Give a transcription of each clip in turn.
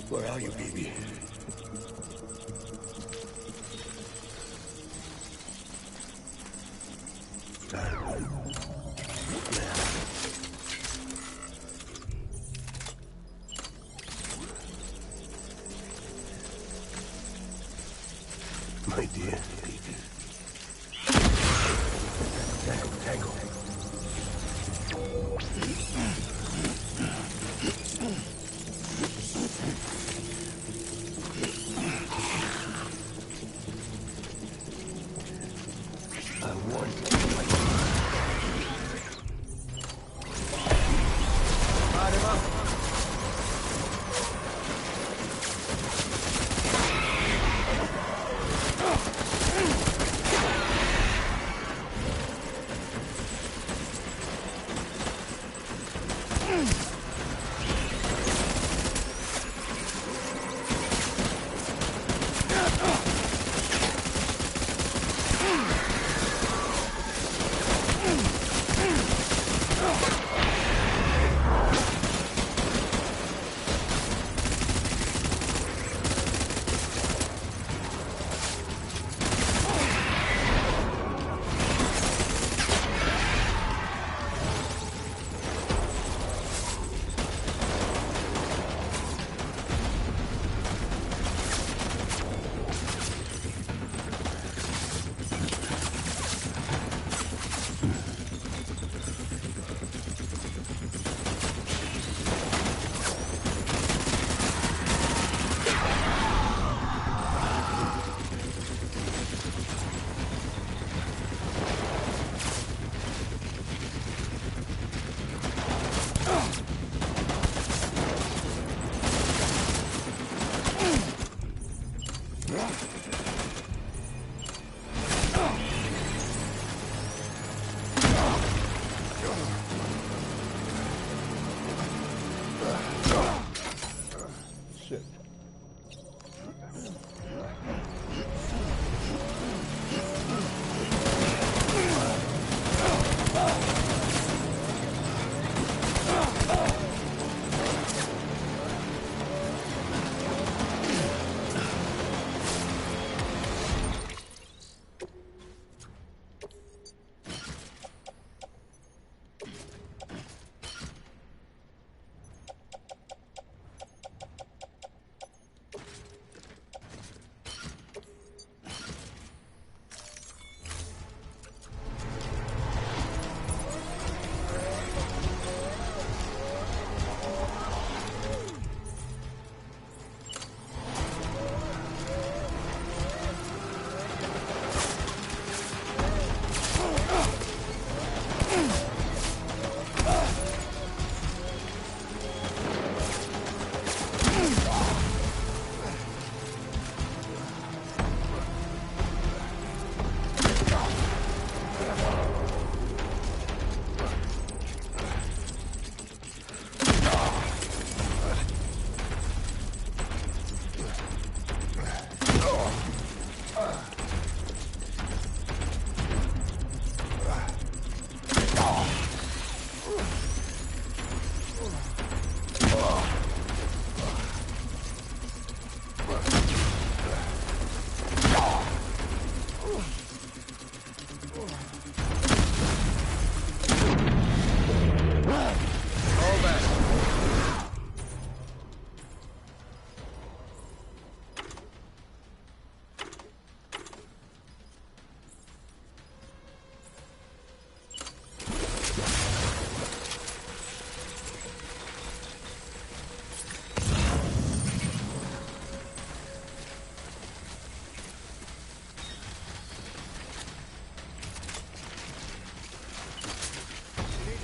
Where are you, baby? My dear baby. Tangle, tangle. I warned you. Light him up.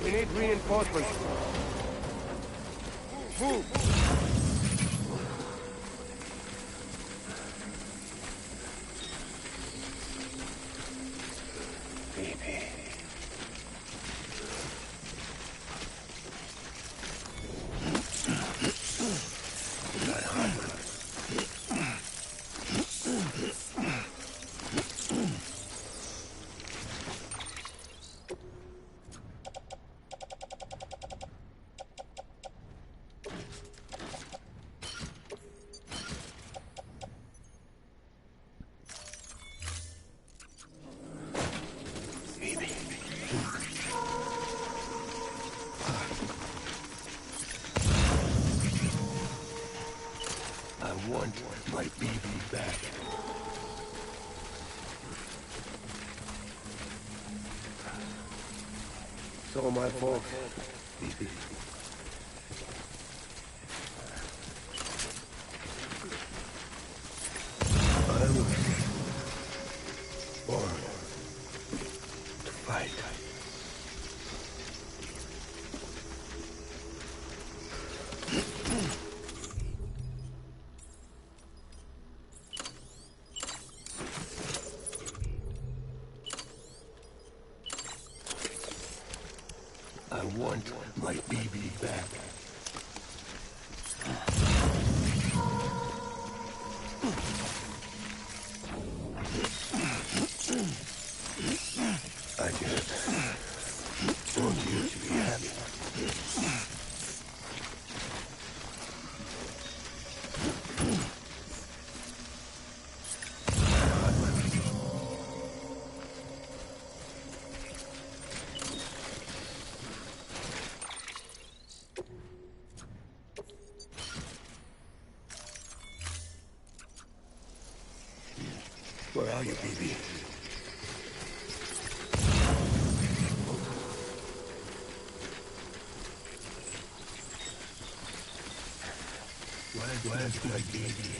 We need reinforcements. Move! Baby. want my baby back. It's all my fault, baby. I was born to fight. I want my baby back. I just want you to be happy. Where are you, baby? Where's my baby?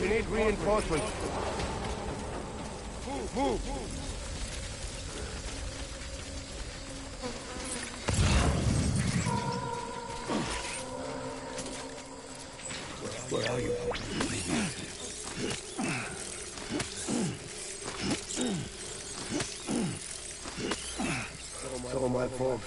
We need reinforcements. Move! Where are you? It's all my fault.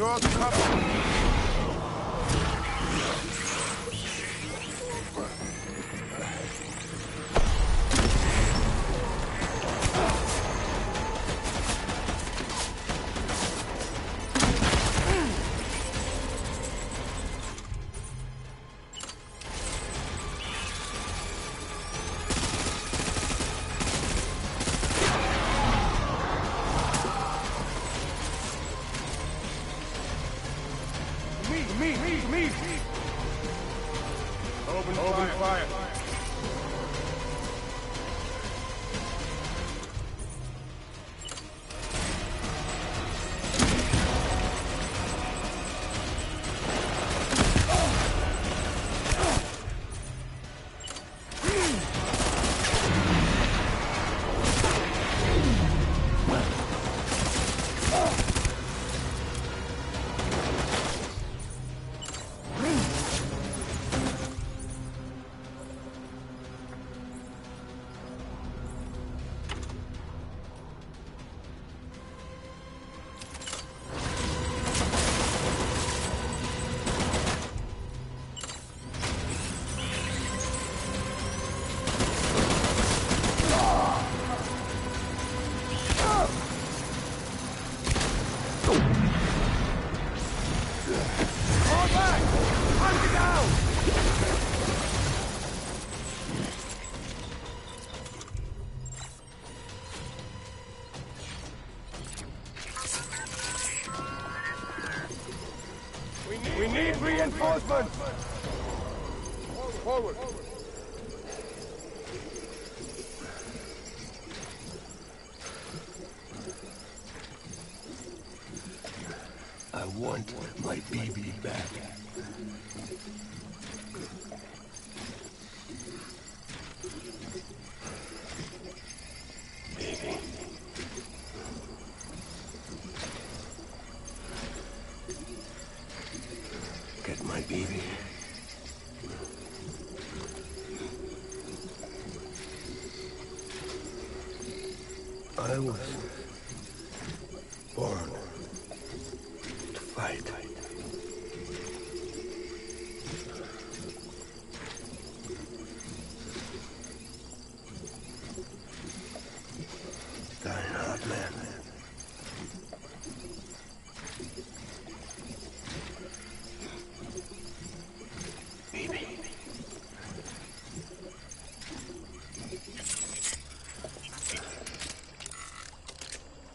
Draw cover! Me! Open fire! We need reinforcements! Forward! I want my baby back. Baby. Get my baby. I was born to fight. Die hard, man. Baby.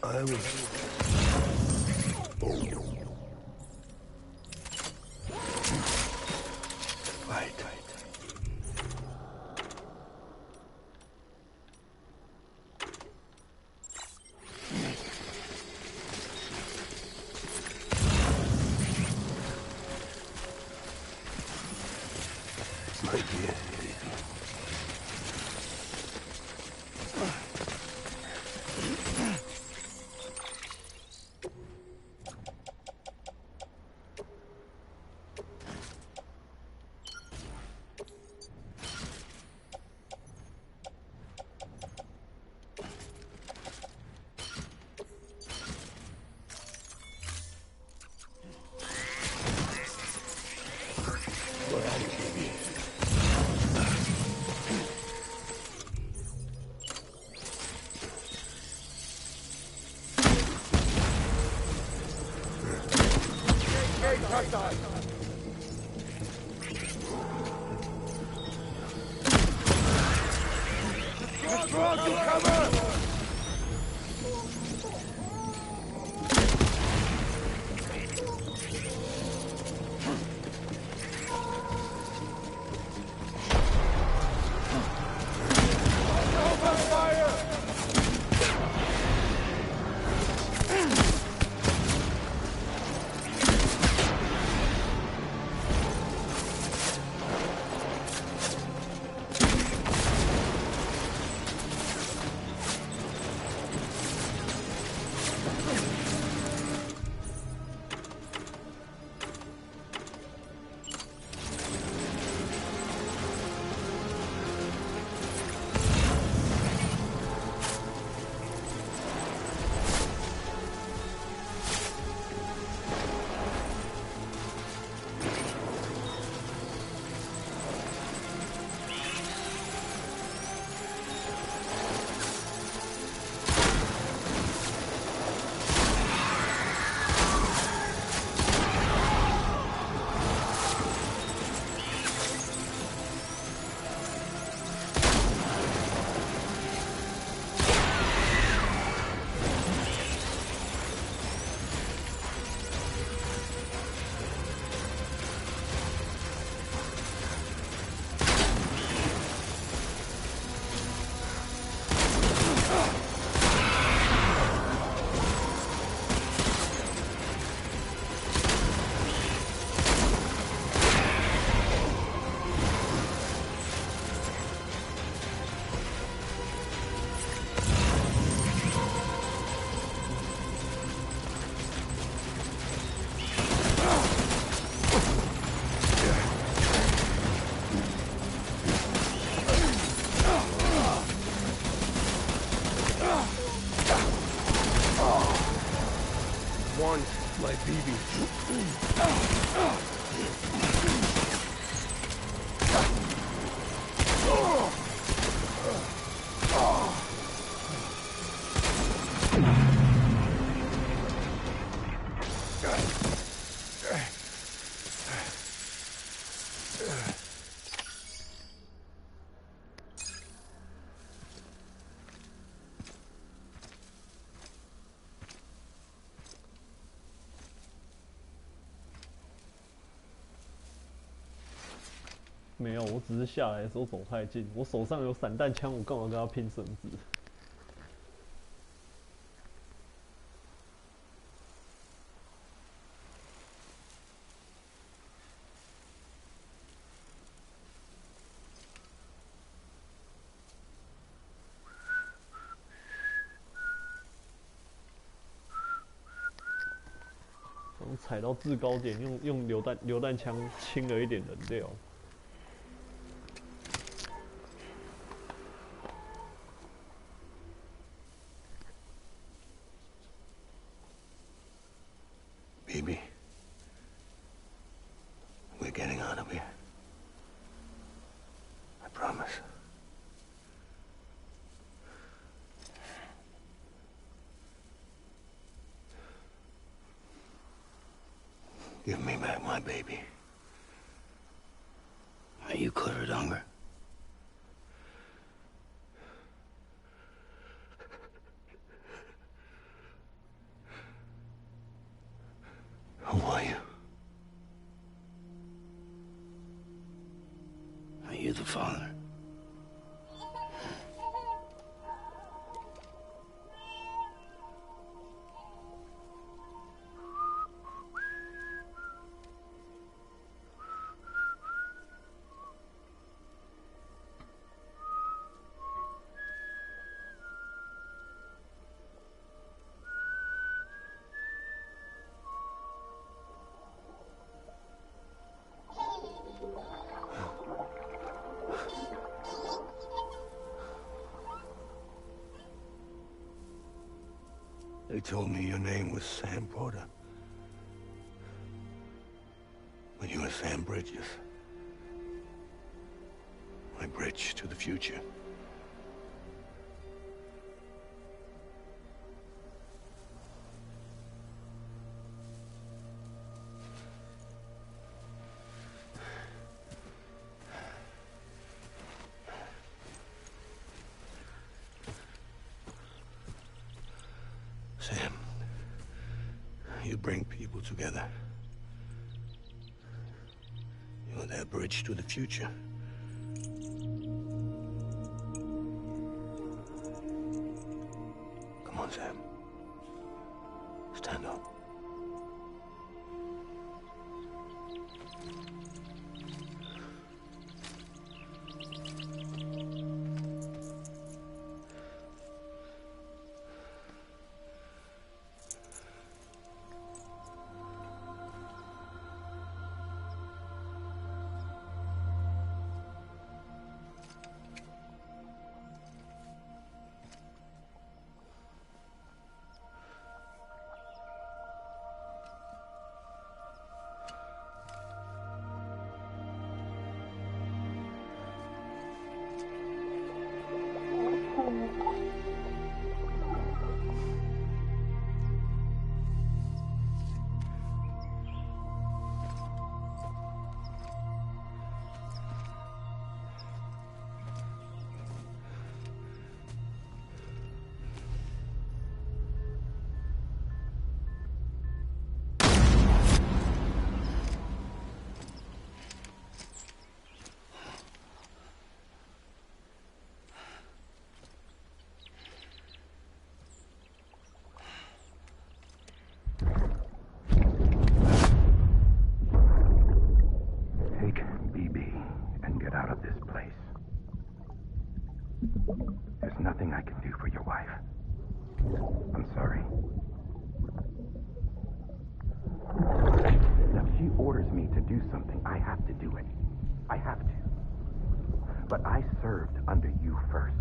I was born to fight. My dear baby. Where are you, baby? Draw to cover! Open fire! 没有，我只是下来的时候走太近，我手上有散弹枪，我干嘛跟他拼绳子我踩到制高点，用榴弹枪清了一点人料。Baby, we're getting out of here. I promise. Give me back my baby. Are you clear of hunger? Who are you? Are you the father? They told me your name was Sam Porter. But you were Sam Bridges. My bridge to the future. Sam, you bring people together. You're their bridge to the future. Come on, Sam. Stand up. There's nothing I can do for your wife. I'm sorry. Now, if she orders me to do something, I have to do it. I have to. But I served under you first.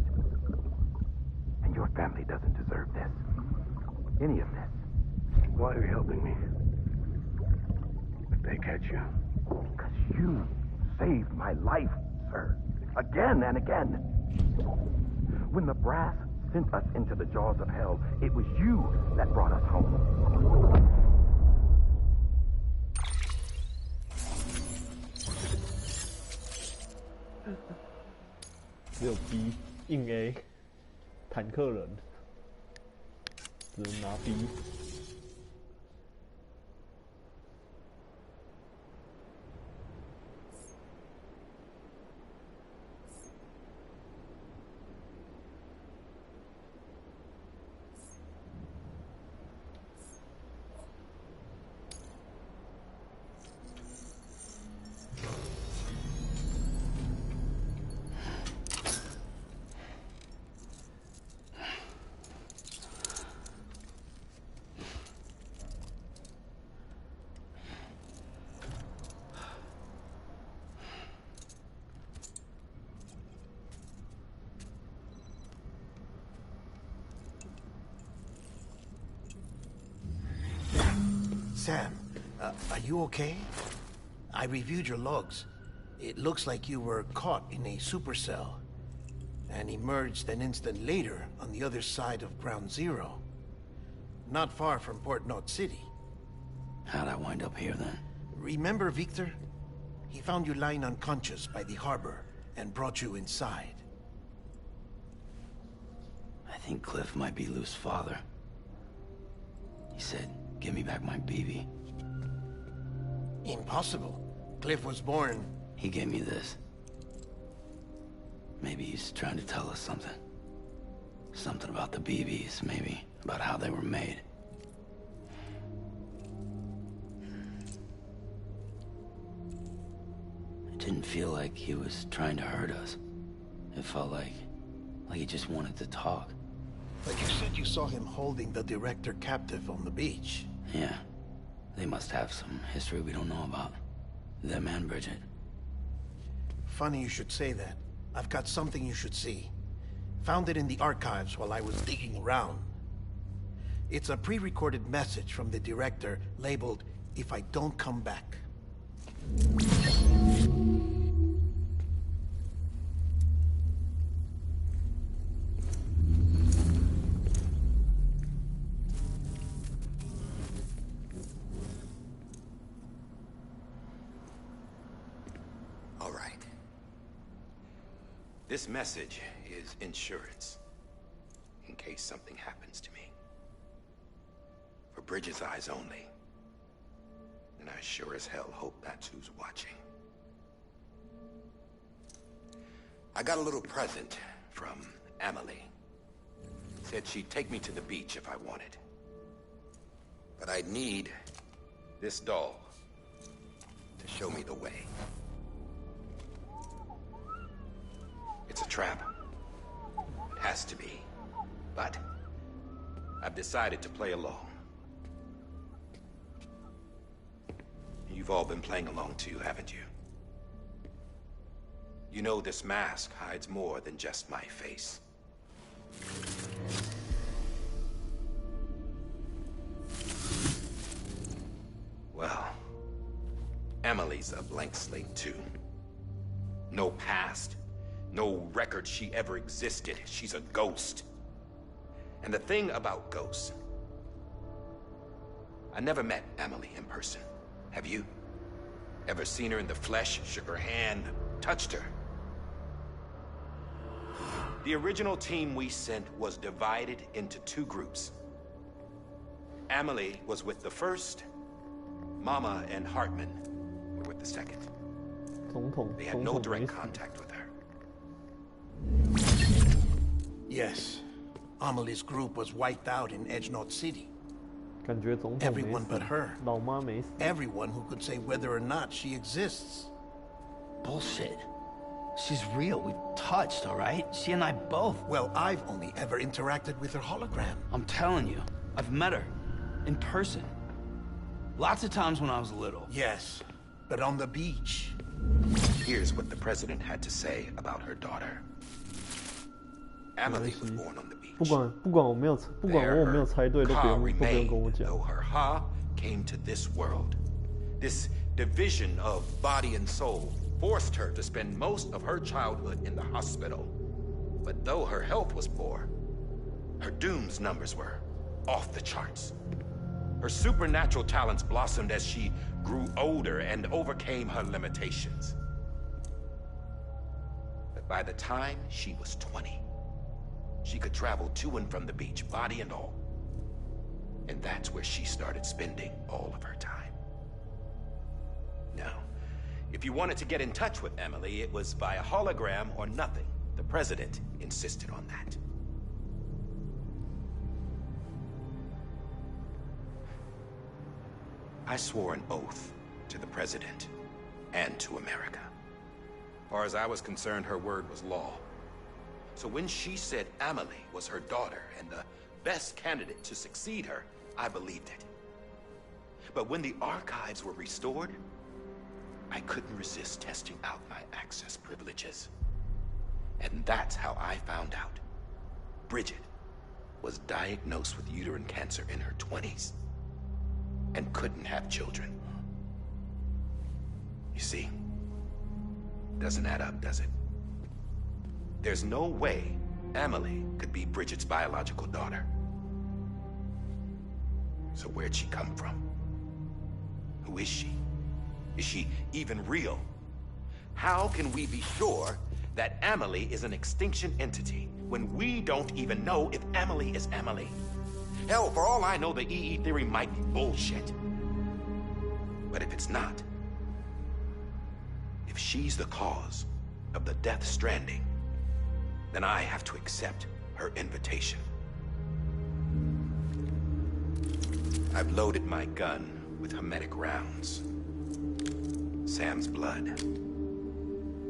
And your family doesn't deserve this. Any of this. Why are you helping me? if they catch you? Because you saved my life, sir. Again and again. When the brass sent us into the jaws of hell, it was you that brought us home. 只有 B 硬 A， 坦克人只能拿 B。Sam, are you okay? I reviewed your logs. It looks like you were caught in a supercell and emerged an instant later on the other side of Ground Zero. Not far from Port Knot City. How'd I wind up here then? Remember Victor? He found you lying unconscious by the harbor and brought you inside. I think Cliff might be Lou's father. He said, give me back my BB. Impossible. Cliff was born... He gave me this. Maybe he's trying to tell us something. Something about the BBs, maybe. About how they were made. It didn't feel like he was trying to hurt us. It felt like he just wanted to talk. But you said you saw him holding the director captive on the beach. Yeah. They must have some history we don't know about. Them and Bridget. Funny you should say that. I've got something you should see. Found it in the archives while I was digging around. It's a pre-recorded message from the director labeled, "If I don't come back." All right. This message is insurance. In case something happens to me. For Bridget's eyes only. And I sure as hell hope that's who's watching. I got a little present from Emily. Said she'd take me to the beach if I wanted. But I'd need this doll to show me the way. It's a trap. It has to be. But I've decided to play along. You've all been playing along too, haven't you? You know this mask hides more than just my face. Well, Emily's a blank slate too. No past. No record she ever existed. She's a ghost. And the thing about ghosts... I never met Emily in person. Have you? Ever seen her in the flesh, shook her hand, touched her? The original team we sent was divided into two groups. Emily was with the first. Mama and Hartman were with the second. They had no direct contact with her. Yes. Amelie's group was wiped out in Edge Knot City. 感觉总统 Everyone 没 but 死， her. 老妈没死。 Everyone who could say whether or not she exists. Bullshit. She's real. We've touched, all right? She and I both. Well, I've only ever interacted with her hologram. I'm telling you, I've met her. In person. Lots of times when I was little. Yes, but on the beach. Here's what the president had to say about her daughter. Emily was born on the beach. 不管我没有我没有猜对，都不用跟我讲。 Though her Ha came to this world, this division of body and soul forced her to spend most of her childhood in the hospital. But though her health was poor, her doom's numbers were off the charts. Her supernatural talents blossomed as she grew older and overcame her limitations. But by the time she was 20, she could travel to and from the beach, body and all. And that's where she started spending all of her time. Now, if you wanted to get in touch with Emily, it was via hologram or nothing. The president insisted on that. I swore an oath to the president and to America. As far as I was concerned, her word was law. So when she said Amelie was her daughter and the best candidate to succeed her, I believed it. But when the archives were restored, I couldn't resist testing out my access privileges. And that's how I found out Bridget was diagnosed with uterine cancer in her 20s and couldn't have children. You see, doesn't add up, does it? There's no way Amelie could be Bridget's biological daughter. So where'd she come from? Who is she? Is she even real? How can we be sure that Amelie is an extinction entity when we don't even know if Amelie is Amelie? Hell, for all I know, the EE theory might be bullshit. But if it's not, if she's the cause of the Death Stranding, then I have to accept her invitation. I've loaded my gun with hermetic rounds. Sam's blood.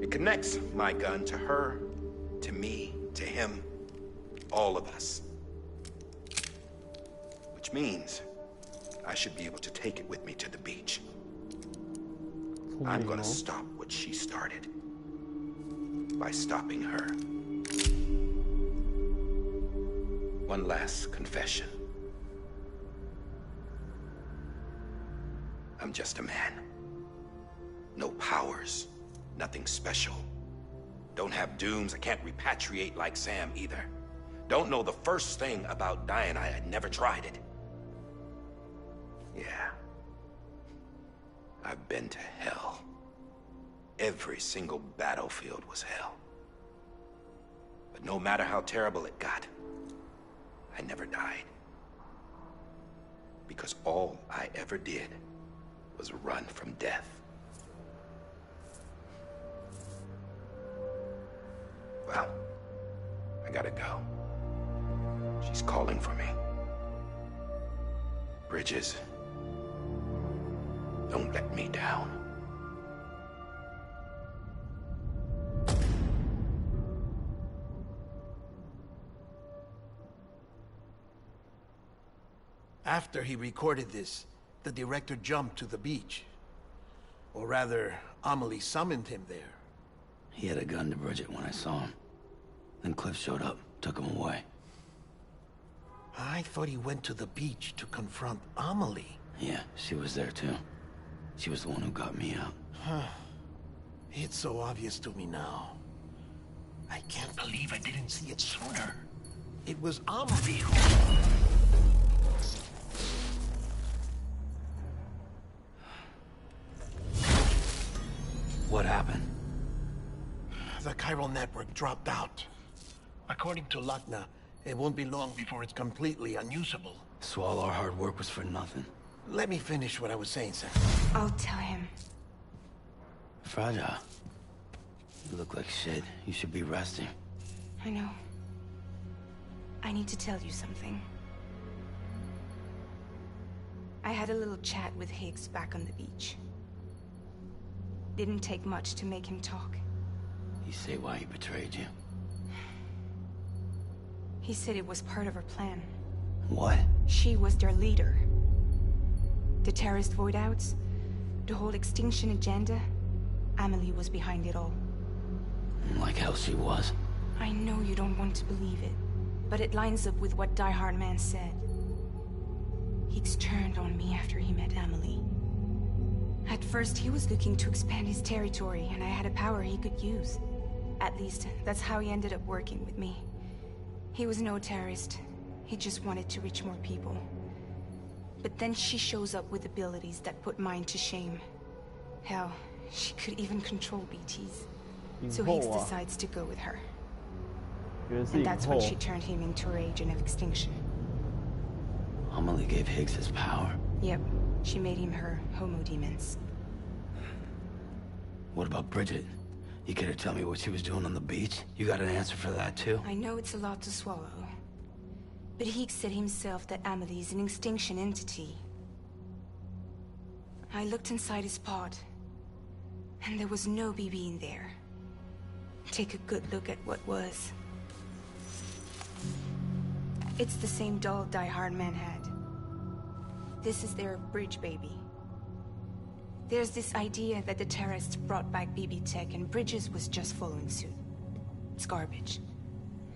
It connects my gun to her, to me, to him, all of us. Which means I should be able to take it with me to the beach. I'm gonna stop what she started by stopping her. One last confession. I'm just a man. No powers, nothing special. Don't have dooms, I can't repatriate like Sam either. Don't know the first thing about dying, I had never tried it. Yeah. I've been to hell. Every single battlefield was hell. But no matter how terrible it got, I never died. Because all I ever did was run from death. Well, I gotta go. She's calling for me. Bridges, don't let me down. After he recorded this, the director jumped to the beach. Or rather, Amelie summoned him there. He had a gun to Bridget when I saw him. Then Cliff showed up, took him away. I thought he went to the beach to confront Amelie. Yeah, she was there too. She was the one who got me out. It's so obvious to me now. I can't believe I didn't see it sooner. It was Amelie who... What happened? The chiral network dropped out. According to Lachna, it won't be long before it's completely unusable. So all our hard work was for nothing. Let me finish what I was saying, Sam. I'll tell him. Fragile. You look like shit. You should be resting. I know. I need to tell you something. I had a little chat with Higgs back on the beach. Didn't take much to make him talk. You say why he betrayed you? He said it was part of her plan. What? She was their leader. The terrorist void outs, the whole extinction agenda, Amelie was behind it all. Like hell she was. I know you don't want to believe it, but it lines up with what Die Hard Man said. Higgs turned on me after he met Amelie. At first, he was looking to expand his territory, and I had a power he could use. At least, that's how he ended up working with me. He was no terrorist. He just wanted to reach more people. But then she shows up with abilities that put mine to shame. Hell, she could even control BTs. So Higgs decides to go with her. And that's when she turned him into her agent of extinction. Amelie gave Higgs his power? Yep. She made him her homo demons. What about Bridget? You care to tell me what she was doing on the beach? You got an answer for that, too? I know it's a lot to swallow. But Higgs said himself that Amelie is an extinction entity. I looked inside his pod, and there was no BB in there. Take a good look at what was. It's the same doll Die Hard Man had. This is their bridge baby. There's this idea that the terrorists brought back BB tech and Bridges was just following suit. It's garbage.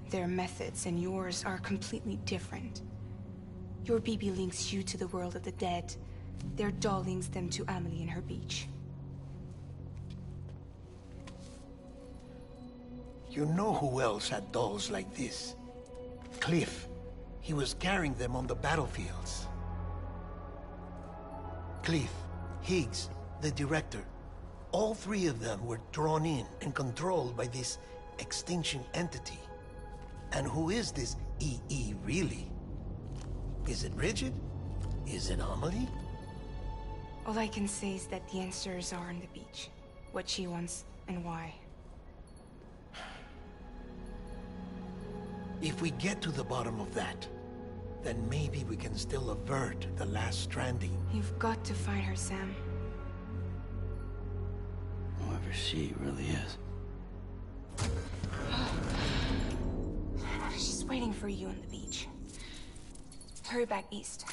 Their methods and yours are completely different. Your BB links you to the world of the dead. Their doll links them to Amelie and her beach. You know who else had dolls like this? Cliff. He was carrying them on the battlefields. Cliff, Higgs, the director. All three of them were drawn in and controlled by this extinction entity. And who is this EE really? Is it Bridget? Is it Amelie? All I can say is that the answers are on the beach. What she wants and why. If we get to the bottom of that, then maybe we can still avert the last stranding. You've got to find her, Sam. Whoever she really is. She's waiting for you on the beach. Hurry back east.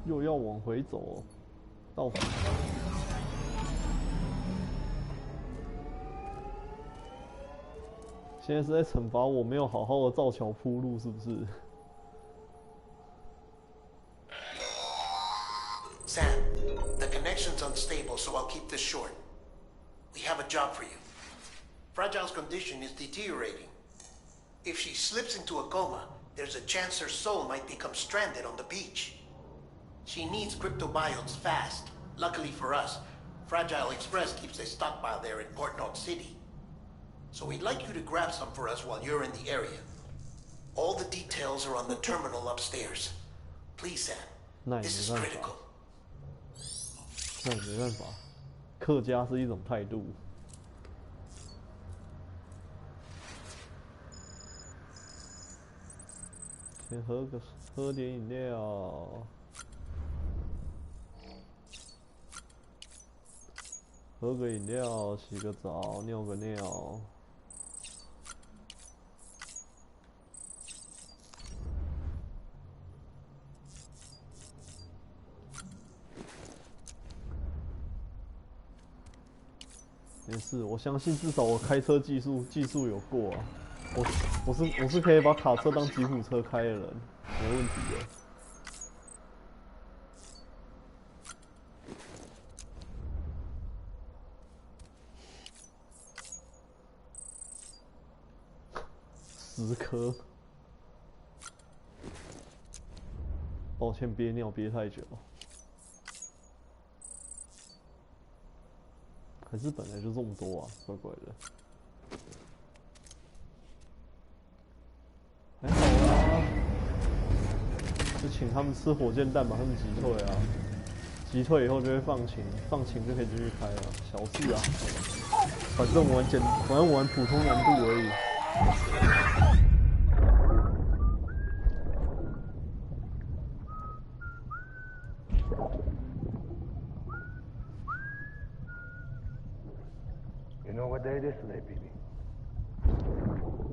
又要往回走，到底。现在是在惩罚我没有好好的造桥铺路，是不是？ Sam, the connection's unstable, so I'll keep this short. We have a job for you. Fragile's condition is deteriorating. If she slips into a coma, there's a chance her soul might become stranded on the beach. She needs cryptobiotes fast. Luckily for us, Fragile Express keeps a stockpile there in Port North City. So we'd like you to grab some for us while you're in the area. All the details are on the terminal upstairs. Please, Sam. This is critical. 那也没办法，客家是一种态度。先喝点饮料。喝个饮料，洗个澡，尿个尿。没事，我相信至少我开车技术有过啊。我是可以把卡车当吉普车开的人，没问题的。 10颗，抱歉，憋尿憋太久，还是本来就这么多啊，怪怪的。还好啦，就请他们吃火箭弹，把他们击退啊。击退以后就会放晴，放晴就可以继续开了，小事啊。反正我玩普通难度而已。 You know what day it is today, baby?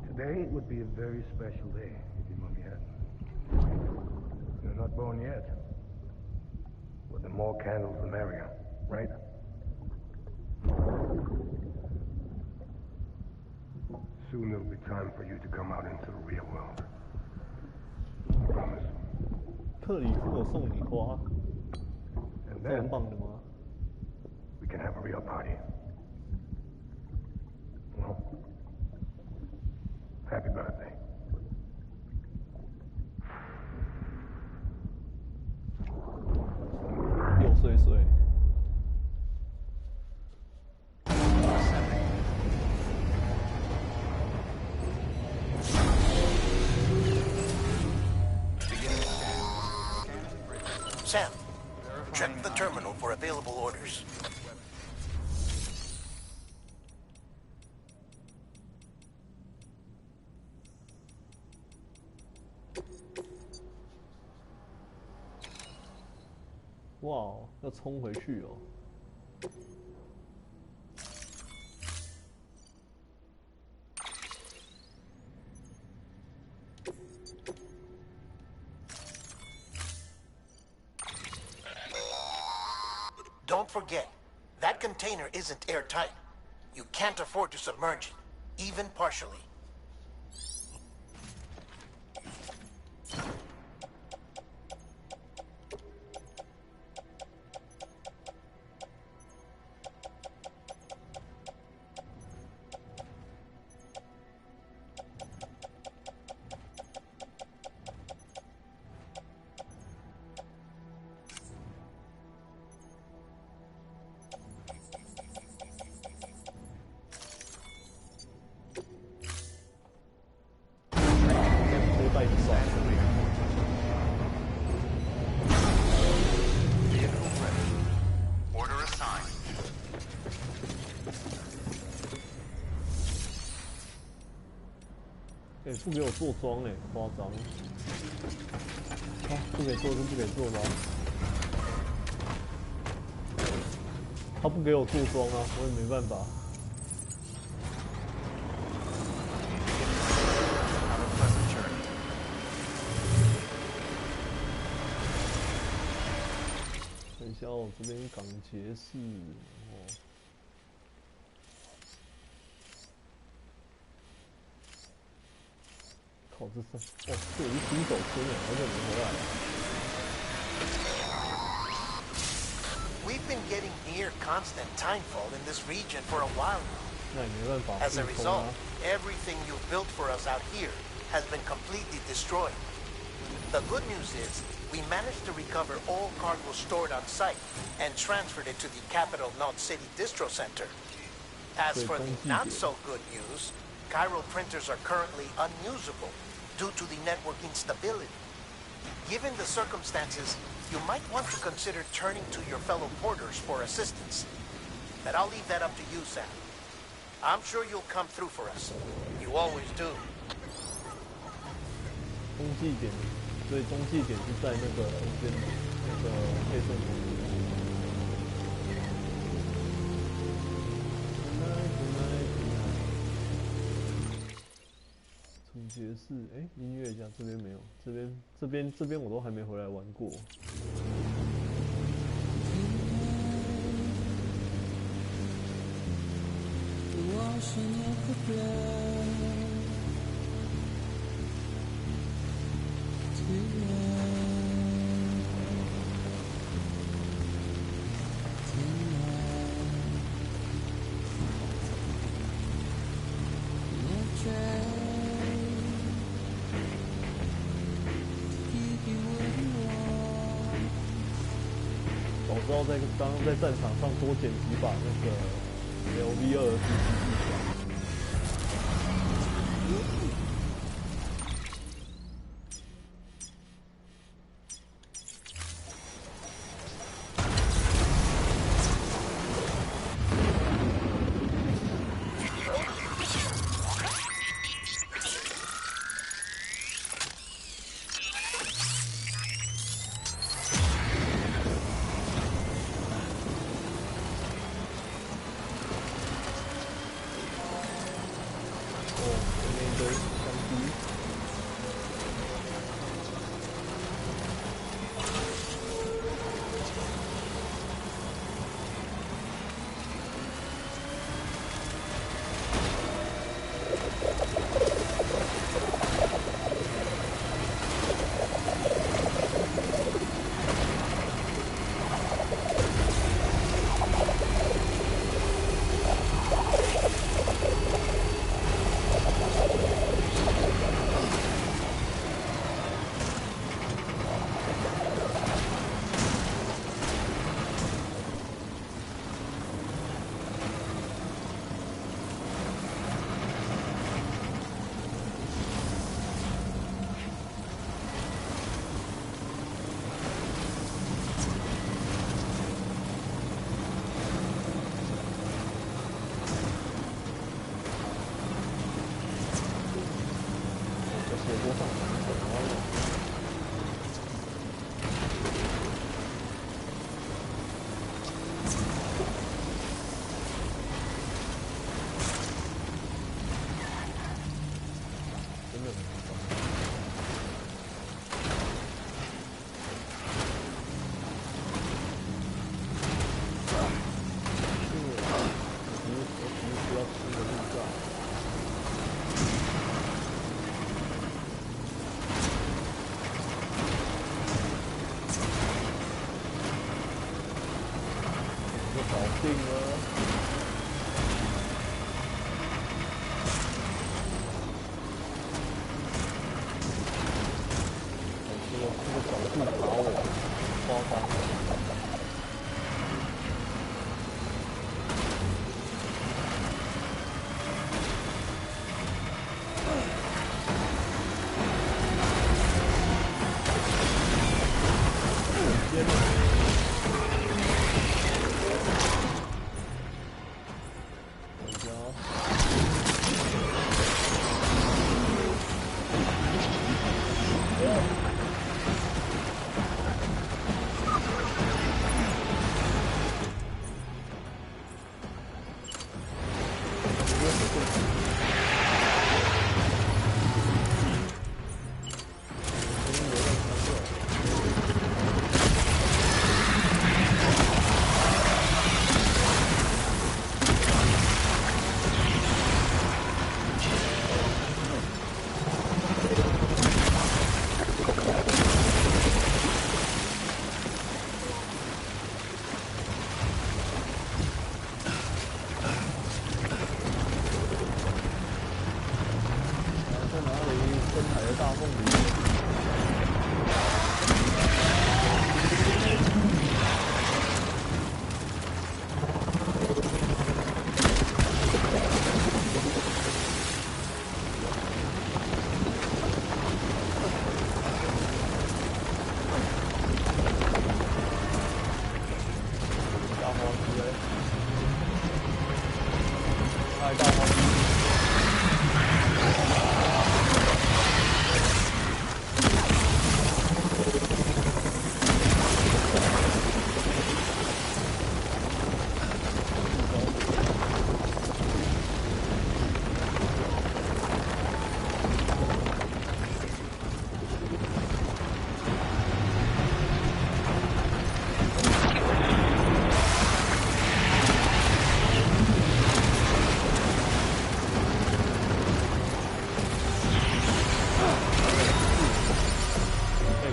Today would be a very special day if your mommy hadn't. You're not born yet. But the more candles, the merrier, right? Soon it'll be time for you to come out into the real world. I promise. 克里夫有送你花， And 这蛮 then 棒的吗？ we can have a real party. Well, happy birthday. 六岁岁。 Sam, check the terminal for available orders. Wow, 哇哦，要冲回去哦。 Don't forget, that container isn't airtight. You can't afford to submerge it, even partially.不给我做装嘞，夸张！啊，不给做就不给做吗？他不给我做装啊，我也没办法。等一下哦，这边港捷士哦。 靠，这是哇，这有一新手村耶，好久没回来了。We've been getting near constant timefall in this region for a while now. 那也没办法。As a result, everything you've built for us out here has been completely destroyed. The good news is, we managed to recover all cargo stored on site and transferred it to the capital Knot City Distro Center. As for the not so good news, Chiral printers are currently unusable due to the network instability. Given the circumstances, you might want to consider turning to your fellow porters for assistance. But I'll leave that up to you, Sam. I'm sure you'll come through for us. You always do. 中继点，所以中继点是在那个边那个配送点。 爵士，哎，音乐家这边没有，这边我都还没回来玩过。早知道在刚刚在战场上多捡几把那个 LV2的狙击。 Sam,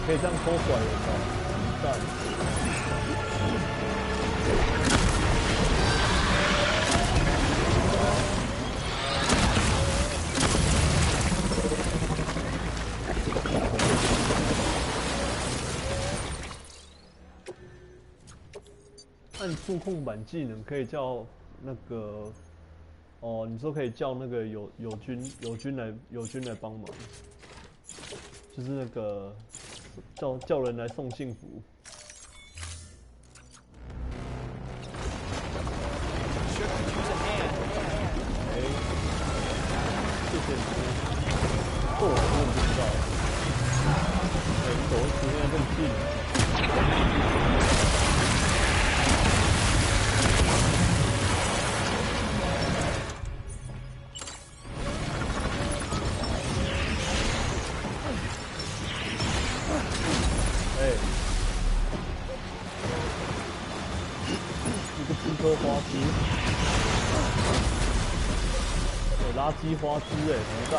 可以这样偷拐人的，赞！按触控板技能可以叫那个，哦，你说可以叫那个友军来帮忙，就是那个。叫人来送幸福。哎，谢谢你。这我真的不知道。哎，你怎么出现这么近？花枝，有垃圾花枝哎，怎么干？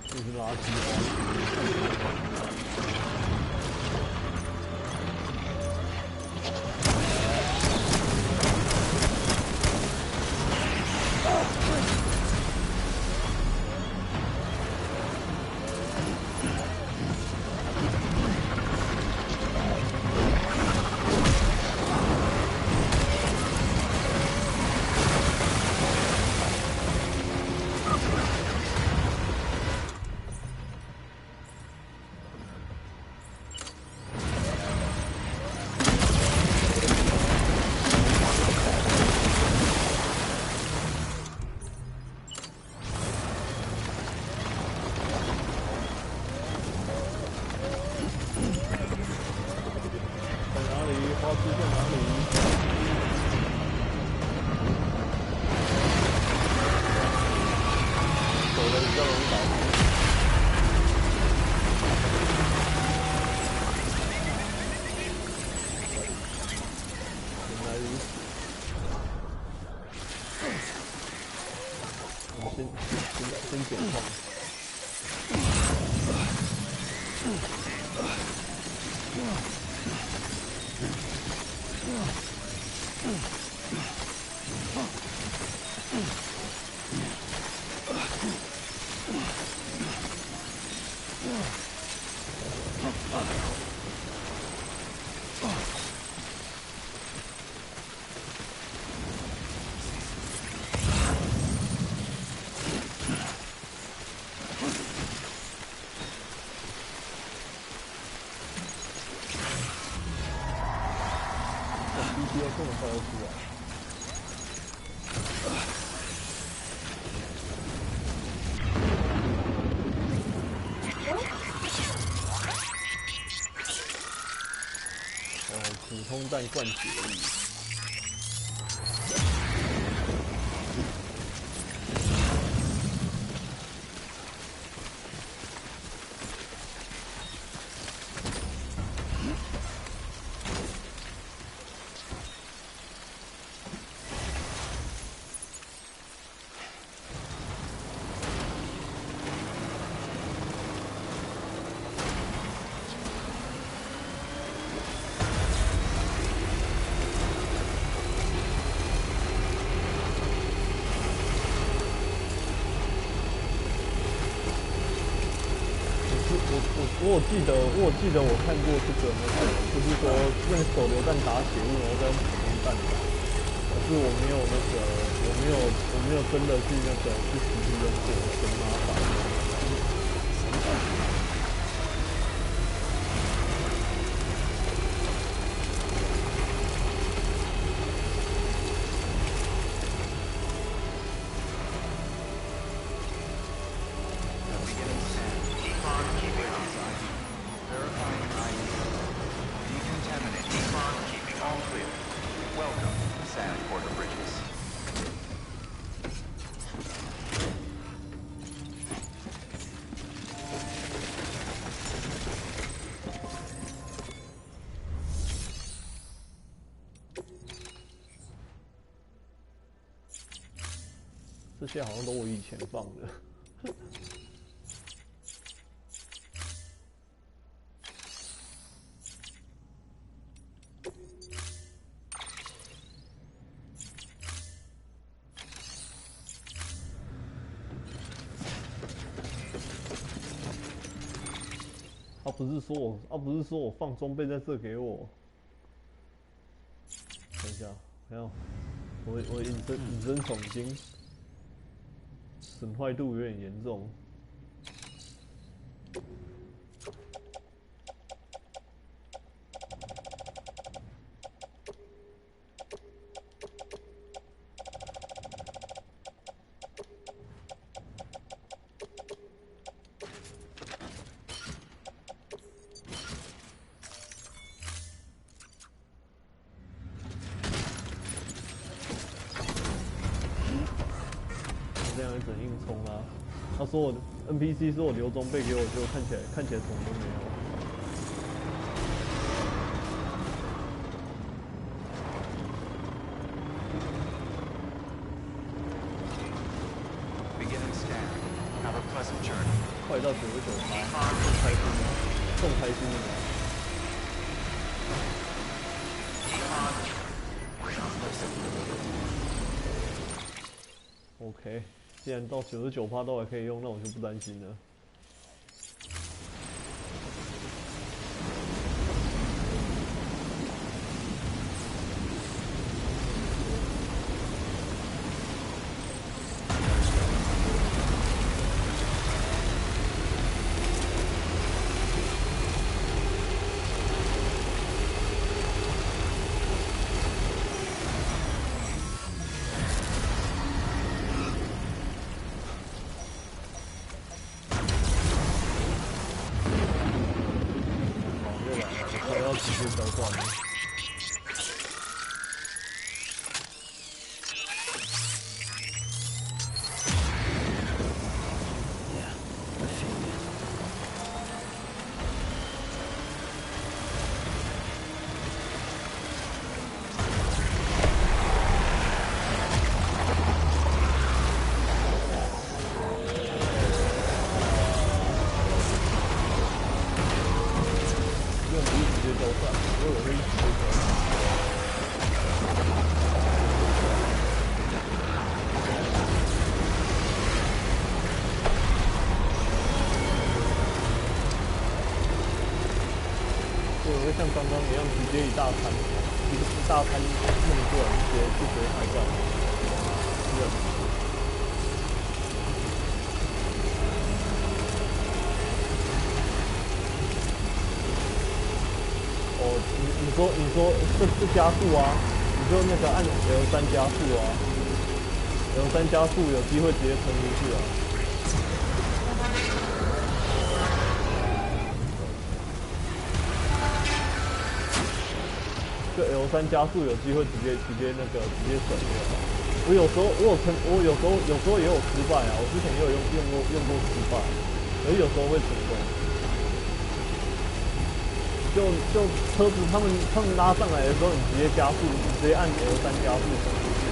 这是垃圾花。先减矿。跳出来。普通弹灌血而已。我记得我看过这个就是说用手榴弹打血雾，然后再用普通弹打。可是我没有真的去实际用过，很麻烦。这些好像都我以前放的。不是说我放装备在这给我。等一下，没有，我隐身宠精。损坏度有点严重。这样一整硬冲啊！他说我 NPC 说我留装备给我，结果看起来什么都没有。快到99%，更开心了，更开心了。OK， 既然到99%都还可以用，那我就不担心了。直接交换了。像刚刚一样，直接一大滩弄过来，直接开干。哦，你说这加速啊？你就那个按 L3加速啊，L3加速有机会直接冲出去啊。就 L3加速有机会直接那个直接省掉。我有时候也有失败啊，我之前也有用过失败，可是有时候会成功。就车子他们拉上来的时候，你直接加速，你直接按 L3加速冲出去。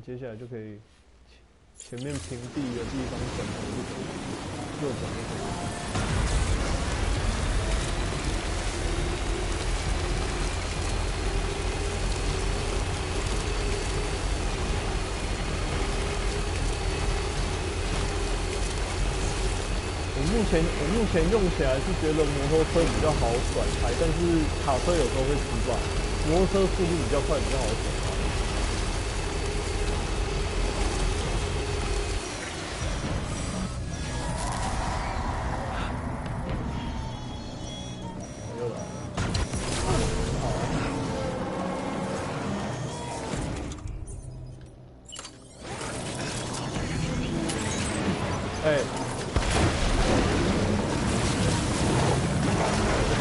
接下来就可以前面平地的地方转头就可以，右转就可以。我目前用起来是觉得摩托车比较好甩开，但是卡车有时候会失败。摩托车速度比较快，比较好甩开。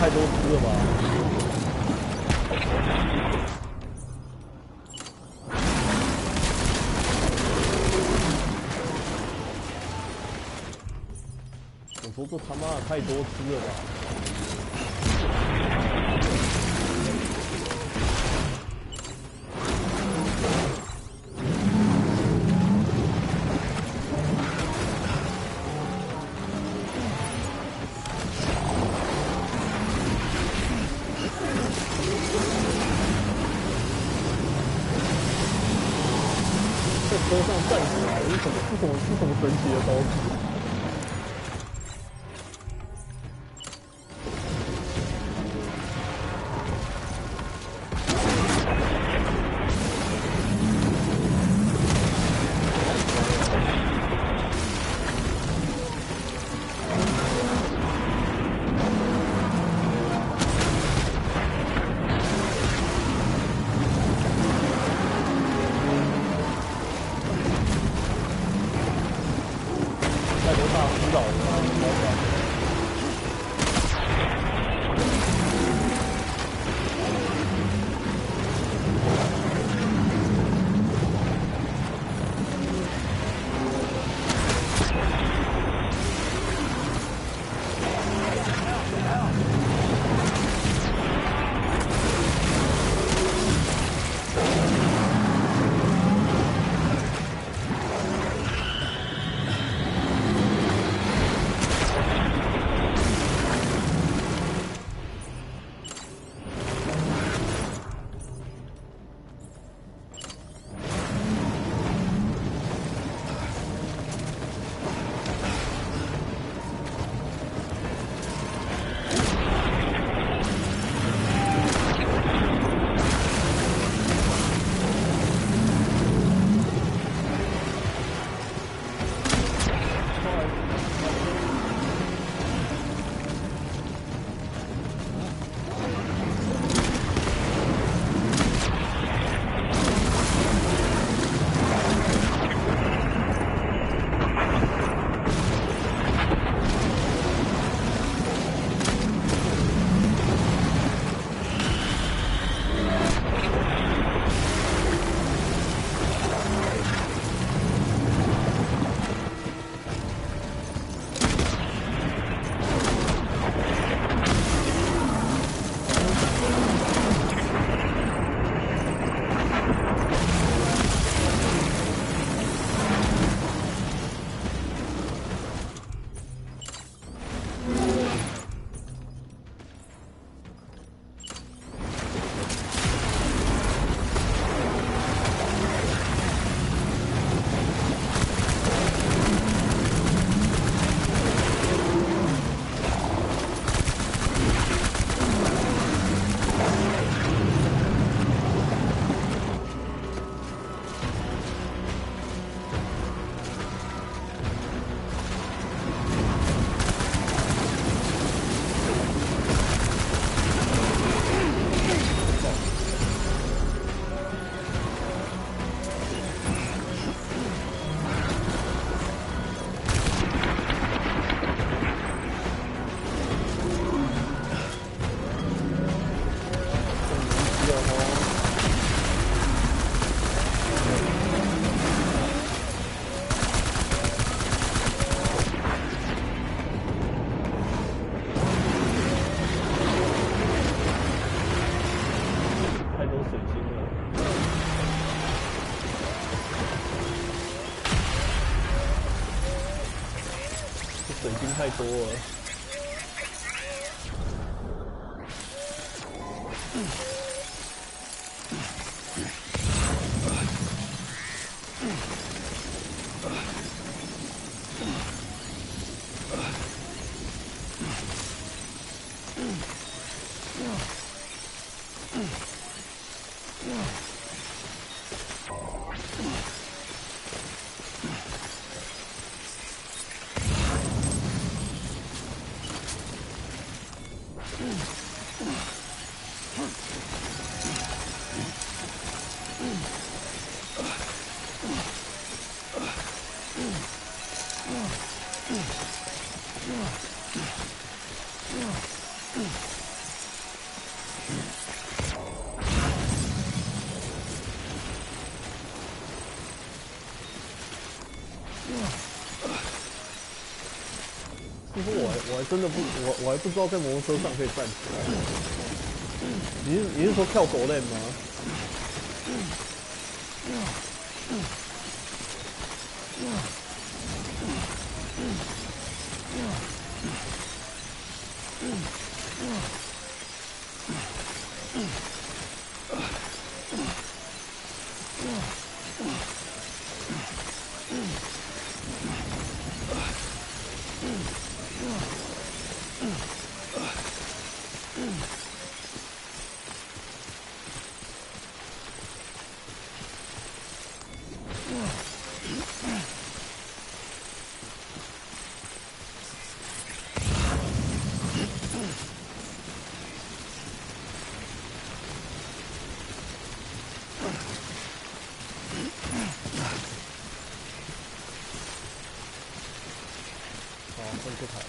太多只了吧？我说这他妈的太多只了吧？车上站起来，是什么神奇的招式？水晶太多了。其实我还真的不，我还不知道在摩托车上可以站起来。你是说跳狗链吗？这台。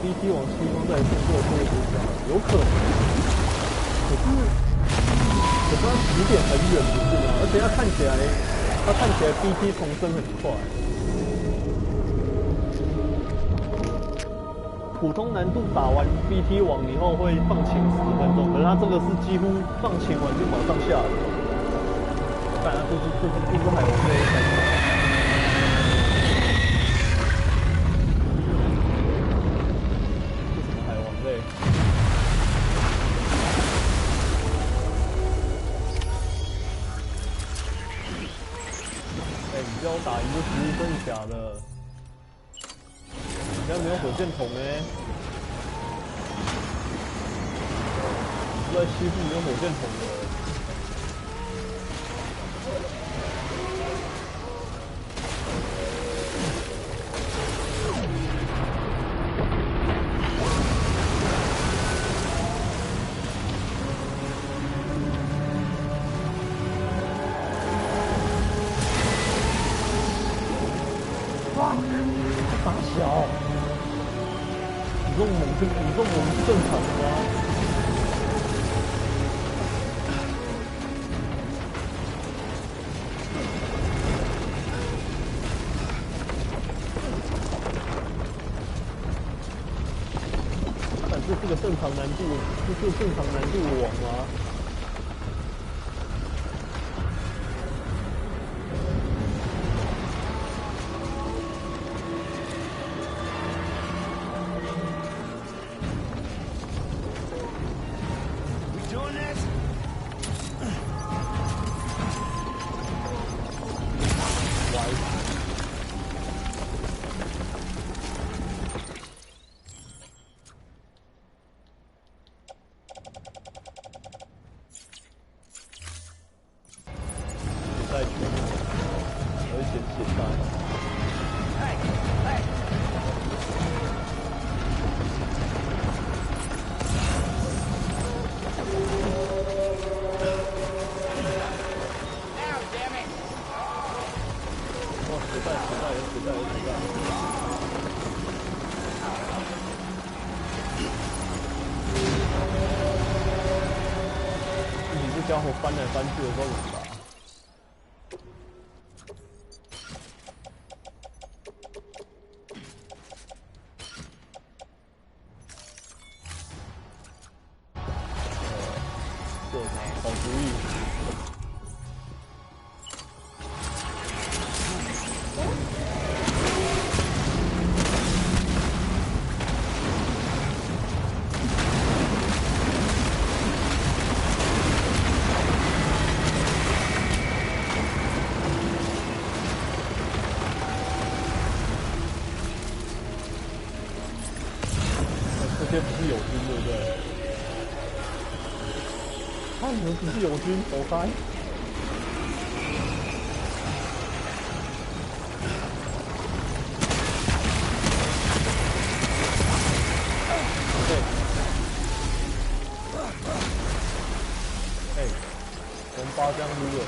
BT 往西方再送过去的方向，有可能。可是它起点很远，不是吗？而且它看起来 BT 重生很快。普通难度打完 BT 网以后会放晴10分钟，可是它这个是几乎放晴完就马上下了。当然，这是海王这一台。打赢就实力真的假的？人家没有火箭筒欸，不在西部没有火箭筒的。大小，你这种猛是正常的吗？但这是个正常难度，这是正常难度的网吗？家伙翻来翻去的时候怎么打？救他，好主意。这些不是友军，对不对？啊，你们不是友军，走开！我们八将撸人。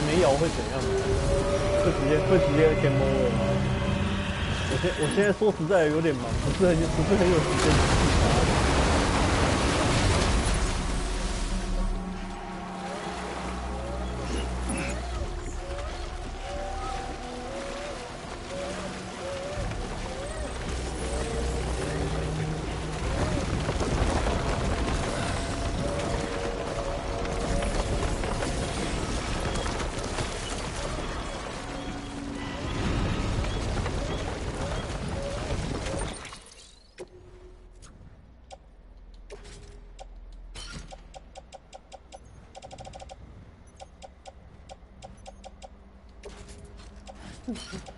没摇会怎样？会直接 game over 吗？我现在说实在有点忙，不是很有时间。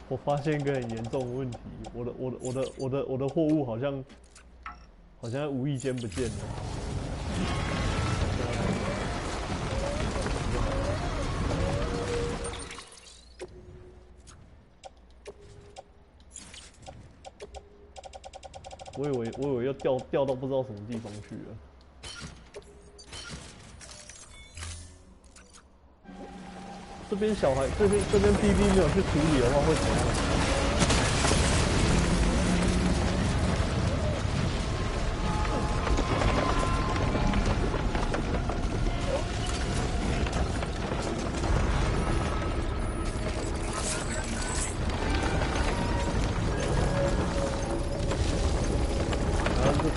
我发现一个很严重的问题，我的货物好像无意间不见了。我以为要掉到不知道什么地方去了。这边小孩这边 BB 没有去处理的话会怎样？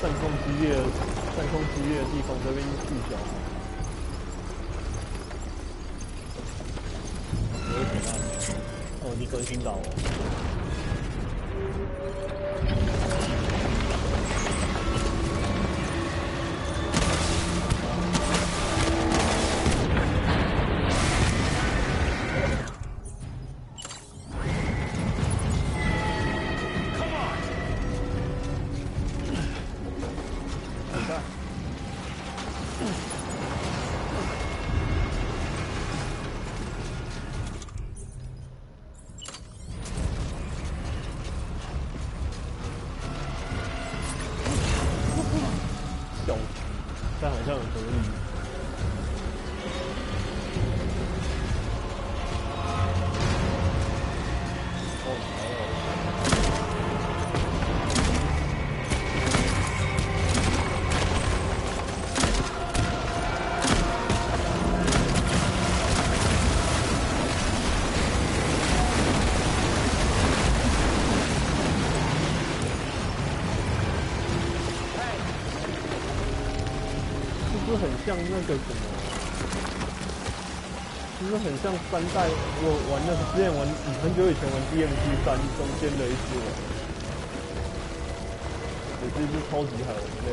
战况激烈的地方这边聚焦。我会怎么办？那我就专心打我。但好像很合理。是很像那个什么，就是很像3代。我玩之前很久以前玩 DMC3中间的一只人，也是一只超级海王类。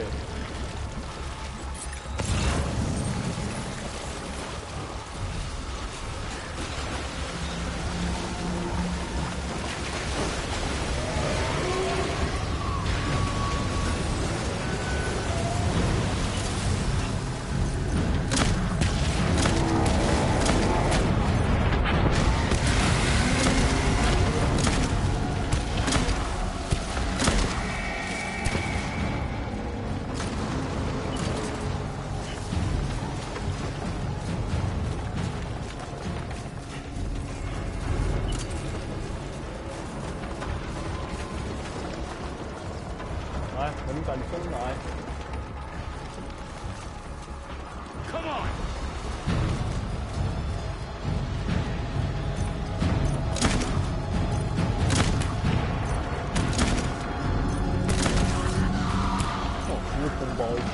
来，很敢冲来 Come on! 哦，直接空包一发。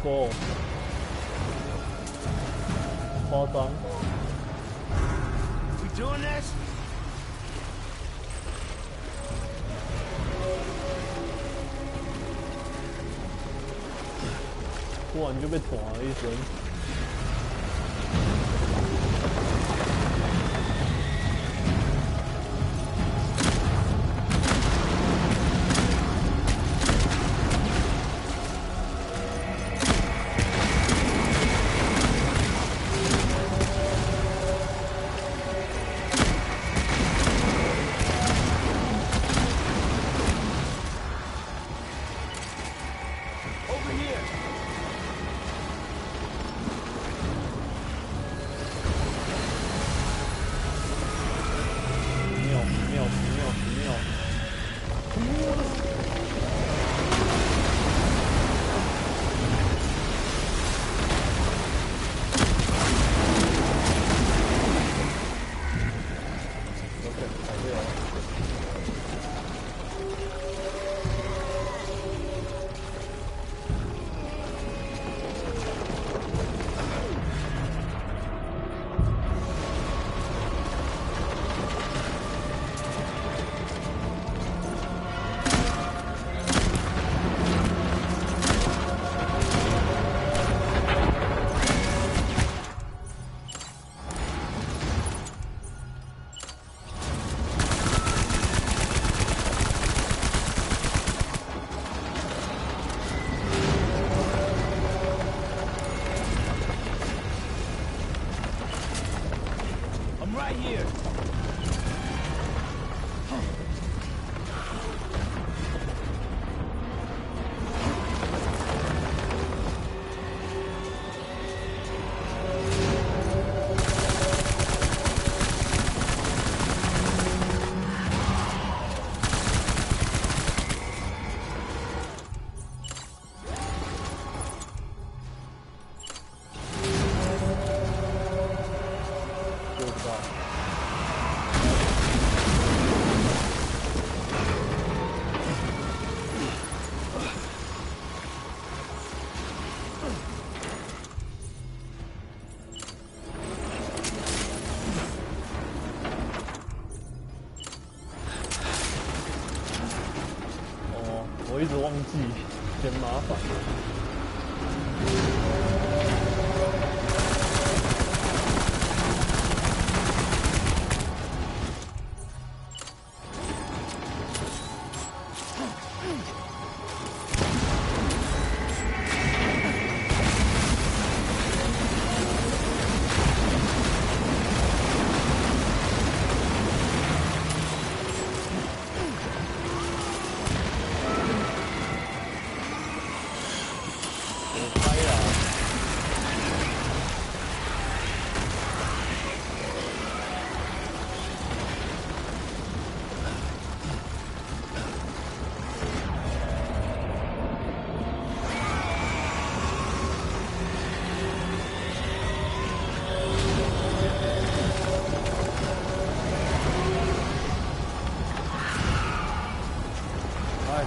够夸张。We doing this? 突然就被捅了一声。我一直忘记，嫌麻烦。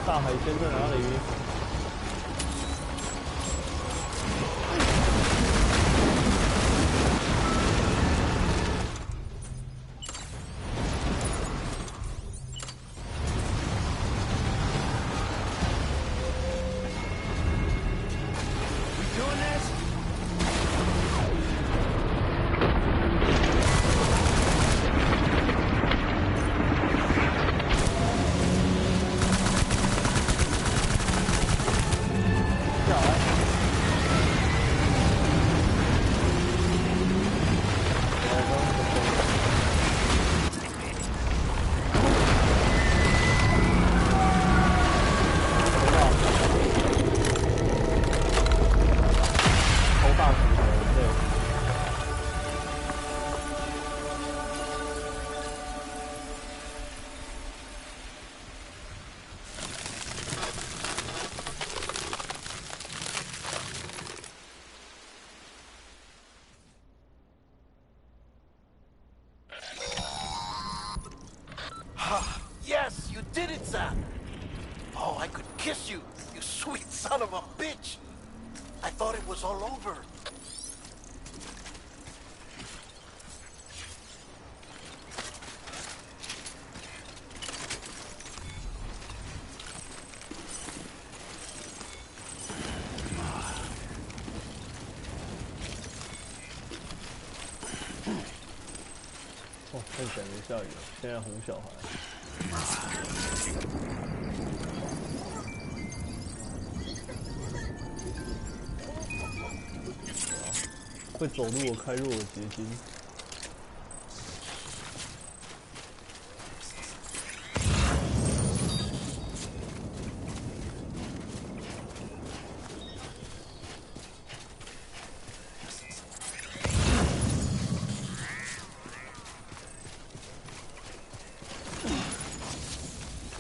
大海鲜在哪里？Yes, you did it, Sam. Oh, I could kiss you, you sweet son of a bitch. I thought it was all over.哦，太感觉下雨了，现在哄小孩。会走路我开入我结晶。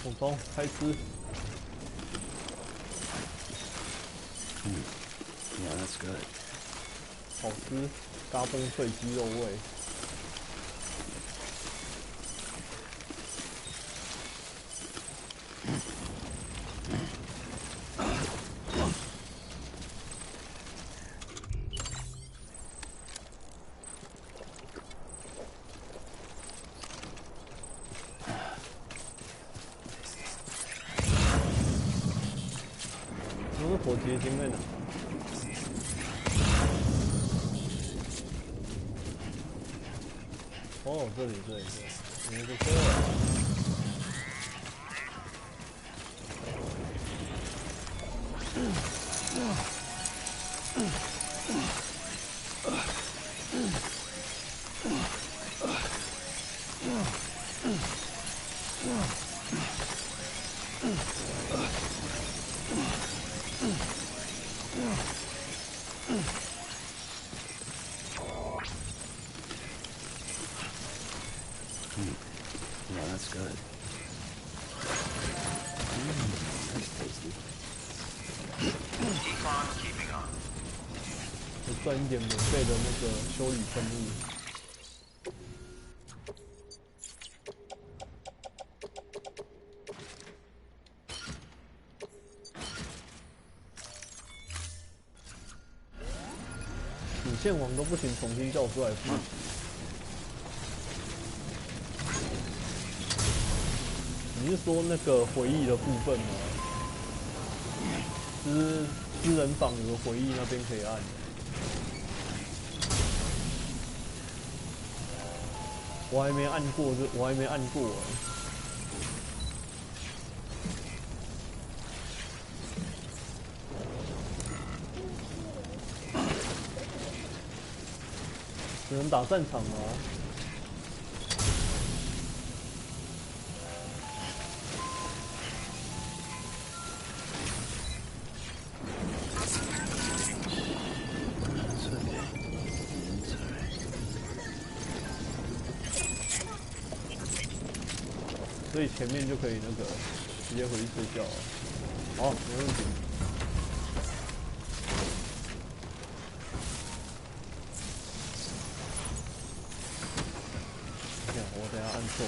总统开吃。Yeah, that's good. 好吃，嘎嘣脆鸡肉味。那火结晶在哪？哦，这里，你们不错。Yeah, that's good. That's tasty. Decon keeping on. 我赚一点免费的那个修理喷雾。主线王都不行，重新叫出来复习。你是说那个回忆的部分吗？就是私人坊有个回忆那边可以按。我还没按过，我还没按过哎。只能打战场吗？所以前面就可以那个直接回去睡觉了。好，没问题。我等下按错。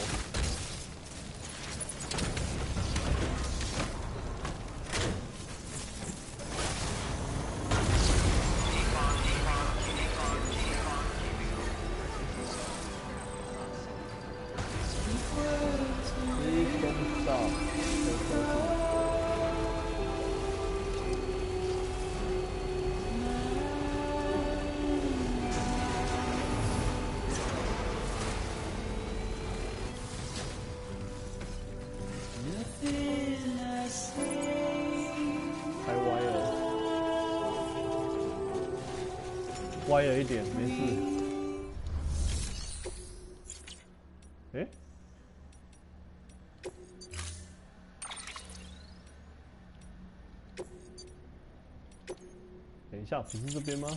歪了一点，没事。哎，等一下，不是这边吗？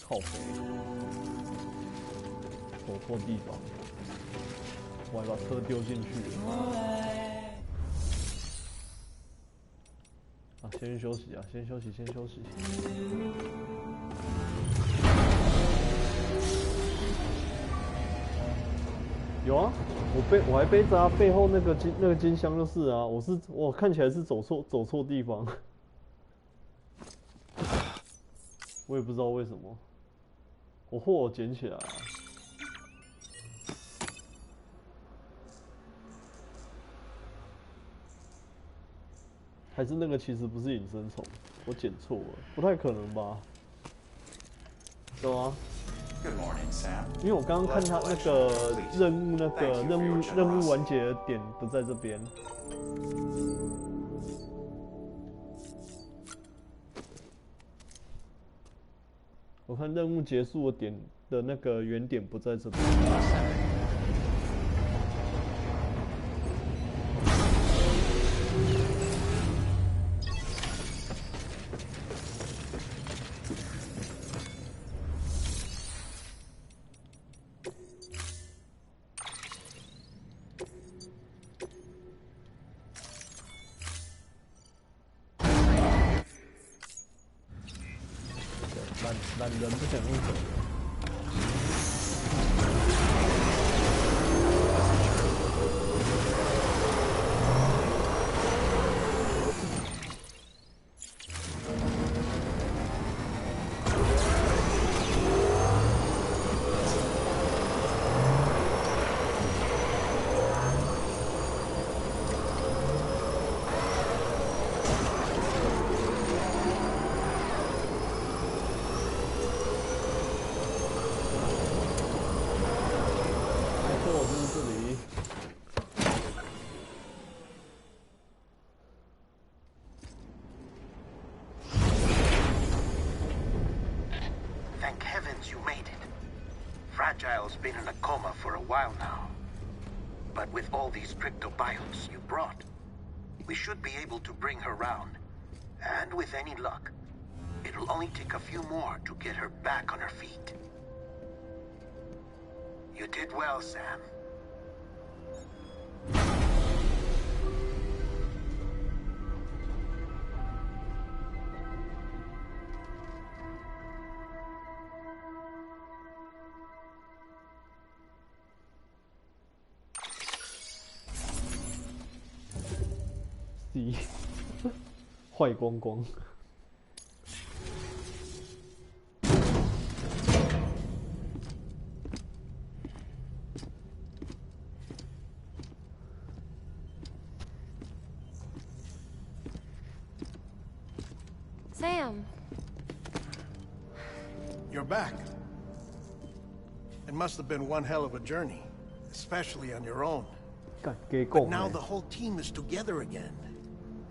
靠北，走错地方。我还把车丢进去了。啊，先休息啊，先休息，先休息。有啊，我还背着啊，背后那个金箱就是啊，我看起来是走错地方，我也不知道为什么，我货捡起来啊。还是那个其实不是隐身虫，我捡错了，不太可能吧？对啊。因为我刚刚看他那个任务完结的点不在这边。我看任务结束的点的那个原点不在这边。懒人不想用手。Fragile's been in a coma for a while now. But with all these cryptobiotes you brought, we should be able to bring her round. And with any luck, it'll only take a few more to get her back on her feet. You did well, Sam. C 坏光光。Sam. You're back. It must have been one hell of a journey, especially on your own. 干给 But 够 now 没 the whole team is together again.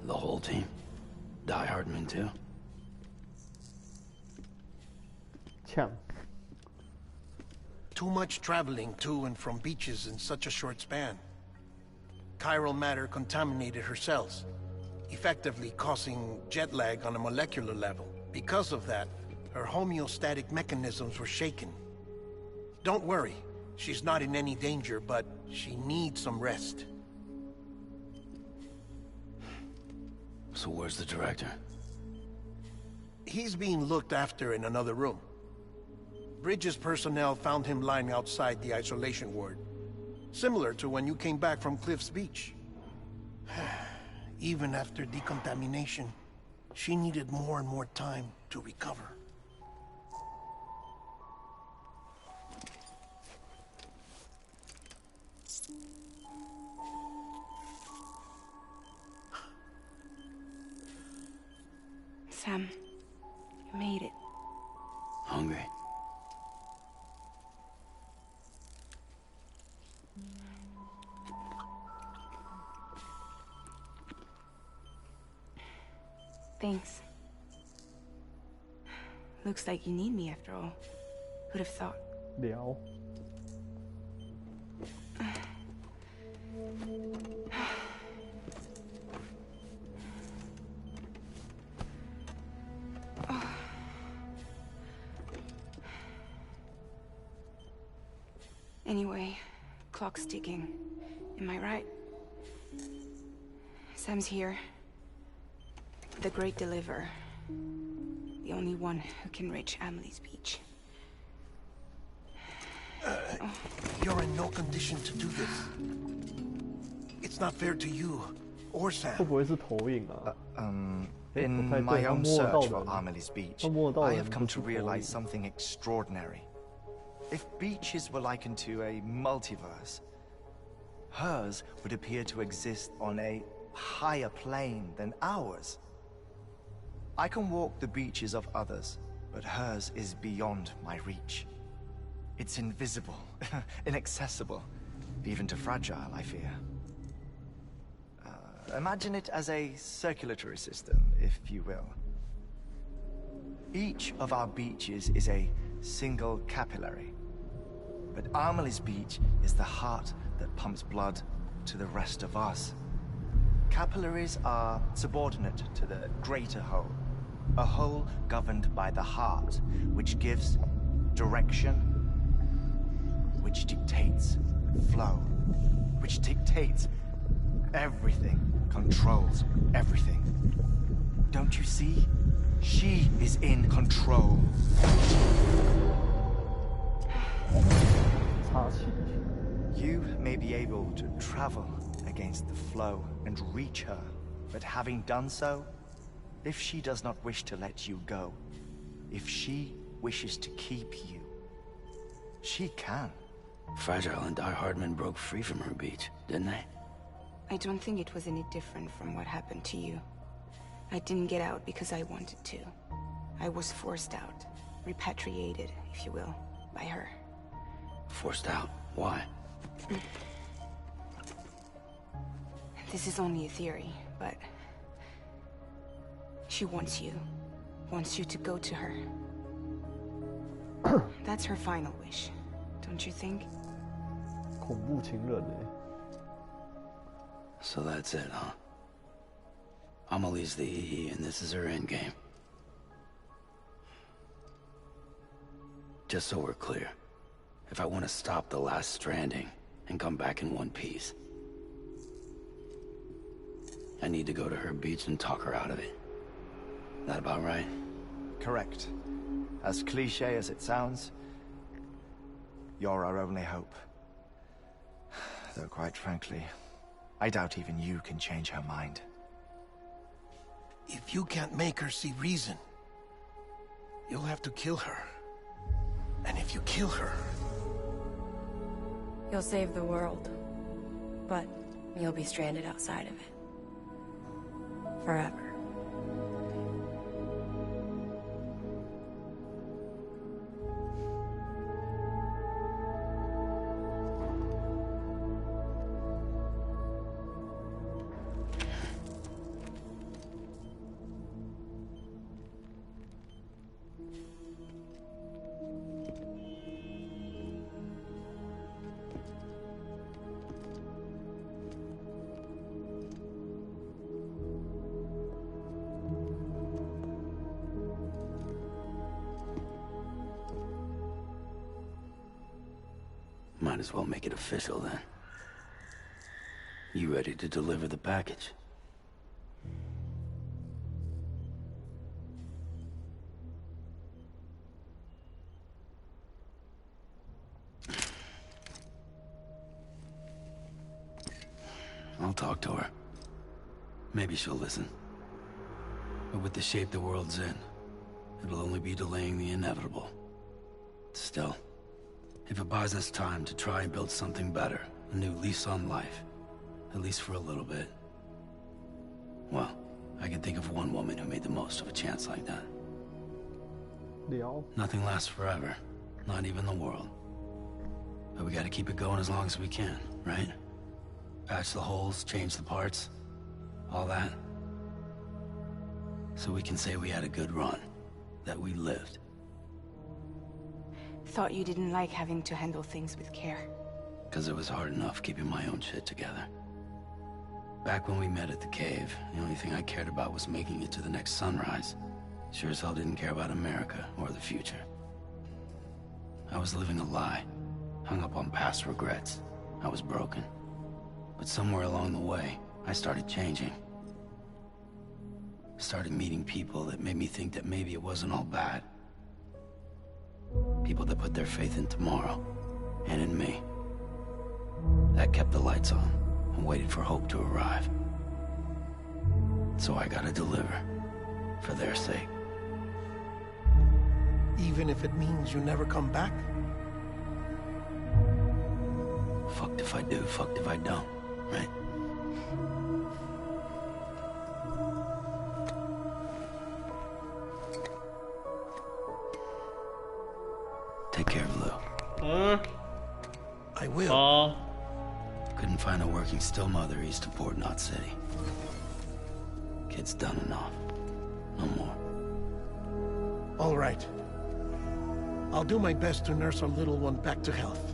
The whole team? Die Hardman too? 呛。 Too much traveling to and from beaches in such a short span. Chiral matter contaminated her cells, effectively causing jet lag on a molecular level. Because of that, her homeostatic mechanisms were shaken. Don't worry, she's not in any danger, but she needs some rest. So where's the director? He's being looked after in another room. Bridges personnel found him lying outside the isolation ward. Similar to when you came back from Cliff's Beach. Even after decontamination, she needed more and more time to recover. Sam, you made it. Hungry? Thanks. Looks like you need me after all. Who'd have thought? 聊。 Anyway, clock's ticking. Am I right? Sam's here. The Great Deliverer. The only one who can reach Amelie's beach. You're in no condition to do this. It's not fair to you or 会 Sam. 不会是投影啊？ In 不太 my 对，他 own 摸得到 search for 人， Amelie's Beach, 他摸得到 I 人 have 不 come 是 to 投影 realize something extraordinary. If beaches were likened to a multiverse, hers would appear to exist on a higher plane than ours. I can walk the beaches of others, but hers is beyond my reach. It's invisible, inaccessible, even to fragile, I fear. Imagine it as a circulatory system, if you will. Each of our beaches is a single capillary. But Amelie's beach is the heart that pumps blood to the rest of us. Capillaries are subordinate to the greater whole. A whole governed by the heart, which gives direction, which dictates flow, which dictates everything, controls everything. Don't you see? She is in control. 插旗。 You may be able to travel against the flow and reach her, but having done so, if she does not wish to let you go, if she wishes to keep you, she can. Fragile and Die Hardman broke free from her beach, didn't they? I don't think it was any different from what happened to you. I didn't get out because I wanted to. I was forced out. Repatriated, if you will, by her. Forced out? Why? This is only a theory, but... she wants you. Wants you to go to her. That's her final wish, don't you think? 恐怖情人哎。 So that's it, huh? Amelie's the EE, and this is her endgame. Just so we're clear, if I want to stop the last stranding and come back in one piece, I need to go to her beach and talk her out of it. That about right? Correct. As cliche as it sounds, you're our only hope. Though quite frankly, I doubt even you can change her mind. If you can't make her see reason, you'll have to kill her. And if you kill her... You'll save the world, but you'll be stranded outside of it. Forever. Might as well make it official then. You ready to deliver the package? I'll talk to her. Maybe she'll listen. But with the shape the world's in, it'll only be delaying the inevitable. Still, if it buys us time to try and build something better, a new lease on life, at least for a little bit, well, I can think of one woman who made the most of a chance like that. Nothing lasts forever, not even the world. But we gotta keep it going as long as we can, right? Patch the holes, change the parts, all that. So we can say we had a good run, that we lived. Thought you didn't like having to handle things with care. 'Cause it was hard enough keeping my own shit together. Back when we met at the cave, the only thing I cared about was making it to the next sunrise. Sure as hell didn't care about America or the future. I was living a lie, hung up on past regrets. I was broken. But somewhere along the way, I started changing. Started meeting people that made me think that maybe it wasn't all bad. People that put their faith in tomorrow, and in me. That kept the lights on, and waited for hope to arrive. So I gotta deliver, for their sake. Even if it means you never come back? Fucked if I do, fucked if I don't, right? Take care of Lou. I will. Couldn't find a working still mother east of Port Knot City. Kid's done enough. No more. All right. I'll do my best to nurse our little one back to health.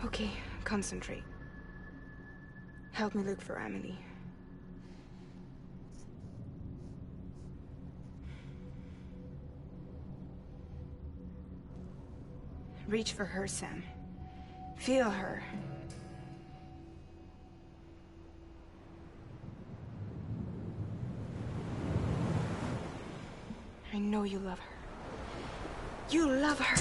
Okay, concentrate. Help me look for Emily. Reach for her, Sam. Feel her. I know you love her. You love her!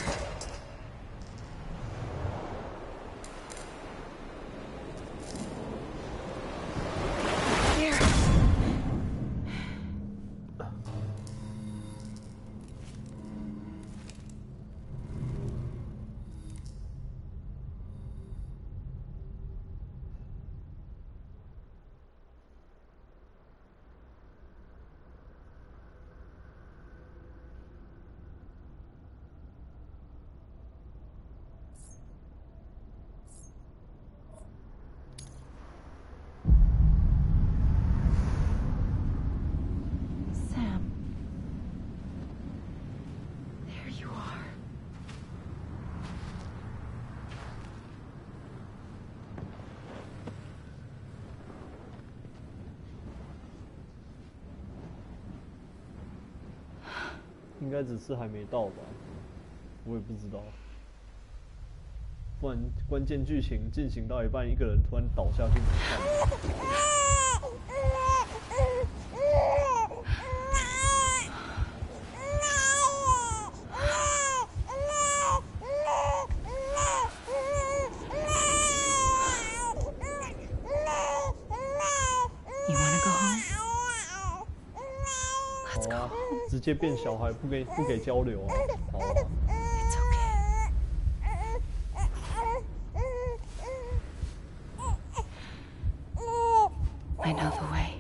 Sam. There you are.应该只是还没到吧，我也不知道。不然关键剧情进行到一半，一个人突然倒下去，怎么办？ You wanna go home? Let's go 好啊 home. 直接变小孩，不给交流啊！好啊， It's okay. I know the way.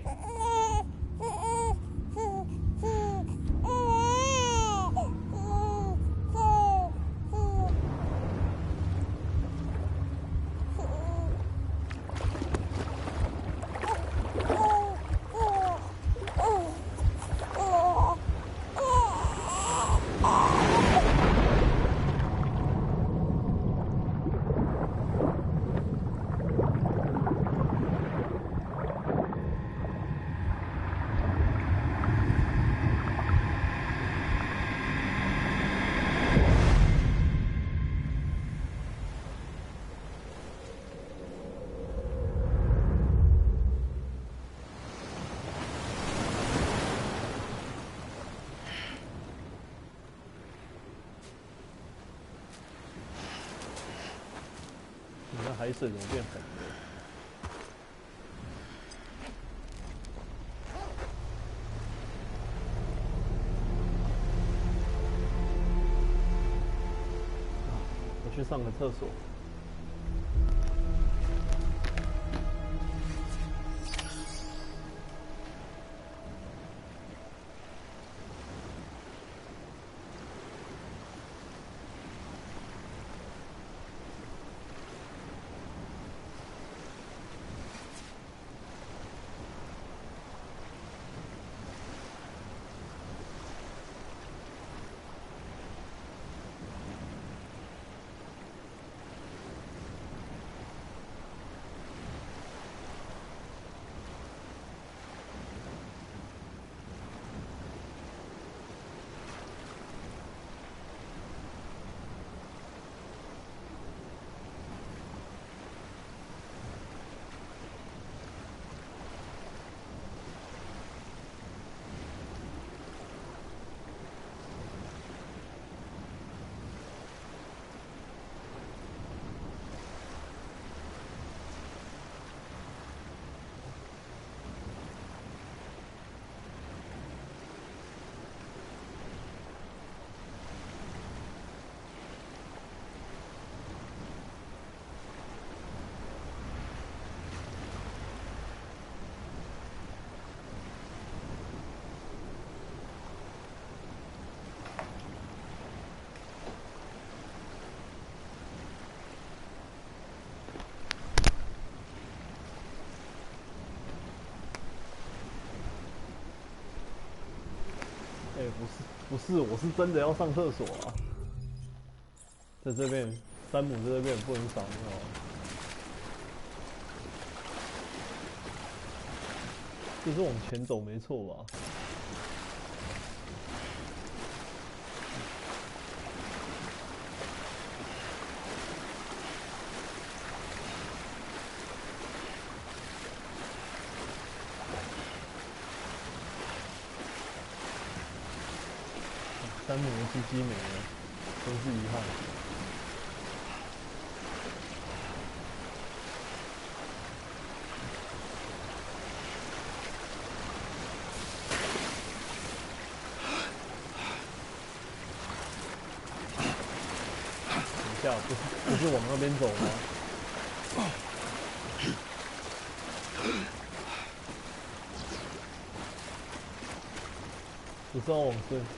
海水怎么变红的？我去上个厕所。不是，我是真的要上厕所啊！在这边，山姆在这边不能扫尿啊。就是往前走没错吧？山姆的鸡鸡没了，真是遗憾。等一下，不是往那边走吗？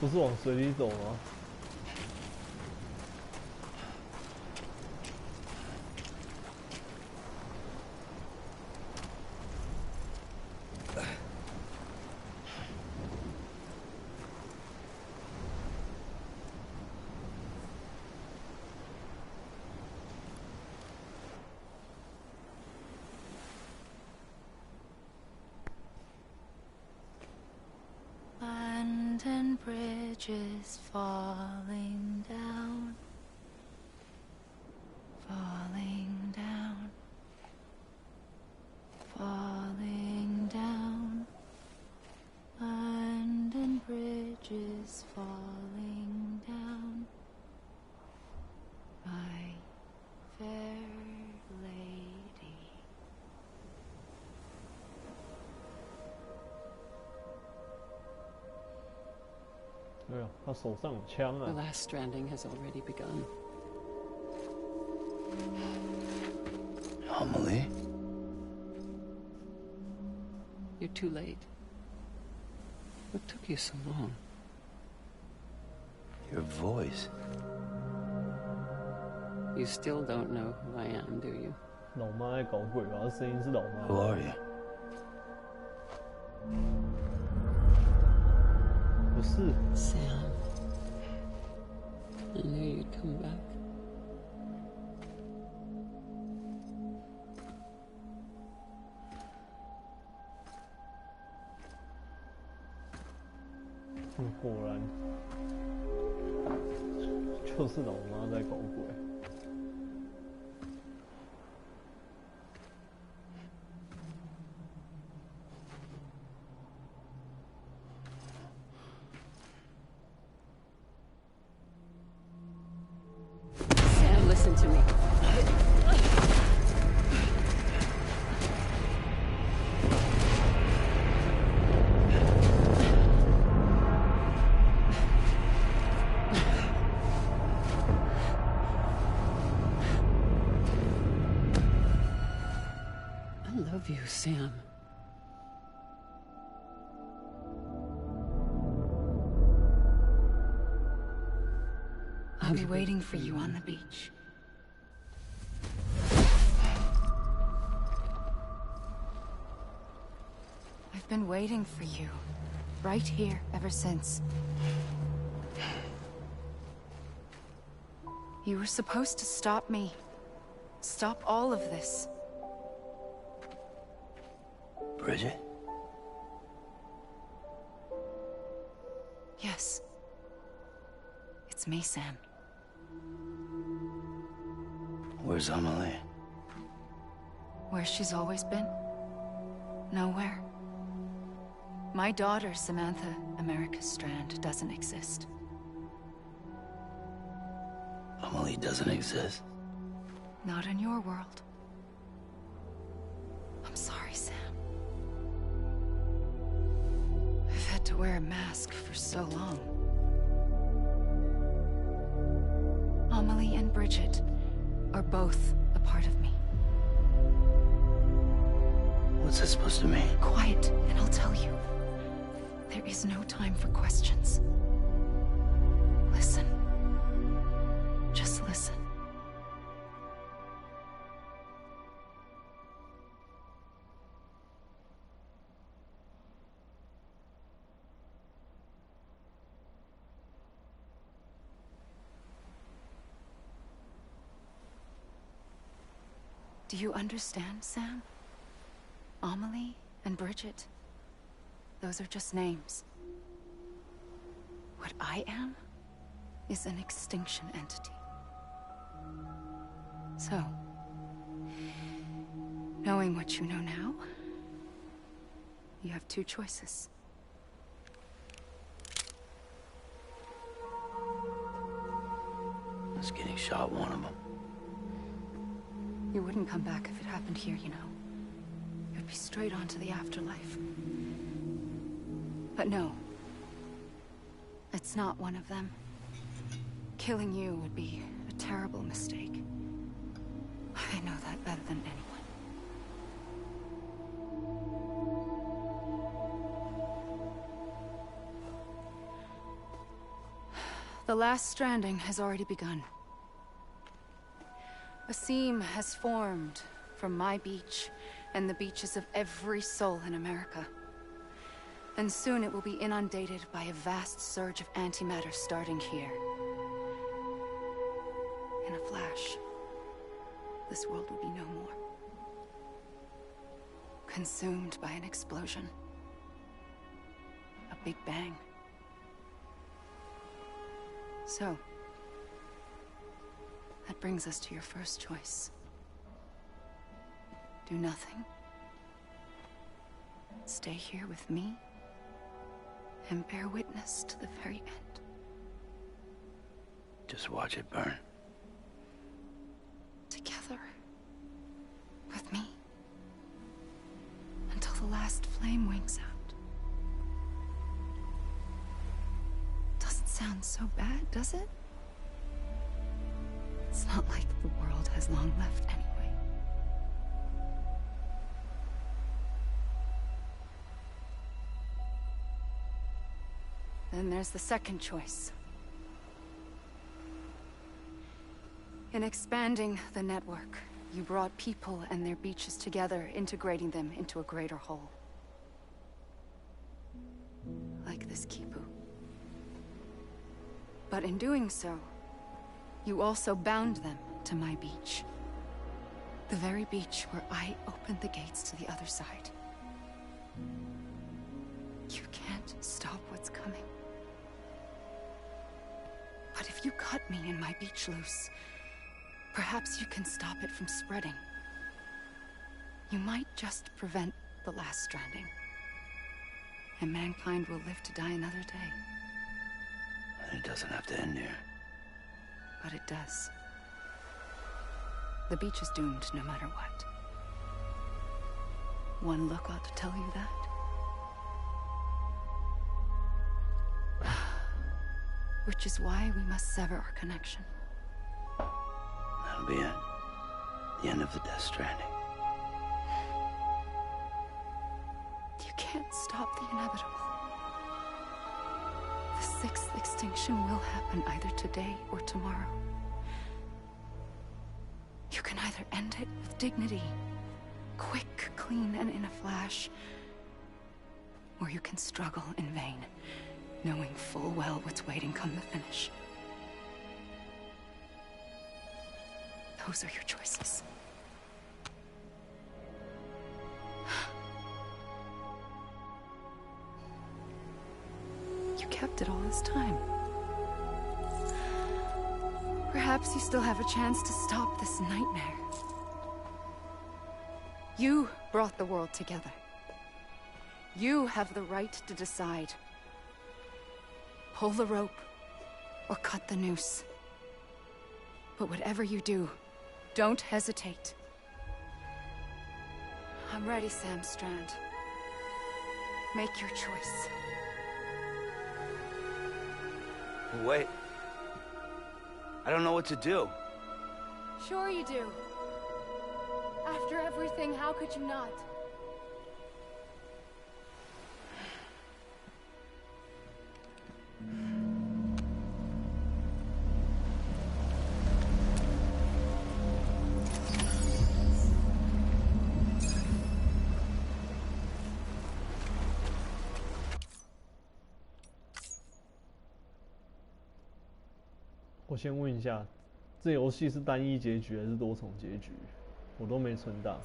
不是往水里走吗？London Bridge is falling down, falling down, falling down. London Bridge is falling down, my fair lady. 哎呀，他手上有枪啊 The last stranding has already begun. Amelie? You're too late. What took you so long? Your voice. You still don't know who I am, do you? 老妈在搞鬼吧？声音是老妈。 Who are you? 不是。 Sam. I knew you'd come back. 果然，就是老妈在搞鬼。Sam, listen to me. love you, Sam. I'll be waiting for you on the beach. I've been waiting for you, right here, ever since. You were supposed to stop me. Stop all of this. Bridget? Yes. It's me, Sam. Where's Amelie? Where she's always been. Nowhere. My daughter, Samantha America Strand, doesn't exist. Amelie doesn't exist? Not in your world. I'm sorry, Sam. I've had to wear a mask for so long. Amelie and Bridget are both a part of me. What's that supposed to mean? Quiet, and I'll tell you. There is no time for questions. Listen. Just listen. Do you understand, Sam? Amelie and Bridget, those are just names. What I am is an extinction entity. So, knowing what you know now, you have two choices. Is getting shot one of them? You wouldn't come back if it happened here, you know. You'd be straight on to the afterlife. But no. It's not one of them. Killing you would be a terrible mistake. I know that better than anyone. The last stranding has already begun. A seam has formed from my beach and the beaches of every soul in America. And soon it will be inundated by a vast surge of antimatter starting here. In a flash, this world will be no more. Consumed by an explosion. A big bang. So, that brings us to your first choice. Do nothing. Stay here with me and bear witness to the very end. Just watch it burn. Together. With me. Until the last flame winks out. Doesn't sound so bad, does it? It's not like the world has long left anyway. Then there's the second choice. In expanding the network, you brought people and their beaches together, integrating them into a greater whole. Like this Kipu. But in doing so, you also bound them to my beach. The very beach where I opened the gates to the other side. You can't stop what's coming. But if you cut me and my beach loose, perhaps you can stop it from spreading. You might just prevent the last stranding. And mankind will live to die another day. And it doesn't have to end here. But it does. The beach is doomed no matter what. One look ought to tell you that. Which is why we must sever our connection. That'll be it. The end of the Death Stranding. stop the inevitable. The sixth extinction will happen either today or tomorrow. You can either end it with dignity, quick, clean, and in a flash, or you can struggle in vain, knowing full well what's waiting come the finish. Those are your choices. You kept it all this time. Perhaps you still have a chance to stop this nightmare. You brought the world together. You have the right to decide. Pull the rope, or cut the noose. But whatever you do, don't hesitate. I'm ready, Sam Strand. Make your choice. Wait. I don't know what to do. Sure you do. After everything, how could you not?我先问一下，这游戏是单一结局还是多重结局？我都没存档。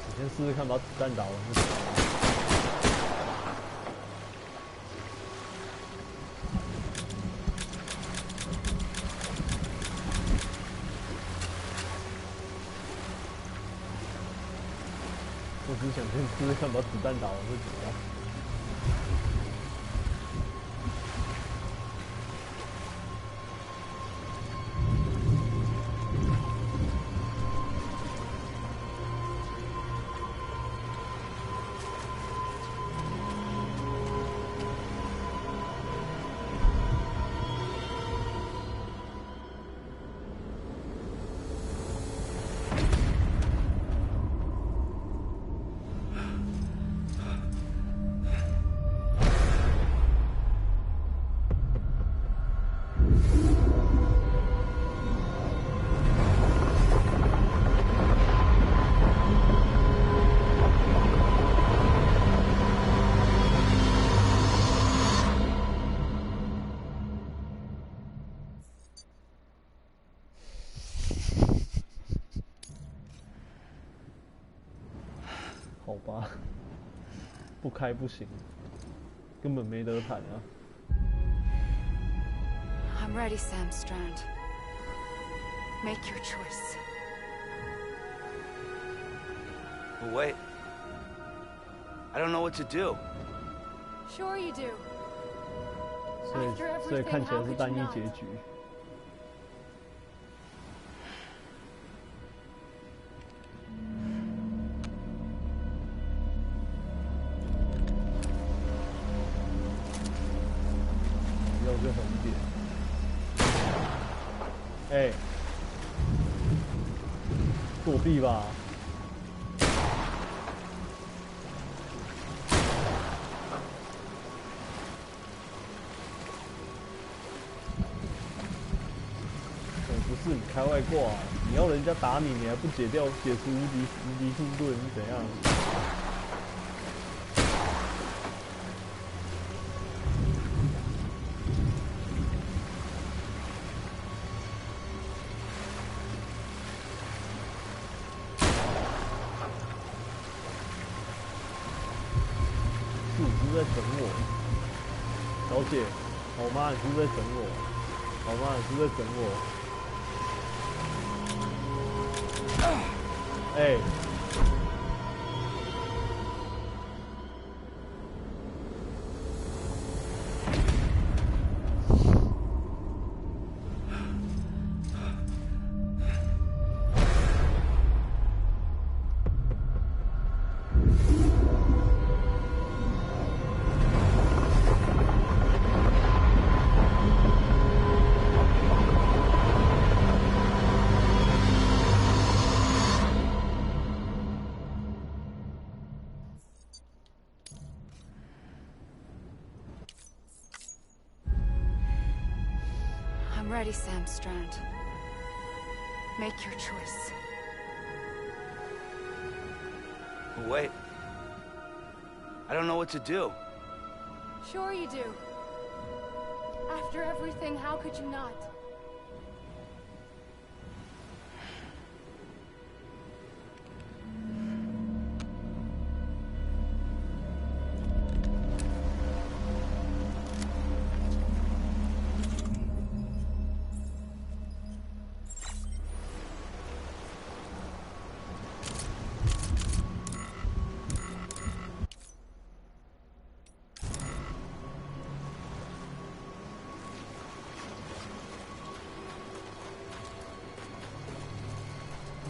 我先试试看把子弹打完就行。我只想先试试看把子弹打完会怎么样。好吧，不开不行，根本没得谈啊。I'm ready, Sam Strand. Make your choice. Wait. I don't know what to do. Sure you do. 所以看起来是单一结局。要就狠一点。哎，作弊吧！不是你开外挂，你要人家打你，你还不解除无敌护盾，你怎样？是不是在整我？小姐，好吗？你是不是在整我？好吗？你是不是在整我？哎， I'm ready, Sam Strand. Make your choice. Wait. I don't know what to do. Sure you do. After everything, how could you not?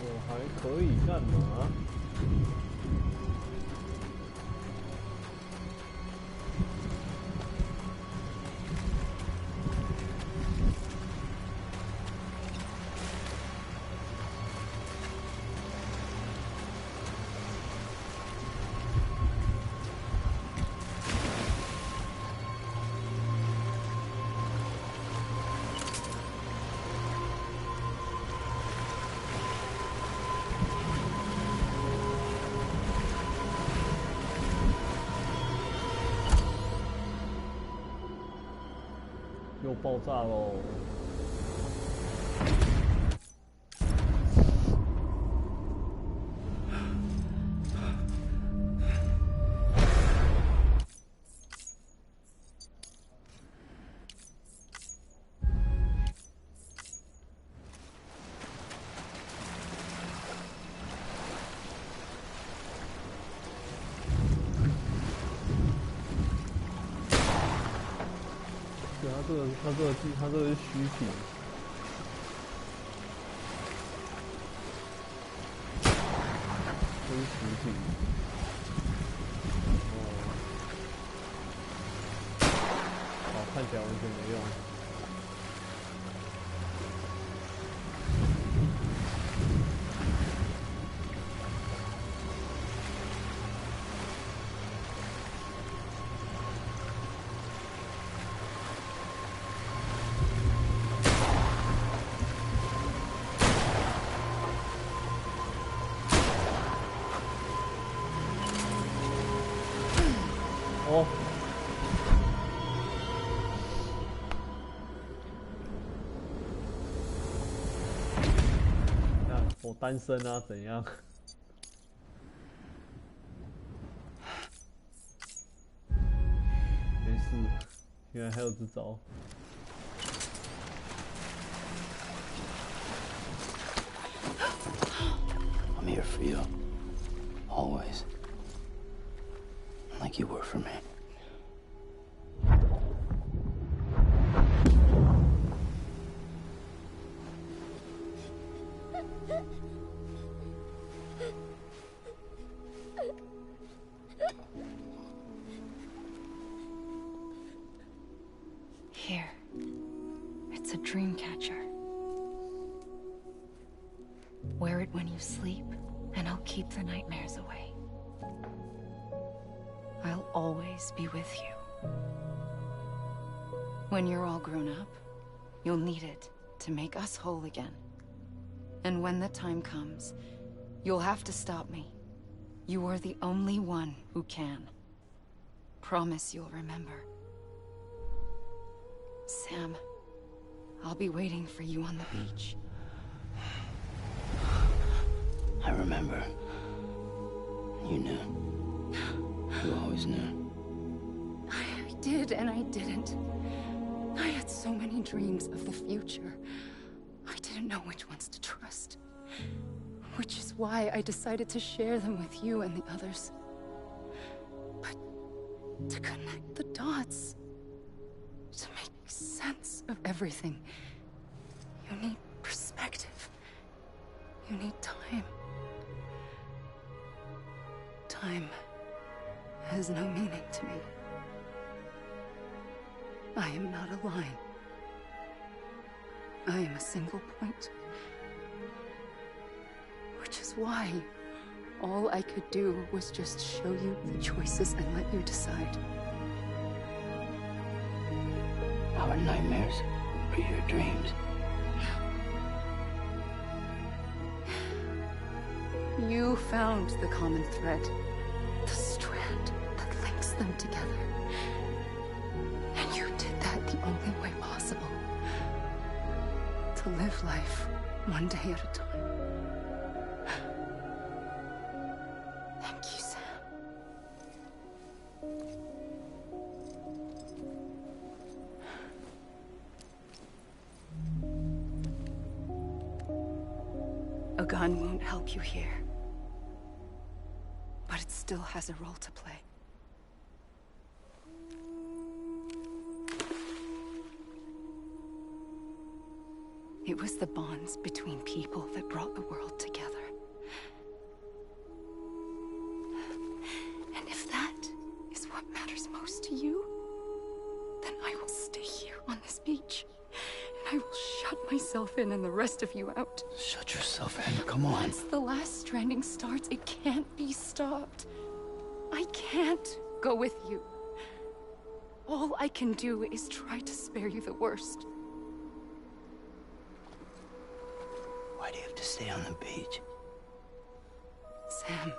我还可以干嘛？又爆炸喽！它这个是虚体，这是实体。哦，看起来完全没用。哦，那我单身啊，怎样？没事，原来还有这招。I'm here for you. Always. Like you were for me. Here. It's a dream catcher. Wear it when you sleep, and I'll keep the nightmares away. I'll always be with you. When you're all grown up, you'll need it to make us whole again. And when the time comes, you'll have to stop me. You are the only one who can. Promise you'll remember. Sam, I'll be waiting for you on the beach. I remember. You knew. You always knew. I did and I didn't. I had so many dreams of the future. I didn't know which ones to trust. Which is why I decided to share them with you and the others. But to connect the dots, to make sense of everything, you need perspective. You need time. Time has no meaning to me. I am not a line. I am a single point. Which is why all I could do was just show you the choices and let you decide. Our nightmares or your dreams. You found the common thread, the strand that links them together. And you did that the only way possible. To live life one day at a time. Thank you, Sam. A gun won't help you here. But it still has a role to play. It was the bonds between people that brought the world together. And if that is what matters most to you, then I will stay here on this beach. And I will shut myself in and the rest of you out. Shut yourself in, come on. Once the last stranding starts, it can't be stopped. I can't go with you. All I can do is try to spare you the worst. Why do you have to stay on the beach? Sam,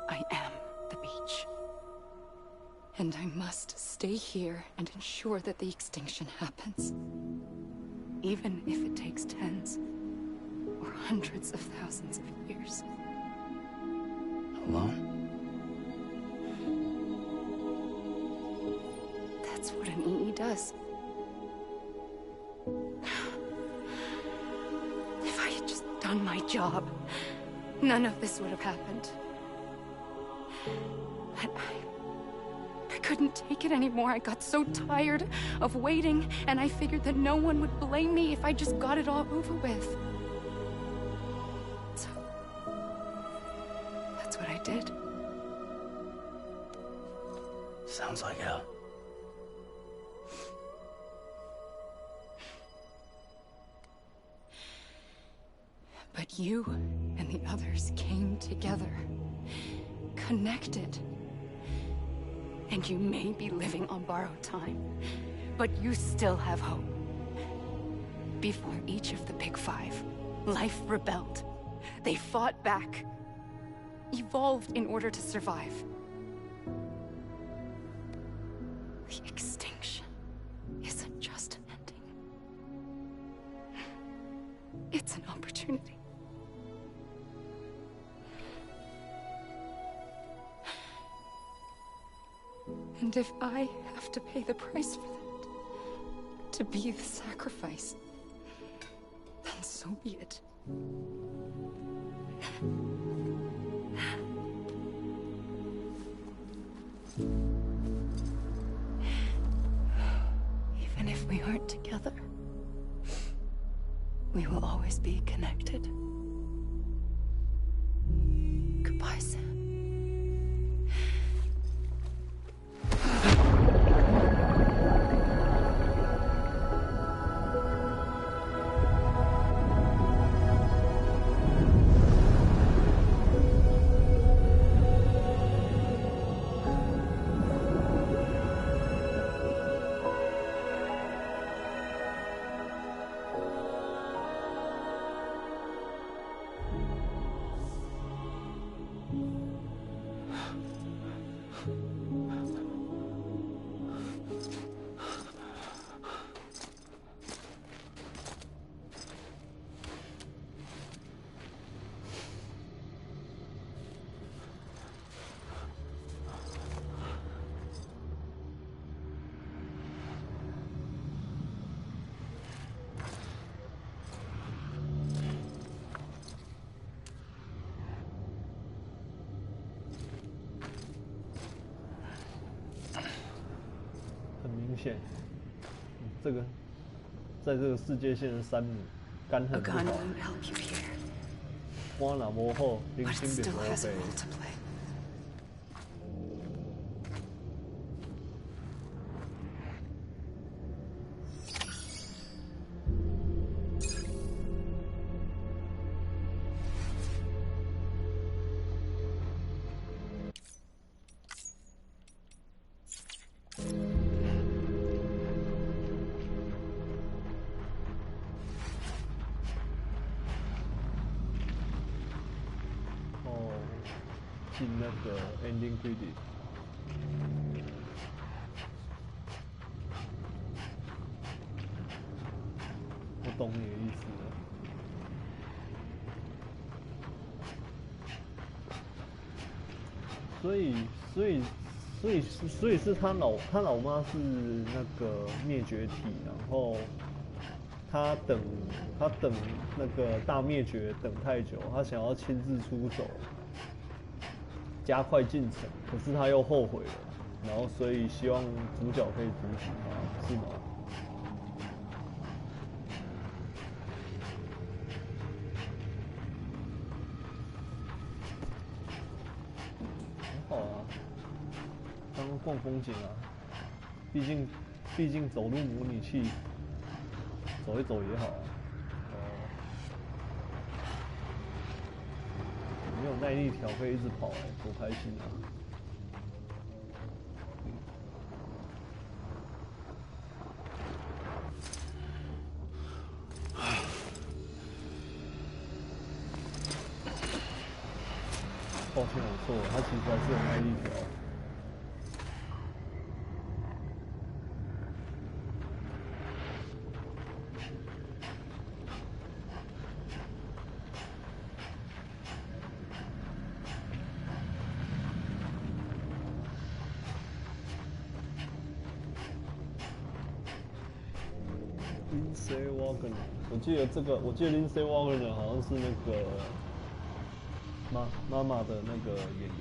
I am the beach. And I must stay here and ensure that the extinction happens. Even if it takes tens or hundreds of thousands of years. Alone? That's what an EE does. If I had just done my job, none of this would have happened. But I couldn't take it anymore. I got so tired of waiting, and I figured that no one would blame me if I just got it all over with. So, that's what I did. Sounds like hell. But you and the others came together, connected. And you may be living on borrowed time, but you still have hope. Before each of the Big Five, life rebelled. They fought back, evolved in order to survive. The extinction isn't just an ending. It's an opportunity. And if I have to pay the price for that, to be the sacrifice, then so be it. Even if we aren't together, we will always be connected. Goodbye, Sam.这个在这个世界线的3米，干很不好。我若无好，零星就无白。进那个 ending credit。我懂你的意思了。所以是他老妈是那个灭绝体，然后他等那个大灭绝等太久，他想要亲自出手，加快进程，可是他又后悔了，然后所以希望主角可以阻止他，是吗？很好啊，当逛风景啊，毕竟走路模拟器，走一走也好啊。没有耐力条可以一直跑多开心啊！抱歉，我错了，他其实还是有耐力条。Lindsay Wagner， 我记得 Lindsay Wagner 好像是那个妈妈的那个演员。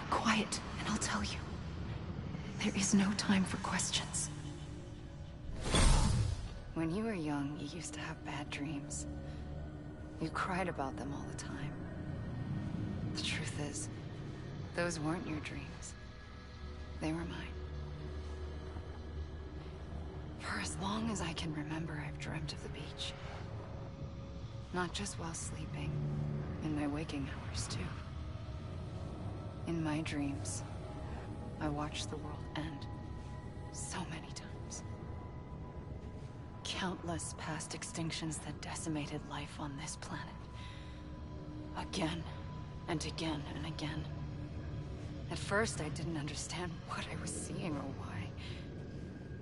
Quiet, and I'll tell you. There is no time for questions. When you were young, you used to have bad dreams. You cried about them all the time. The truth is, those weren't your dreams. They were mine. For as long as I can remember, I've dreamt of the beach. Not just while sleeping, in my waking hours too. In my dreams, I watched the world end so many times. Countless past extinctions that decimated life on this planet. Again, and again, and again. At first, I didn't understand what I was seeing or why.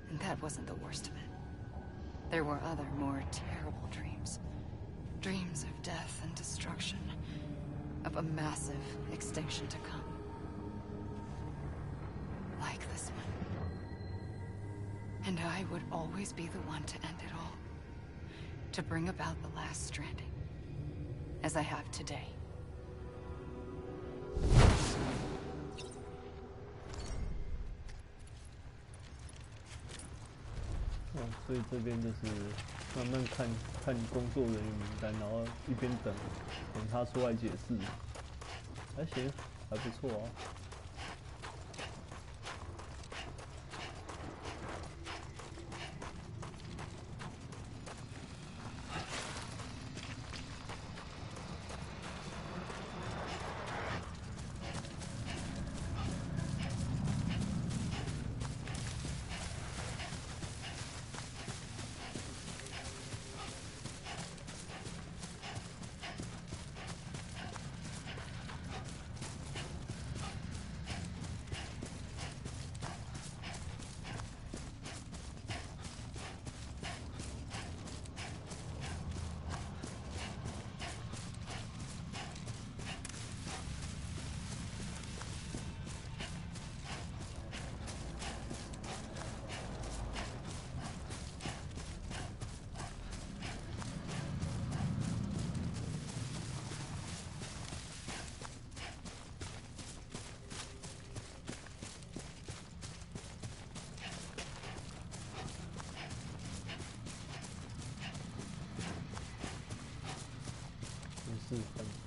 And that wasn't the worst of it. There were other, more terrible dreams. Dreams of death and destruction. Of a massive extinction to come. Like this one. And I would always be the one to end it all. To bring about the last stranding. As I have today. 所以这边就是慢慢看工作人员名单，然后一边等他出来解释，还行，还不错啊。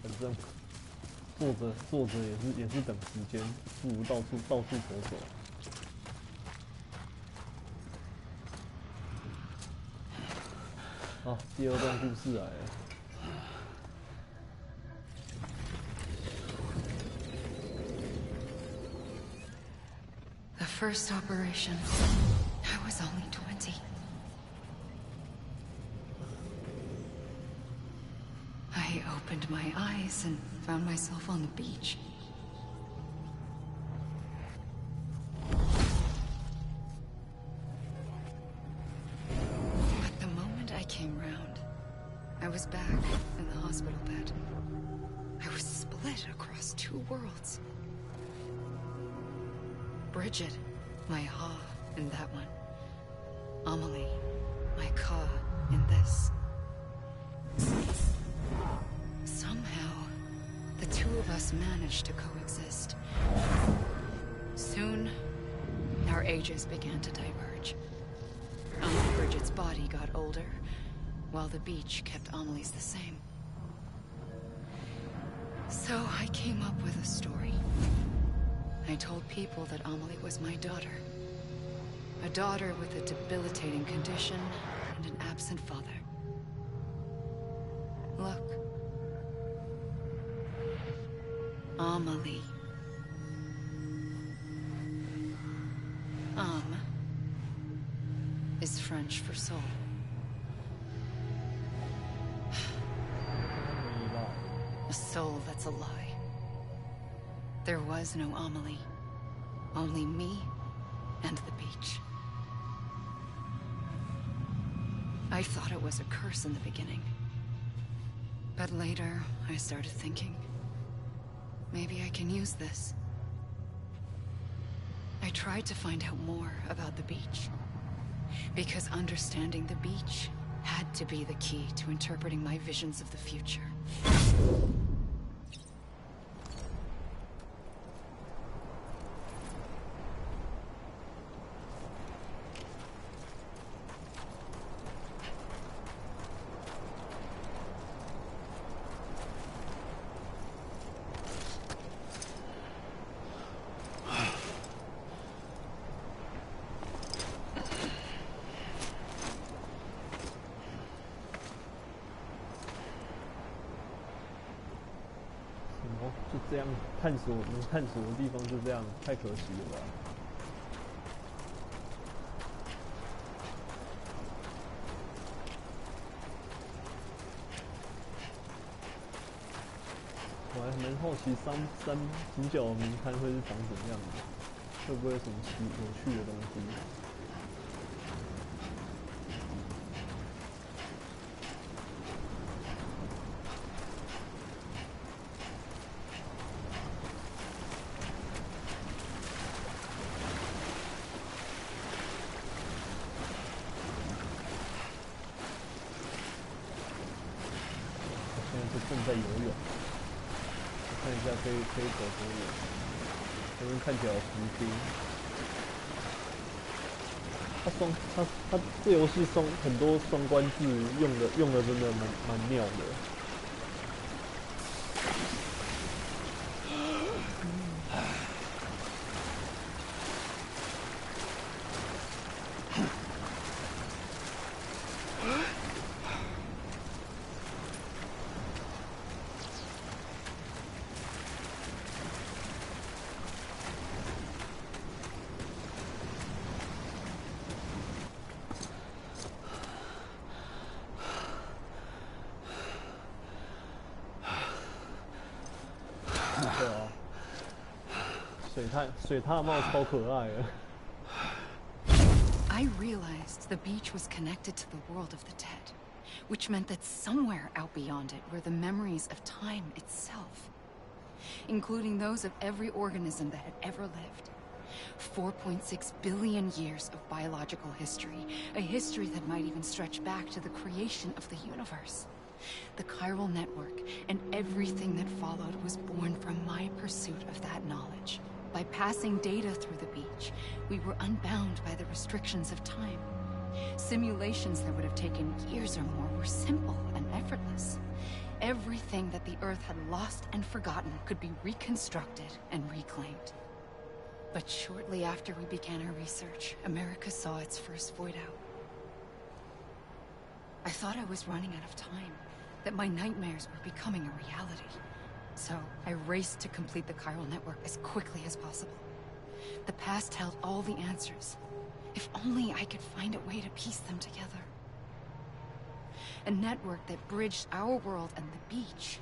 反正坐着也是等时间，不如到处走走。好，第二段故事来了。The first operation, I was only 20. I opened my eyes and found myself on the beach. But the moment I came round, I was back in the hospital bed. I was split across two worlds. Bridget, my Ha in that one. Amelie, my Ka in this. Somehow, the two of us managed to coexist. Soon, our ages began to diverge. Bridget's body got older, while the beach kept Amelie's the same. So I came up with a story. I told people that Amelie was my daughter. A daughter with a debilitating condition and an absent father. Look. Amelie. Is French for soul. A soul that's a lie. There was no Amelie. Only me and the beach. I thought it was a curse in the beginning. But later, I started thinking, maybe I can use this. I tried to find out more about the beach. Because understanding the beach had to be the key to interpreting my visions of the future.就这样探索能探索的地方就这样，太可惜了吧。我还蛮好奇三主角名摊会是长怎么样的，会不会有什么有趣的东西？正在游泳，我看一下可以走多远。这边看起来有浮冰。它这游戏很多双关字用的真的蛮妙的。对啊，水獭帽超可爱的。I realized the beach was connected to the world of the dead, which meant that somewhere out beyond it were the memories of time itself, including those of every organism that had ever lived. 4.6 billion years of biological history, a history that might even stretch back to the creation of the universe. The chiral network and everything that followed was born from my pursuit of that knowledge. By passing data through the beach, we were unbound by the restrictions of time. Simulations that would have taken years or more were simple and effortless. Everything that the Earth had lost and forgotten could be reconstructed and reclaimed. But shortly after we began our research, America saw its first void out. I thought I was running out of time, that my nightmares were becoming a reality. So I raced to complete the chiral network as quickly as possible. The past held all the answers. If only I could find a way to piece them together. A network that bridged our world and the beach.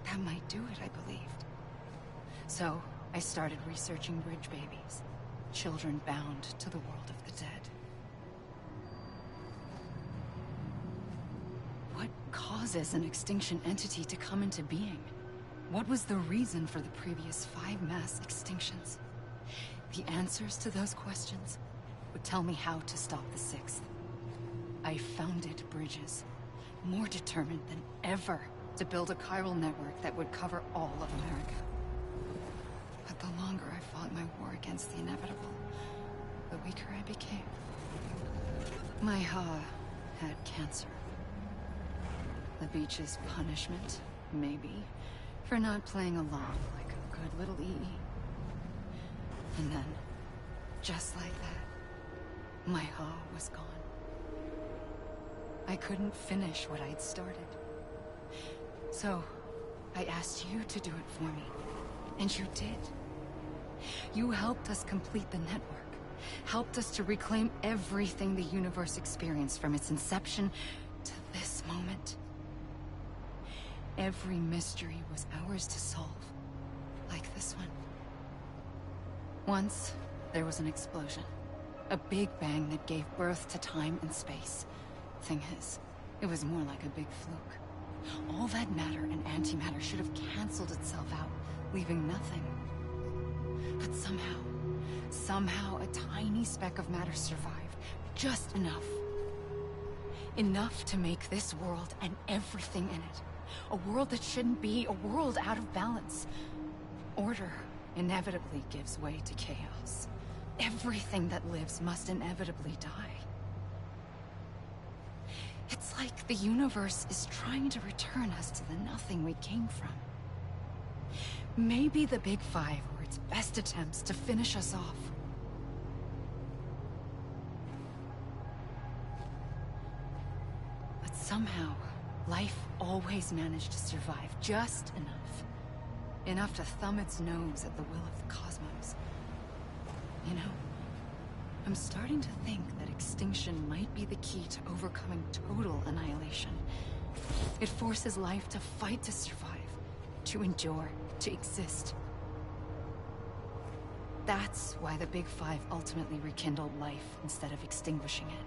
That might do it, I believed. So, I started researching bridge babies. Children bound to the world of the dead. What causes an extinction entity to come into being? What was the reason for the previous 5 mass extinctions? The answers to those questions would tell me how to stop the 6th. I founded bridges, more determined than ever to build a chiral network that would cover all of America. But the longer I fought my war against the inevitable, the weaker I became. My Ha had cancer. The beach's punishment, maybe, for not playing along like a good little EE. And then, just like that, my Ha was gone. I couldn't finish what I'd started. So, I asked you to do it for me. And you did. You helped us complete the network. Helped us to reclaim everything the universe experienced from its inception to this moment. Every mystery was ours to solve. Like this one. Once, there was an explosion. A big bang that gave birth to time and space. Thing is, it was more like a big fluke. All that matter and antimatter should have canceled itself out, leaving nothing. But somehow a tiny speck of matter survived. Just enough. Enough to make this world and everything in it. A world that shouldn't be, a world out of balance. Order inevitably gives way to chaos. Everything that lives must inevitably die. It's like the universe is trying to return us to the nothing we came from. Maybe the Big Five were its best attempts to finish us off. But somehow, life always managed to survive just enough. Enough to thumb its nose at the will of the cosmos. You know, I'm starting to think that extinction might be the key to overcoming total annihilation. It forces life to fight to survive, to endure, to exist. That's why the Big Five ultimately rekindled life instead of extinguishing it.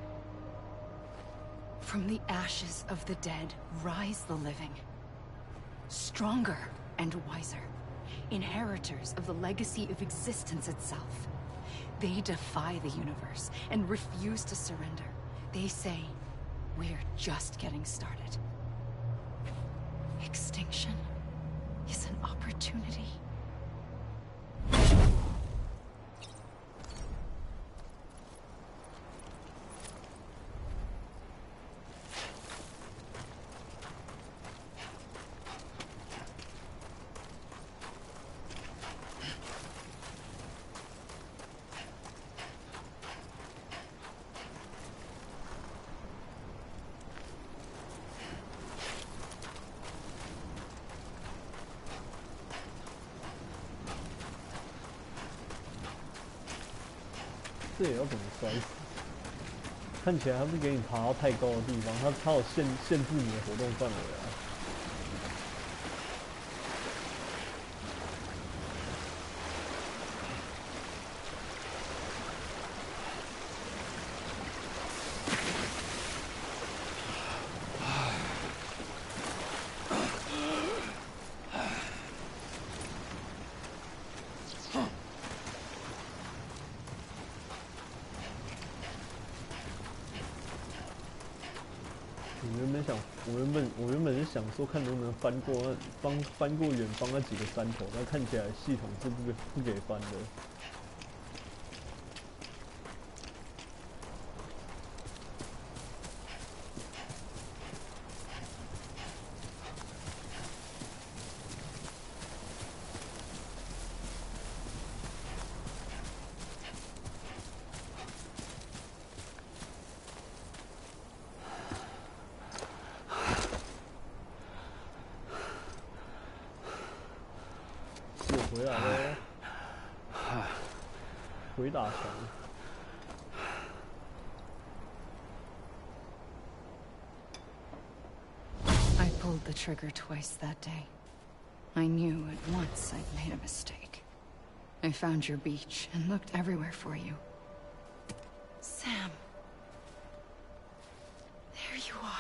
From the ashes of the dead rise the living. Stronger and wiser. Inheritors of the legacy of existence itself. They defy the universe and refuse to surrender. They say, we're just getting started. Extinction is an opportunity.这也要怎么摔死？看起来他是给你爬到太高的地方，他有限制你的活动范围啊。我原本是想说，看能不能翻过远方那几个山头，但看起来系统是不给翻的。回来了，回打墙。pulled the trigger twice that day. I knew at once I'd made a mistake. I found your beach and looked everywhere for you. Sam. There you are.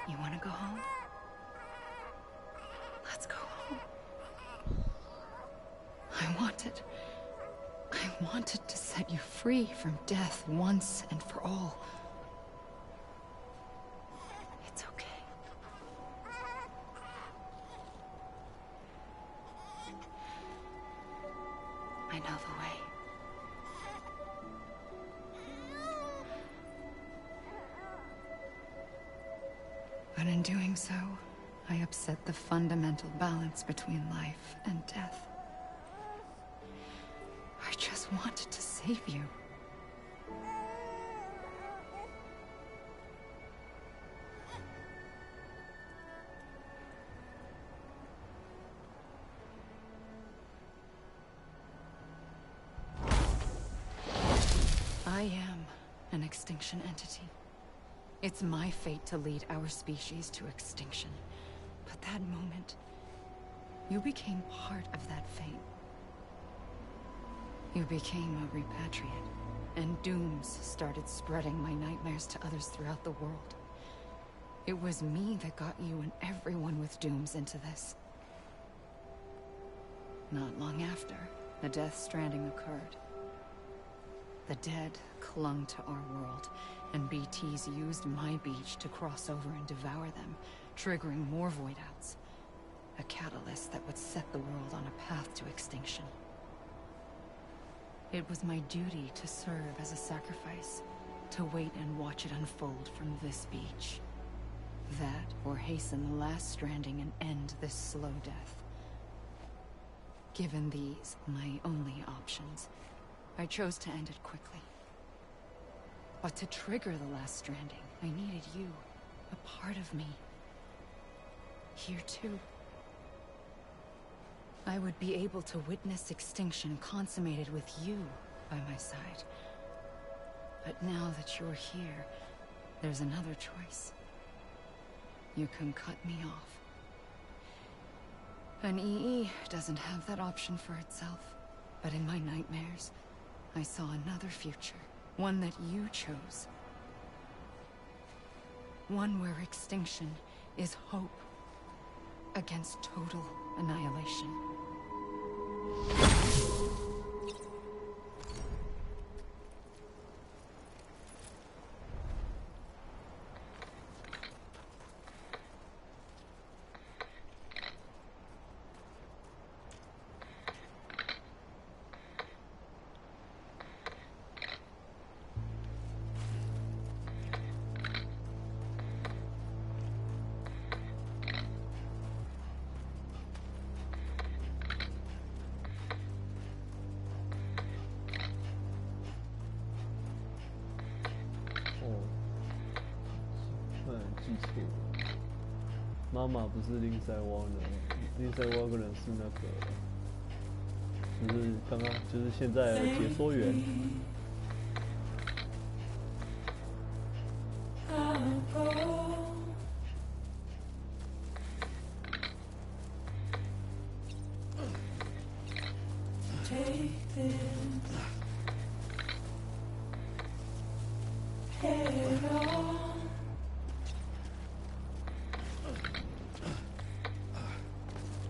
You want to go home? Let's go home. I wanted to set you free from death once and for all. It's okay. I know the way. But in doing so, I upset the fundamental balance between life and death. I just wanted to save you. I am an extinction entity. It's my fate to lead our species to extinction. But that moment, you became part of that fate. You became a repatriate, and dooms started spreading my nightmares to others throughout the world. It was me that got you and everyone with dooms into this. Not long after, the Death Stranding occurred. The dead clung to our world, and BTs used my beach to cross over and devour them, triggering more void-outs. A catalyst that would set the world on a path to extinction. It was my duty to serve as a sacrifice, to wait and watch it unfold from this beach. That, or hasten the last stranding and end this slow death. Given these, my only options, I chose to end it quickly. But to trigger the last stranding, I needed you, a part of me. Here too. I would be able to witness extinction consummated with you by my side. But now that you're here, there's another choice. You can cut me off. An EE doesn't have that option for itself. But in my nightmares, I saw another future. One that you chose. One where extinction is hope against total annihilation.妈妈不是林赛沃呢，林赛沃个人是那个，就是刚刚就是现在的解说员。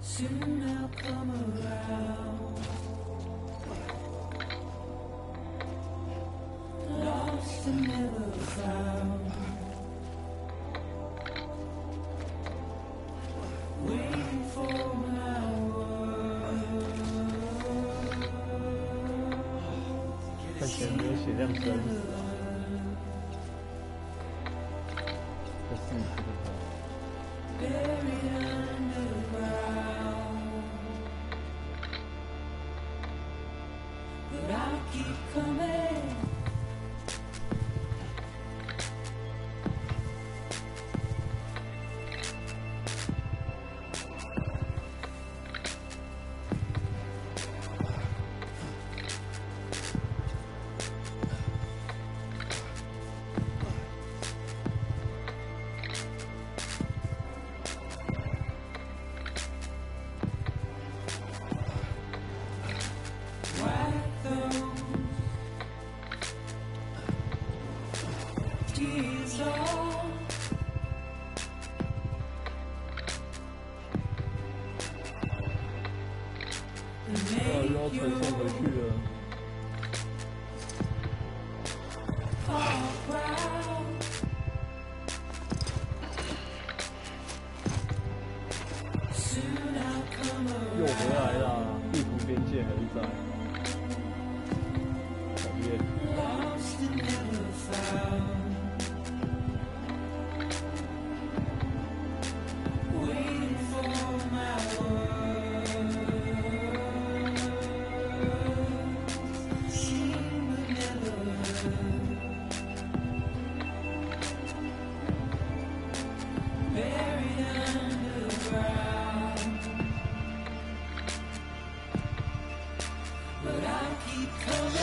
Soon I'll come around. Lost and never found. Waiting 血量死啊！这是这个头。Buried underground, but I'll keep coming. Tears all 又要传送回去了。 fall proud. 又回来啦！地图边界还是在。讨厌。 Lost and never found. Waiting for my words. Seen but never heard. Buried underground. But I'll keep coming.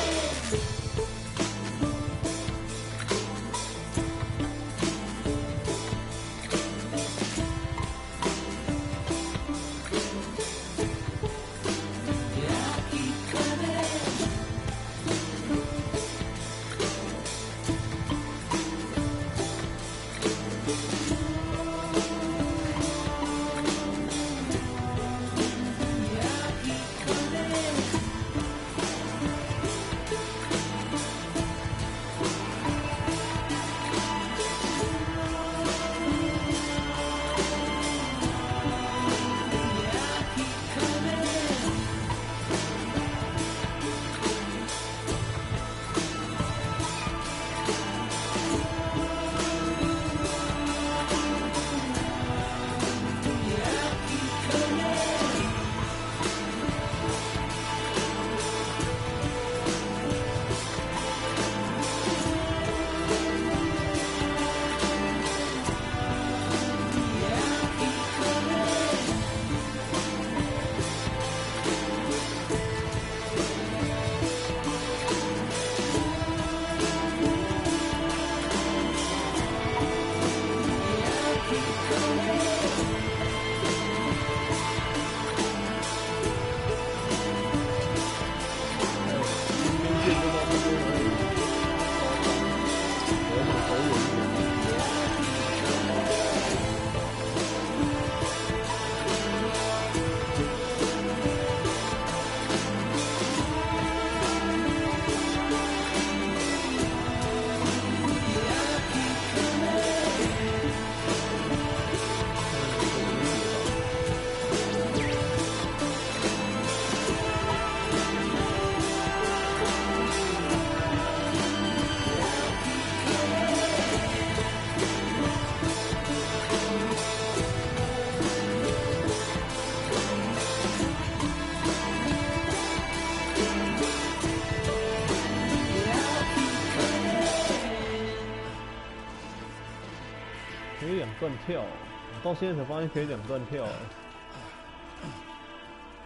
可以两段跳，我到现在才发现可以两段跳。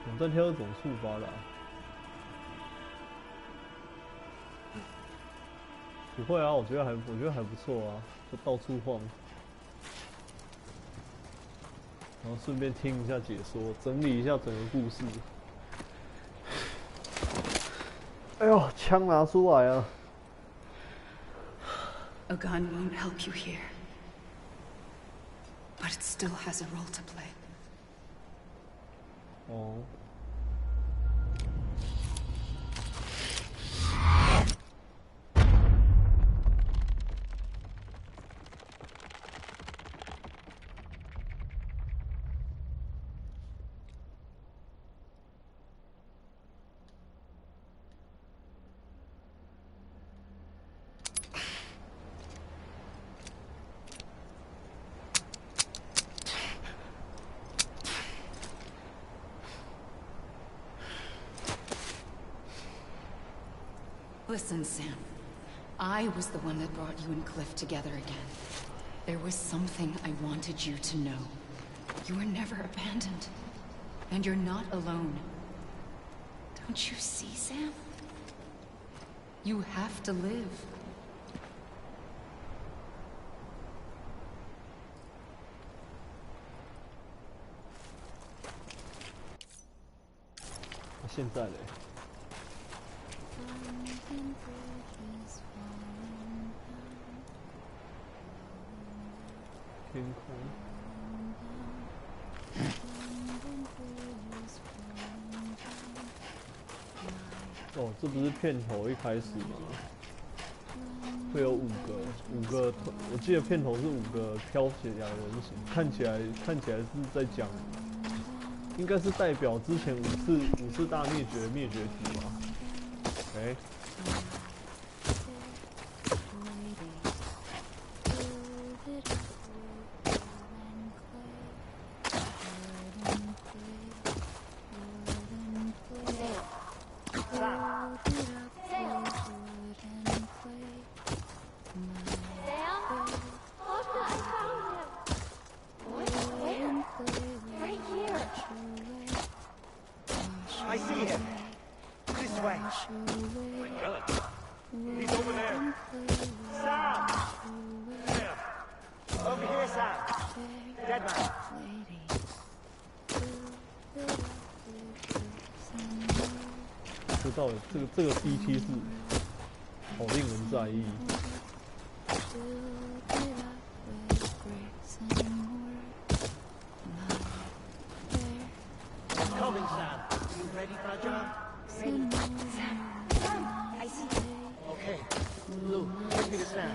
两段跳是怎么触发的、啊？不会啊，我觉得还不错啊，就到处晃，然后顺便听一下解说，整理一下整个故事。哎呦，枪拿出来啊！ A gun won't help you here. But it still has a role to play. 哦。Listen, Sam. I was the one that brought you and Cliff together again. There was something I wanted you to know. You were never abandoned. And you're not alone. Don't you see, Sam? You have to live.现在嘞，天空。哦，这不是片头一开始吗？会有五个，我记得片头是5个飘起来的人形，看起来是在讲。应该是代表之前五次大灭绝体吧？哎、I see him. This way. He's over there. Sam! Sam! Over here, Sam. Dead man. 知道了，这个 CT 是好令人在意。Coming, Sam. You ready for a job? Ready. Sam, I see you. Okay. Lou, take me to Sam.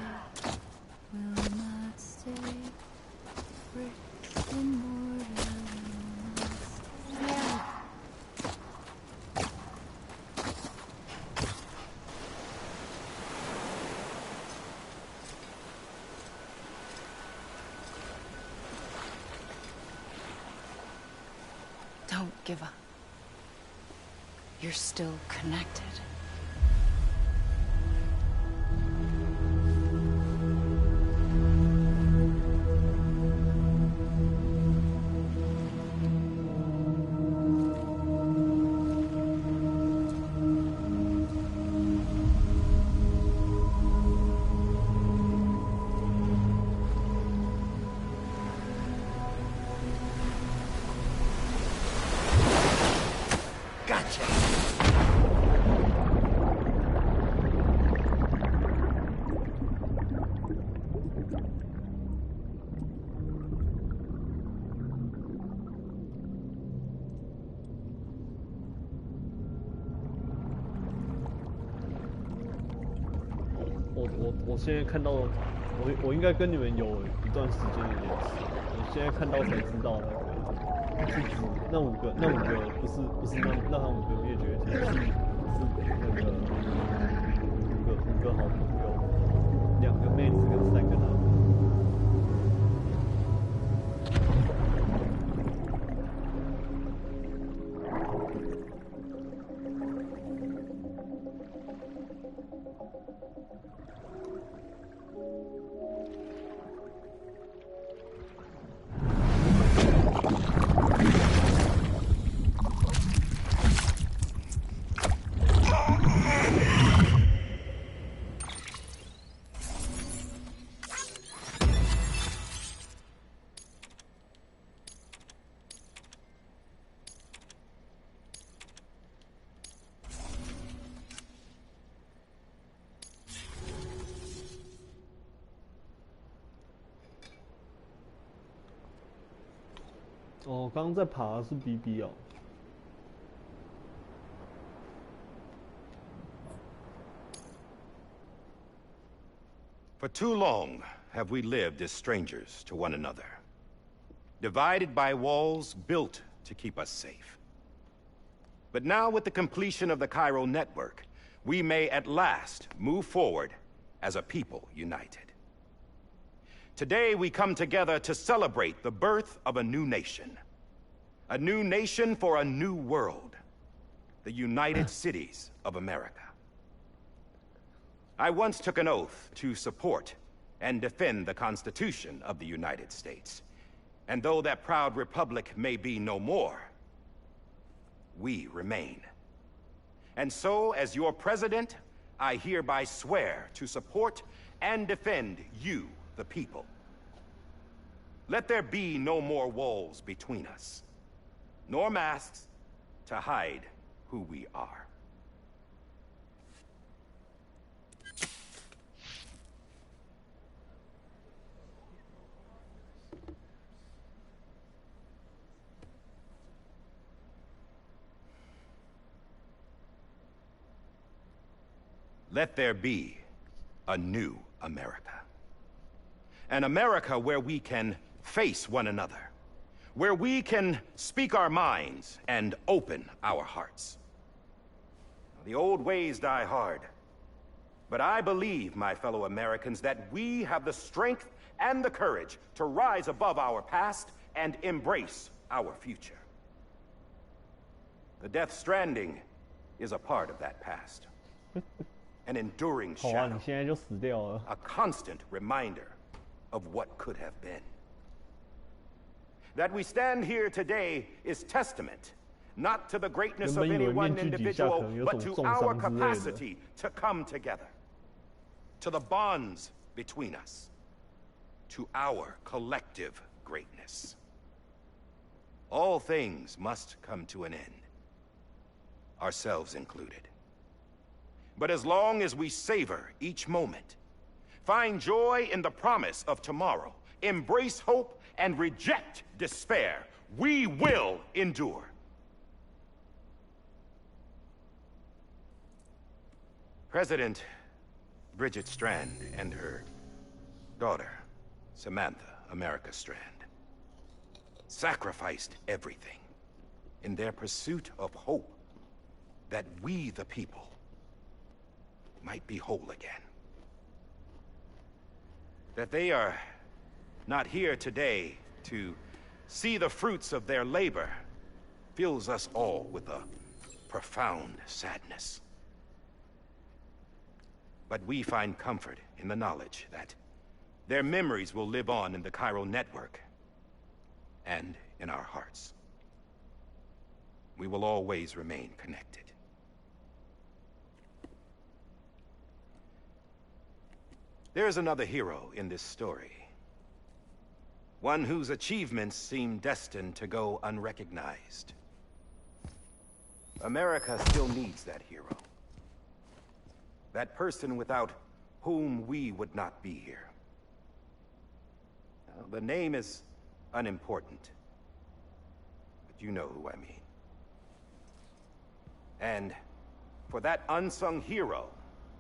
Don't give up. You're still connected. Gotcha. 我现在看到，我应该跟你们有一段时间的联系，我现在看到才知道是那五个不是那他5个灭绝体，是那个五个好朋友，2个妹子跟3个男的。哦，刚刚在爬的是 BB 哦。For too long have we lived as strangers to one another, divided by walls built to keep us safe. But now, with the completion of the Cairo network, we may at last move forward as a people united. Today, we come together to celebrate the birth of a new nation. A new nation for a new world. The United Cities of America. I once took an oath to support and defend the Constitution of the United States. And though that proud republic may be no more, we remain. And so, as your president, I hereby swear to support and defend you, the people. Let there be no more walls between us, nor masks to hide who we are. Let there be a new America. An America where we can face one another, where we can speak our minds and open our hearts. The old ways die hard, but I believe, my fellow Americans, that we have the strength and the courage to rise above our past and embrace our future. The Death Stranding is a part of that past. An enduring shadow, a constant reminder of what could have been. That we stand here today is testament, not to the greatness of any one individual, but to our capacity to come together, to the bonds between us, to our collective greatness. All things must come to an end, ourselves included. But as long as we savor each moment, find joy in the promise of tomorrow, embrace hope, and reject despair, we will endure. President Bridget Strand and her daughter, Samantha America Strand, sacrificed everything in their pursuit of hope that we, the people, might be whole again. That they are not here today to see the fruits of their labor fills us all with a profound sadness. But we find comfort in the knowledge that their memories will live on in the chiral network and in our hearts. We will always remain connected. There is another hero in this story. One whose achievements seem destined to go unrecognized. America still needs that hero. That person without whom we would not be here. Now, the name is unimportant, but you know who I mean. And for that unsung hero,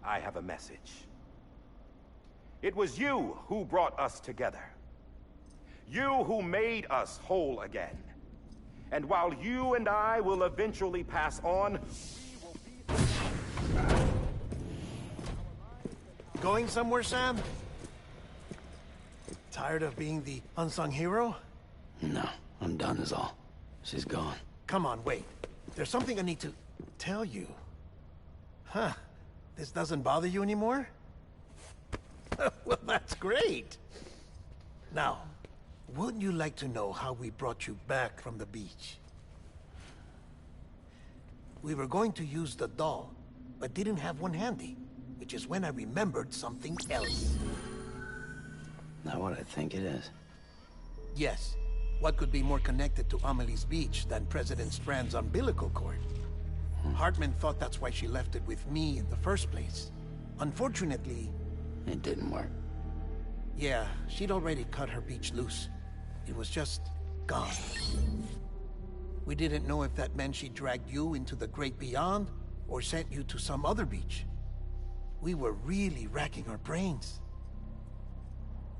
I have a message. It was you who brought us together. You who made us whole again. And while you and I will eventually pass on, Going somewhere, Sam? Tired of being the unsung hero? No, I'm done is all. She's gone. Come on, wait. There's something I need to tell you. Huh. This doesn't bother you anymore? Well, that's great. Now, wouldn't you like to know how we brought you back from the beach? We were going to use the doll, but didn't have one handy, which is when I remembered something else. Not what I think it is. Yes. What could be more connected to Amelie's beach than President Strand's umbilical cord? Hartman thought that's why she left it with me in the first place. Unfortunately... It didn't work. Yeah, she'd already cut her beach loose. It was just gone. We didn't know if that meant she dragged you into the great beyond, or sent you to some other beach. We were really racking our brains.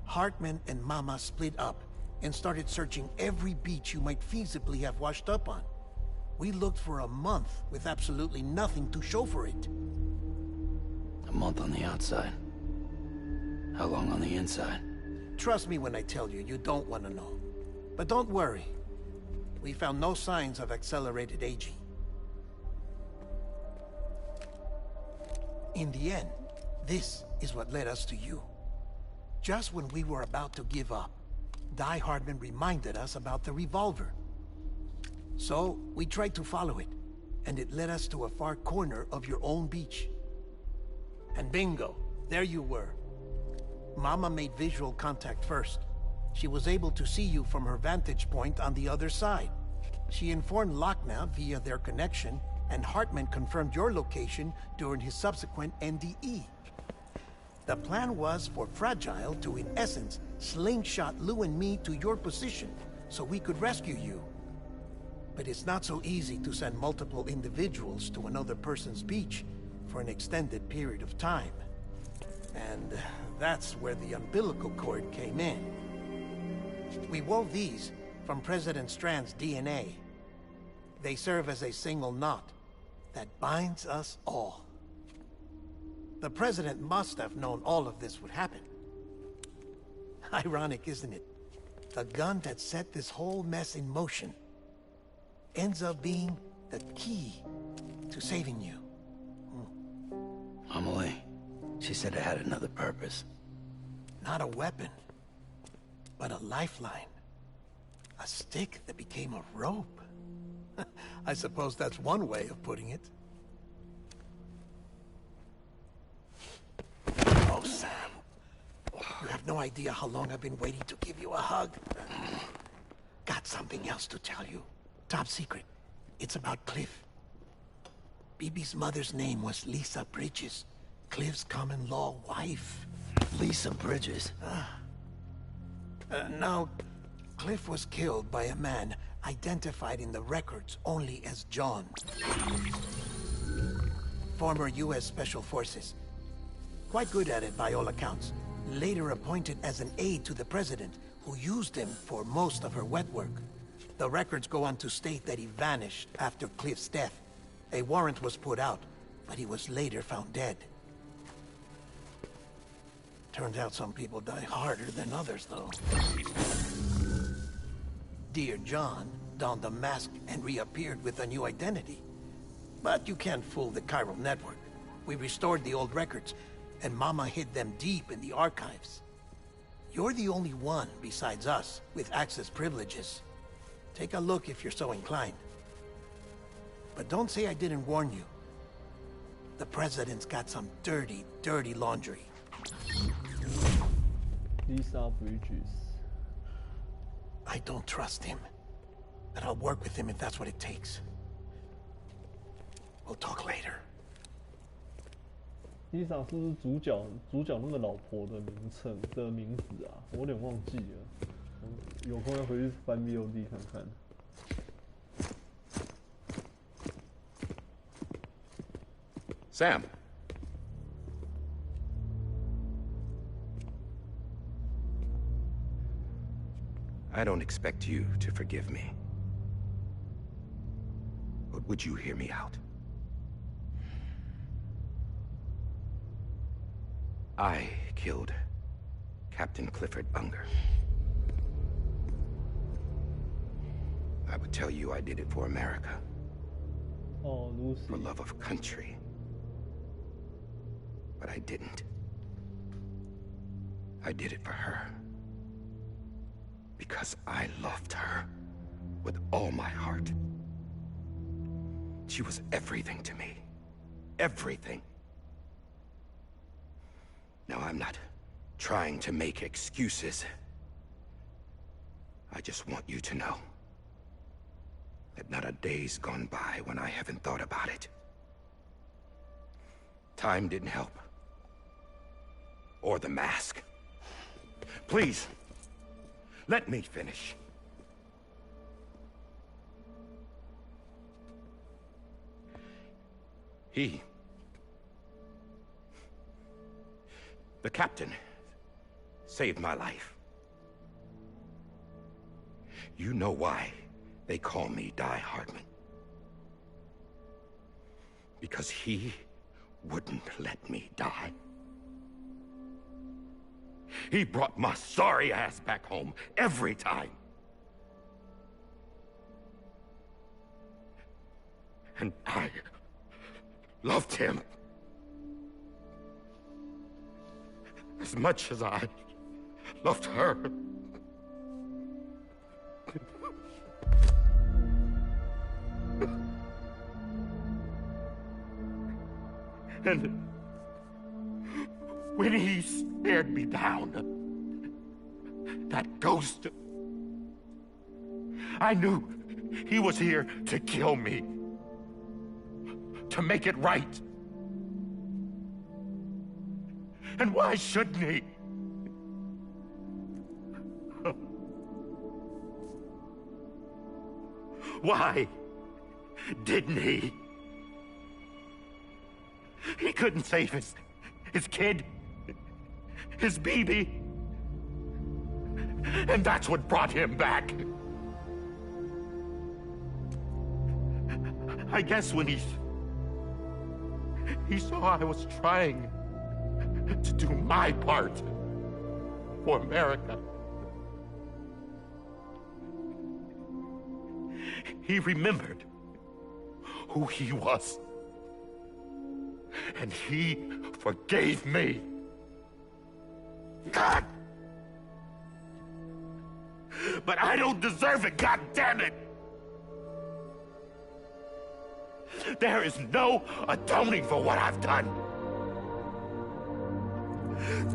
Hartman and Mama split up and started searching every beach you might feasibly have washed up on. We looked for a month with absolutely nothing to show for it. A month on the outside. How long on the inside? Trust me when I tell you, you don't want to know. But don't worry. We found no signs of accelerated aging. In the end, This is what led us to you. Just when we were about to give up, Die Hardman reminded us about the revolver. So, we tried to follow it, and it led us to a far corner of your own beach. And bingo, there you were. Mama made visual contact first. She was able to see you from her vantage point on the other side. She informed Lochner via their connection, and Hartman confirmed your location during his subsequent NDE. The plan was for Fragile to, in essence, slingshot Lou and me to your position, so we could rescue you. But it's not so easy to send multiple individuals to another person's beach for an extended period of time. And that's where the umbilical cord came in. We wove these from President Strand's DNA. They serve as a single knot that binds us all. The President must have known all of this would happen. Ironic, isn't it? The gun that set this whole mess in motion ends up being the key to saving you. Amelie, she said it had another purpose. Not a weapon, but a lifeline. A stick that became a rope. I suppose that's one way of putting it. Oh, Sam. You have no idea how long I've been waiting to give you a hug. Got something else to tell you. Top secret. It's about Cliff. Bibi's mother's name was Lisa Bridges, Cliff's common-law wife. Lisa Bridges? Now, Cliff was killed by a man identified in the records only as John. Former U.S. Special Forces. Quite good at it by all accounts. Later appointed as an aide to the President, who used him for most of her wet work. The records go on to state that he vanished after Cliff's death. A warrant was put out, but he was later found dead. Turns out some people die harder than others, though. Dear John donned a mask and reappeared with a new identity. But you can't fool the chiral network. We restored the old records, and Mama hid them deep in the archives. You're the only one, besides us, with access privileges. Take a look if you're so inclined. But don't say I didn't warn you. The President's got some dirty, dirty laundry. Lisa Bridges. I don't trust him. But I'll work with him if that's what it takes. We'll talk later. Lisa 是不是主角那个老婆的名字啊？我有点忘记了。有空要回去翻 VOD 看看。Sam. I don't expect you to forgive me. But would you hear me out? I killed Captain Clifford Unger. I would tell you I did it for America. Oh, Lucy. For love of country. But I didn't. I did it for her. Because I loved her with all my heart. She was everything to me. Everything. Now, I'm not trying to make excuses. I just want you to know that not a day's gone by when I haven't thought about it. Time didn't help. Or the mask. Please, let me finish. The captain saved my life. You know why they call me Die Hardman. Because he wouldn't let me die. He brought my sorry ass back home every time. And I loved him. as much as I loved her. And when he stared me down, that ghost, I knew he was here to kill me, to make it right. And why shouldn't he? Why didn't he? He couldn't save his kid, his baby. And that's what brought him back. I guess when he saw I was trying to do my part for America, he remembered who he was. And he forgave me. God! But I don't deserve it, God damn it! There is no atoning for what I've done.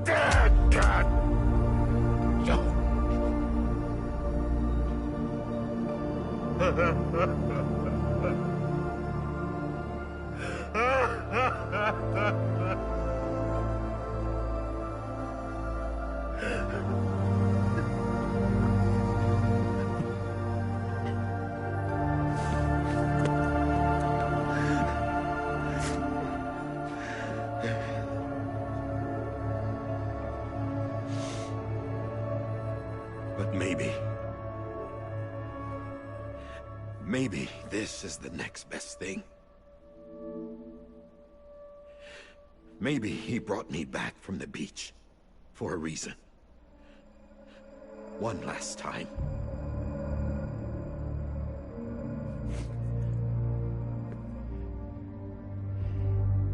Damn God! But maybe this is the next best thing. Maybe he brought me back from the beach for a reason. One last time.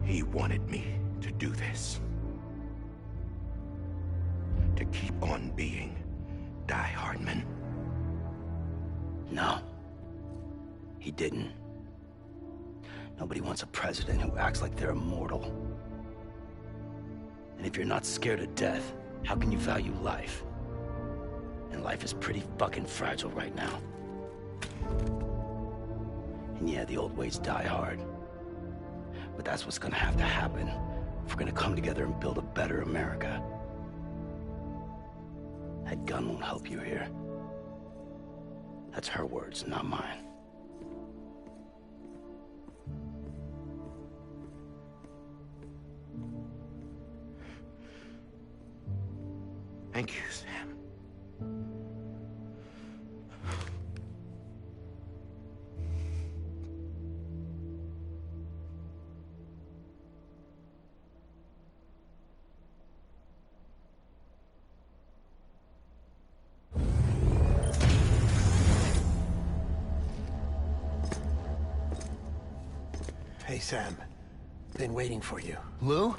He wanted me to do this. To keep on being Die Hardman. No. He didn't. Nobody wants a president who acts like they're immortal. And if you're not scared of death, how can you value life? And life is pretty fucking fragile right now. And yeah, the old ways die hard. But that's what's gonna have to happen if we're gonna come together and build a better America. That gun won't help you here. That's her words, not mine. Thank you, Sam. Hey, Sam. Been waiting for you. Lou?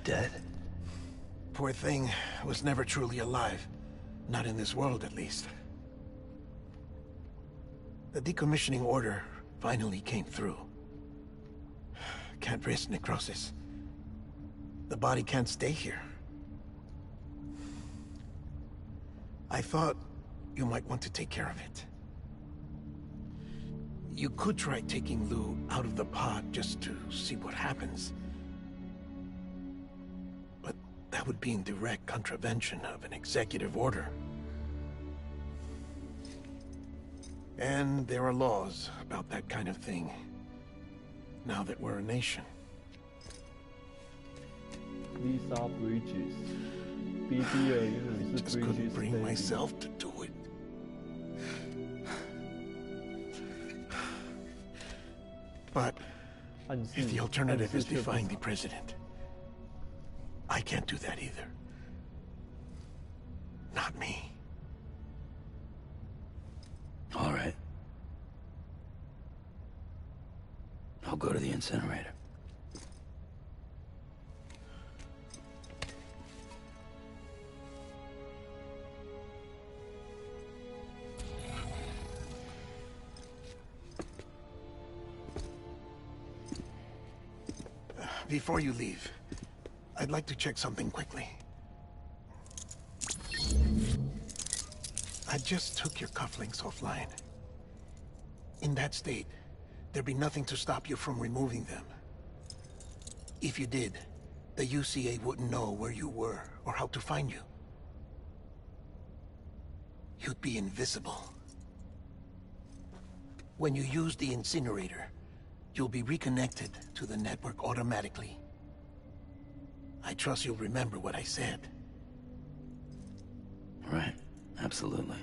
Dead? Poor thing was never truly alive. Not in this world, at least. The decommissioning order finally came through. Can't risk necrosis. The body can't stay here. I thought you might want to take care of it. You could try taking Lou out of the pod just to see what happens. But that would be in direct contravention of an executive order. And there are laws about that kind of thing, now that we're a nation. Lisa Bridges, BD 的英文是 Just couldn't Bridges bring Baby。 myself to do it. But if the alternative is defying the president, I can't do that either. Not me. All right. I'll go to the incinerator. Before you leave, I'd like to check something quickly. I just took your cufflinks offline. In that state, there'd be nothing to stop you from removing them. If you did, the UCA wouldn't know where you were or how to find you. You'd be invisible. When you use the incinerator, you'll be reconnected to the network automatically. I trust you'll remember what I said. Right. Absolutely.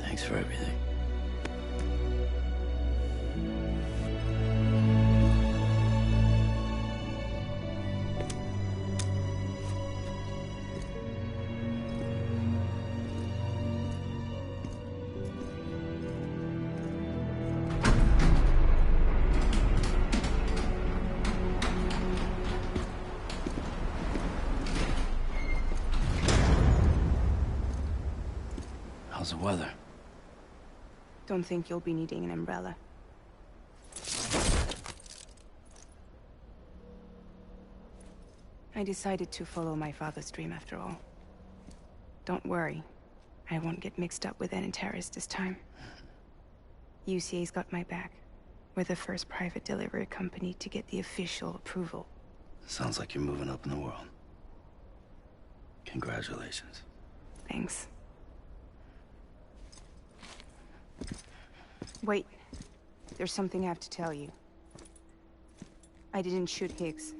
Thanks for everything. How's the weather? Don't think you'll be needing an umbrella. I decided to follow my father's dream after all. Don't worry. I won't get mixed up with any terrorists this time. UCA's got my back. We're the first private delivery company to get the official approval. Sounds like you're moving up in the world. Congratulations. Thanks. Wait. There's something I have to tell you. I didn't shoot Higgs.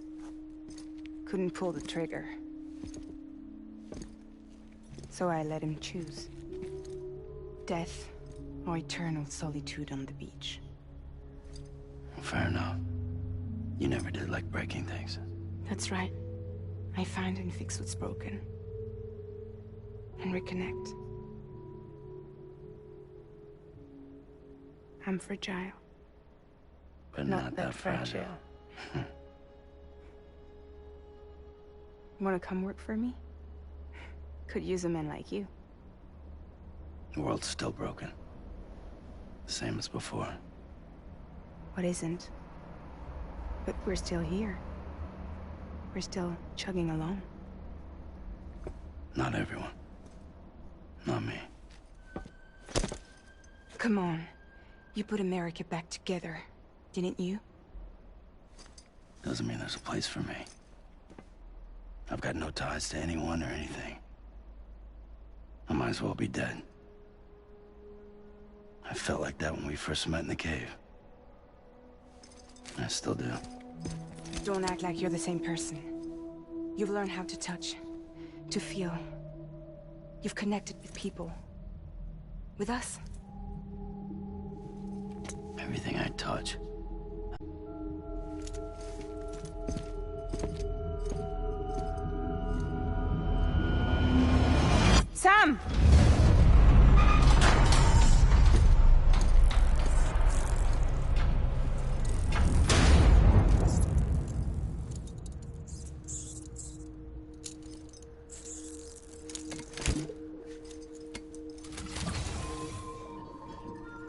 Couldn't pull the trigger. So I let him choose. Death or eternal solitude on the beach. Fair enough. You never did like breaking things. That's right. I find and fix what's broken. And reconnect. I'm fragile. But not that fragile. Wanna come work for me? Could use a man like you. The world's still broken. Same as before. What isn't? But we're still here. We're still chugging along. Not everyone. Not me. Come on. You put America back together, didn't you? Doesn't mean there's a place for me. I've got no ties to anyone or anything. I might as well be dead. I felt like that when we first met in the cave. I still do. Don't act like you're the same person. You've learned how to touch, to feel. You've connected with people. With us. Everything I touch. Sam!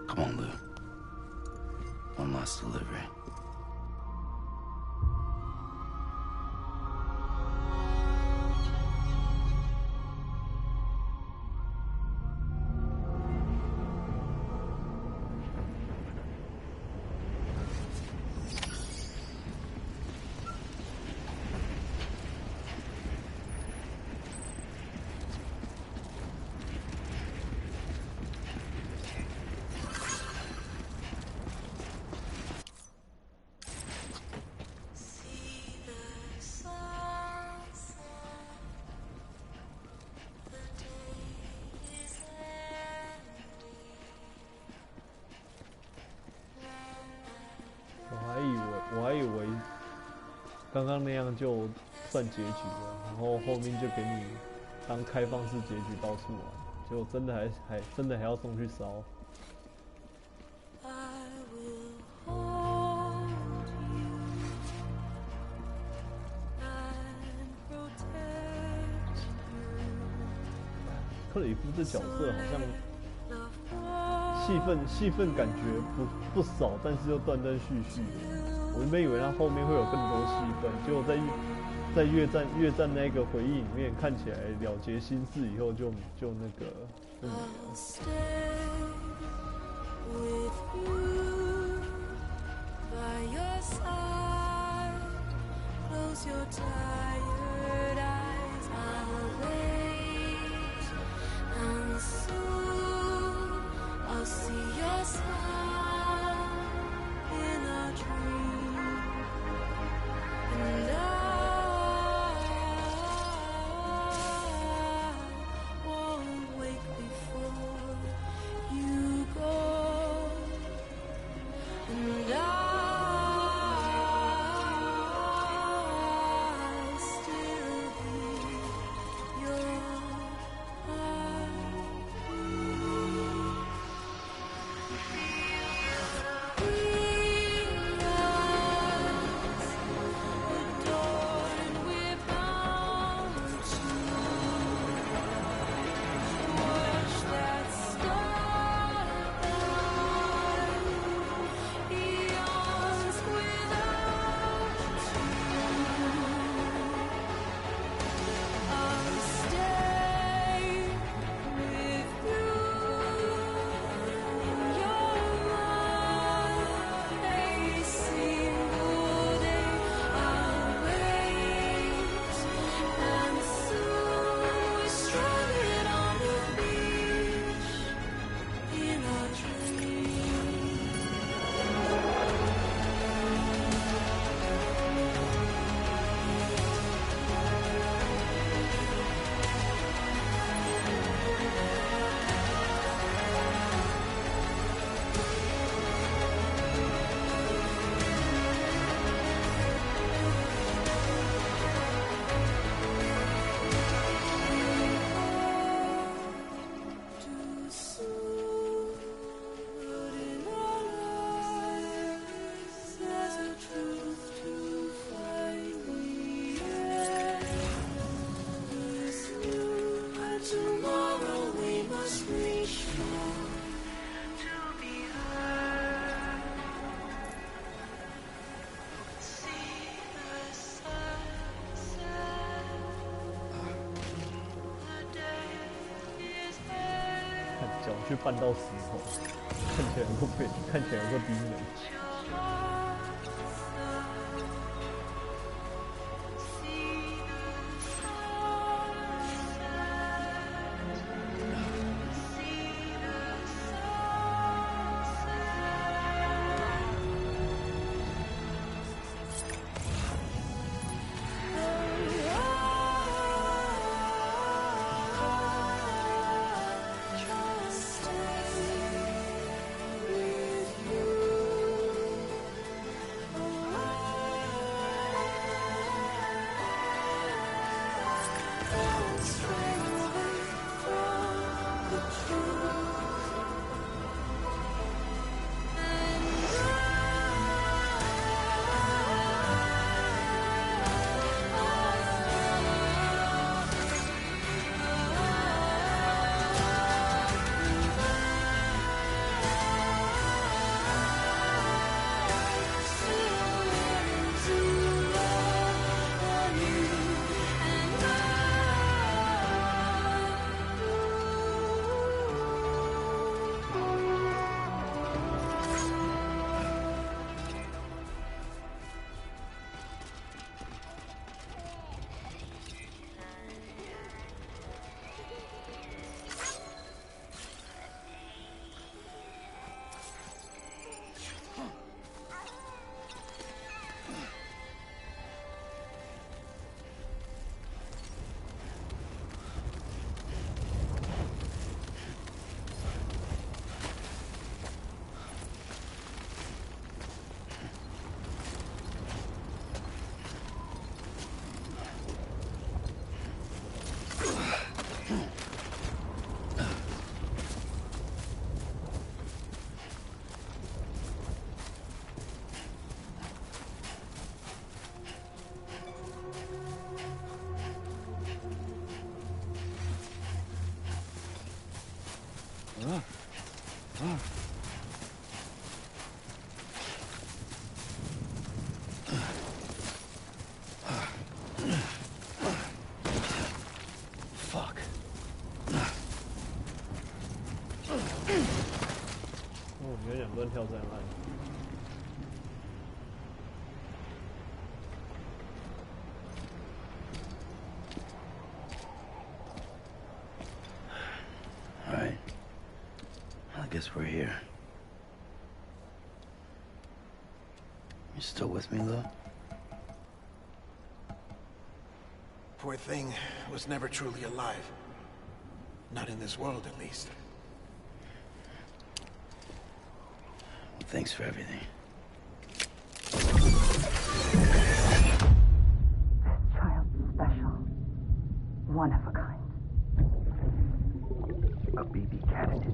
Come on, Lou. One last delivery.我还以为刚刚那样就算结局了，然后后面就给你当开放式结局到处玩，结果真的还要送去烧。克里夫这角色好像戏份感觉不少，但是又断断续续的。我原本以为他后面会有更多戏份，结果在越战那个回忆里面，看起来了结心事以后就那个就没了。I'll see your smile in a dream, and I won't wake before you go, and I'll still be your脚去绊到石头，看起来有个逼人。guess we're here. You still with me, Lou? Poor thing was never truly alive. Not in this world, at least. Thanks for everything. This child's special. One of a kind. A BB candidate.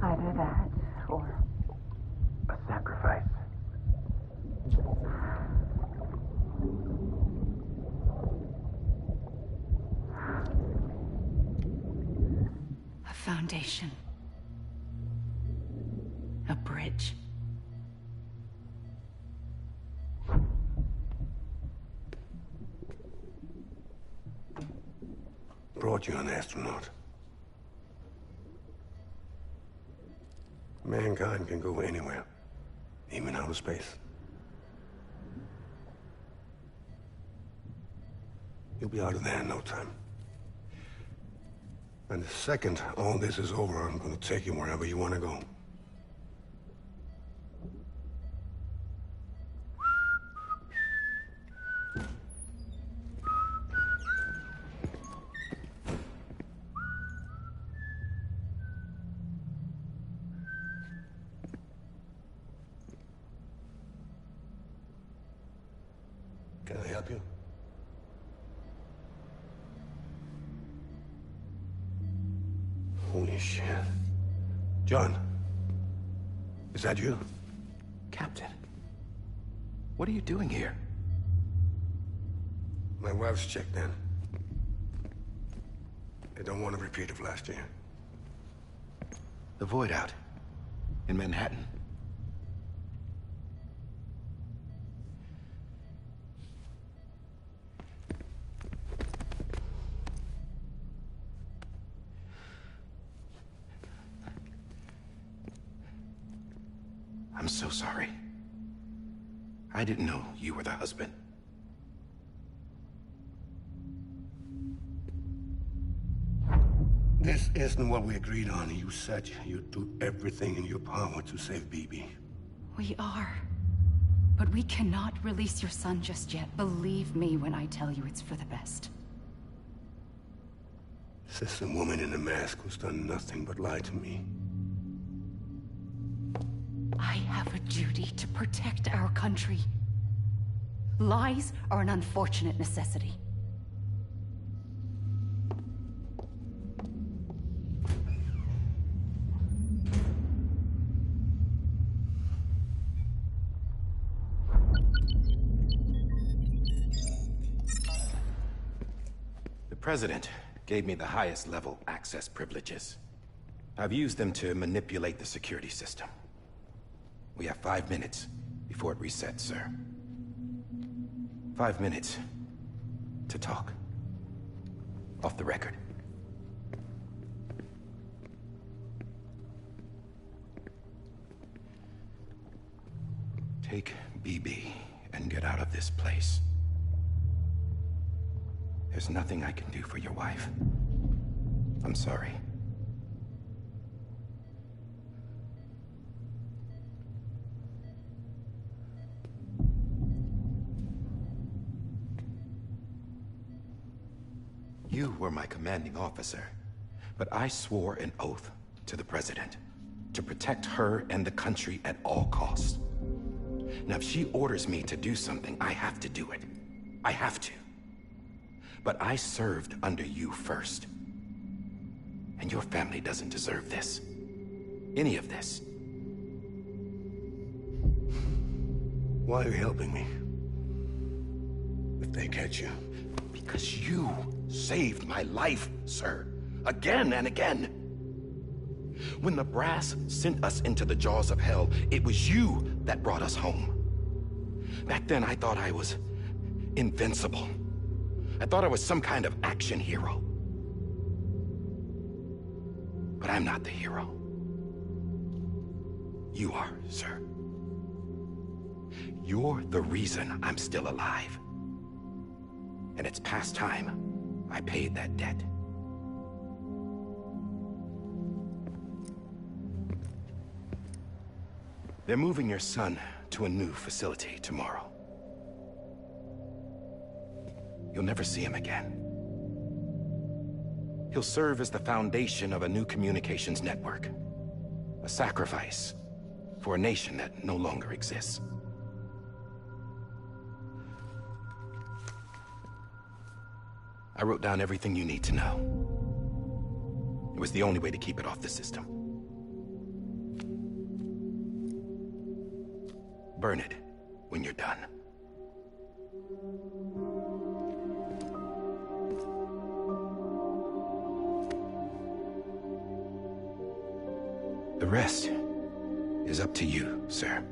Either that, or a sacrifice. A foundation. A bridge. Brought you an astronaut. Mankind can go anywhere, even outer space. You'll be out of there in no time. And the second all this is over, I'm gonna take you wherever you want to go. Can I help you? Holy shit. John, is that you? Captain, what are you doing here? My wife's checked in. They don't want a repeat of last year. The void out in Manhattan. I'm so sorry. I didn't know you were the husband. This isn't what we agreed on. You said you'd do everything in your power to save BB. We are. But we cannot release your son just yet. Believe me when I tell you it's for the best. This is a woman in a mask who's done nothing but lie to me. I have a duty to protect our country. Lies are an unfortunate necessity. The President gave me the highest level access privileges. I've used them to manipulate the security system. We have 5 minutes before it resets, sir. 5 minutes to talk. Off the record. Take BB and get out of this place. There's nothing I can do for your wife. I'm sorry. You were my commanding officer, but I swore an oath to the President to protect her and the country at all costs. Now, if she orders me to do something, I have to do it. I have to. But I served under you first. And your family doesn't deserve this. Any of this. Why are you helping me? If they catch you. Because you saved my life, sir. Again and again. When the brass sent us into the jaws of hell, it was you that brought us home. Back then, I thought I was invincible. I thought I was some kind of action hero. But I'm not the hero. You are, sir. You're the reason I'm still alive. And it's past time I paid that debt. They're moving your son to a new facility tomorrow. You'll never see him again. He'll serve as the foundation of a new communications network. A sacrifice for a nation that no longer exists. I wrote down everything you need to know. It was the only way to keep it off the system. Burn it when you're done. The rest is up to you, sir.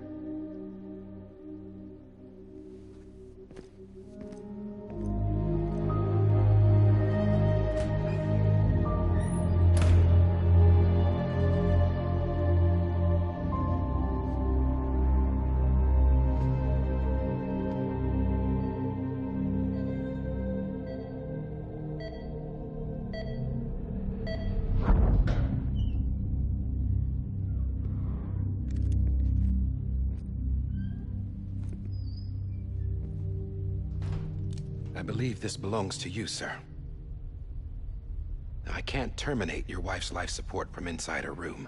I believe this belongs to you, sir. I can't terminate your wife's life support from inside her room.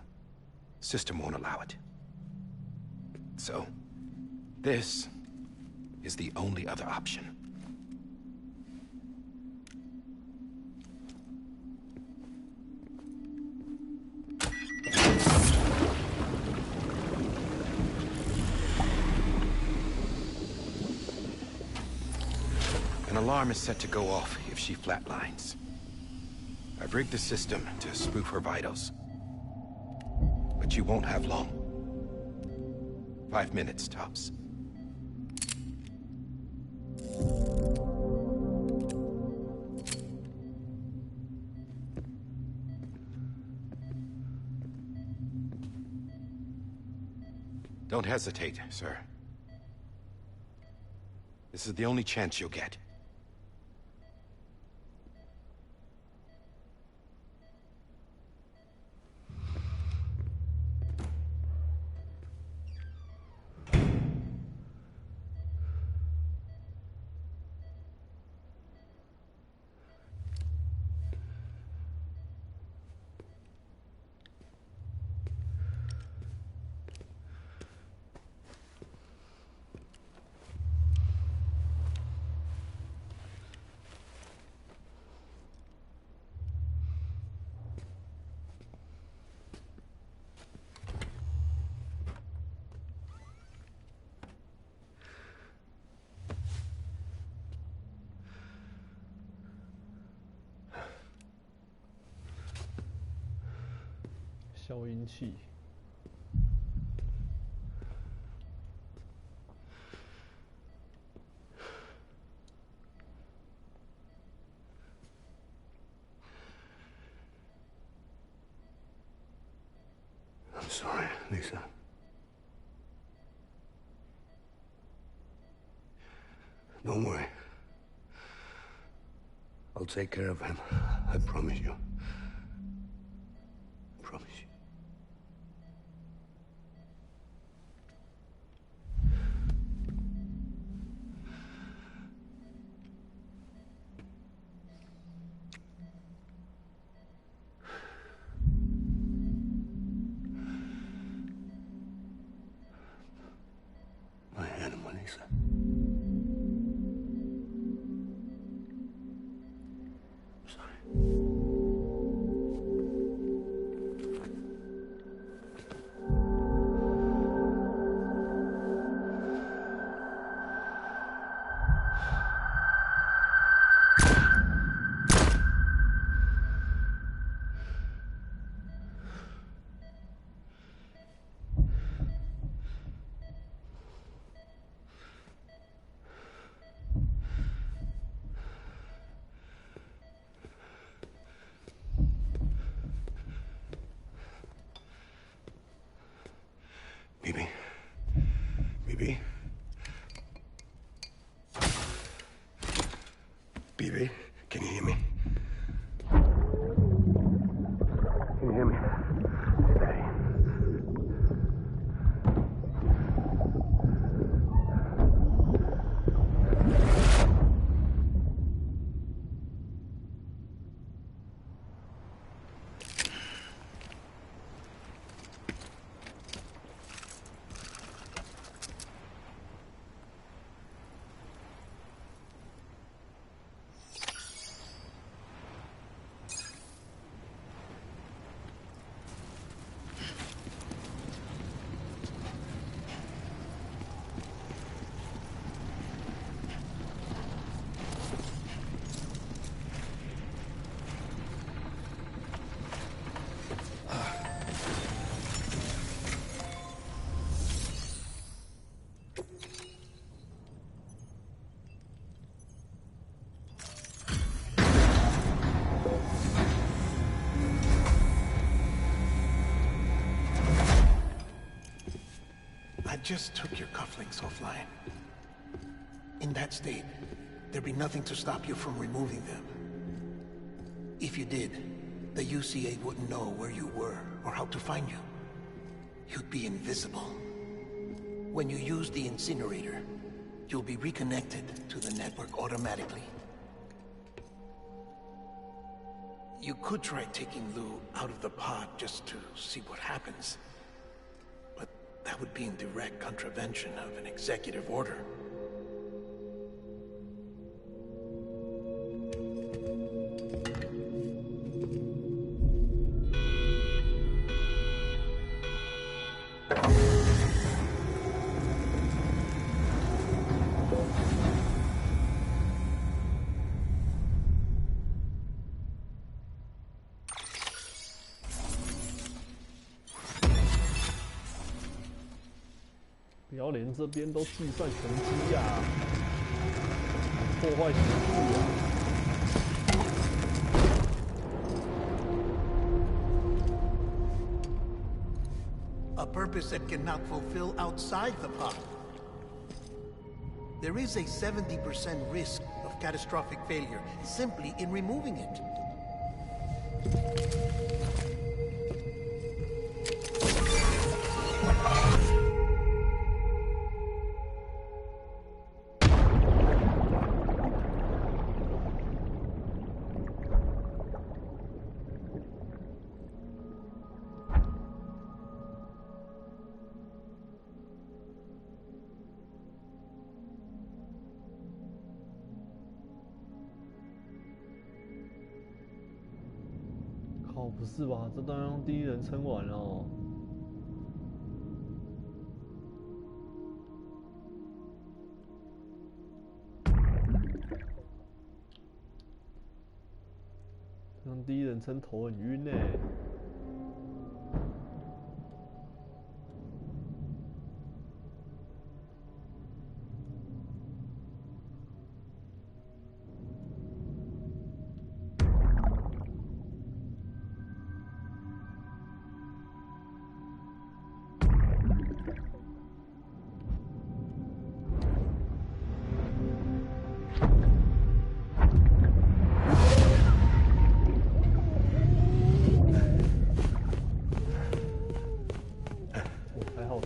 System won't allow it. So, this is the only other option. An alarm is set to go off if she flatlines. I've rigged the system to spoof her vitals. But you won't have long. 5 minutes, tops. Don't hesitate, sir. This is the only chance you'll get.消音器。I'm sorry, Lisa. Don't worry. I'll take care of him. I promise you. I promise you. My animal, Lisa. Bibi? Bibi? Bibi, can you hear me? Can you hear me? Daddy. just took your cufflinks offline. In that state, there'd be nothing to stop you from removing them. If you did, the UCA wouldn't know where you were or how to find you. You'd be invisible. When you use the incinerator, you'll be reconnected to the network automatically. You could try taking Lou out of the pod just to see what happens. But that would be in direct contravention of an executive order.不要连这边都计算成绩啊！破坏形式啊！ A purpose that cannot fulfill outside the pod. There is a 70% risk of catastrophic failure simply in removing it.靠，不是吧？这当然用第一人称玩哦。用第一人称头很晕欸。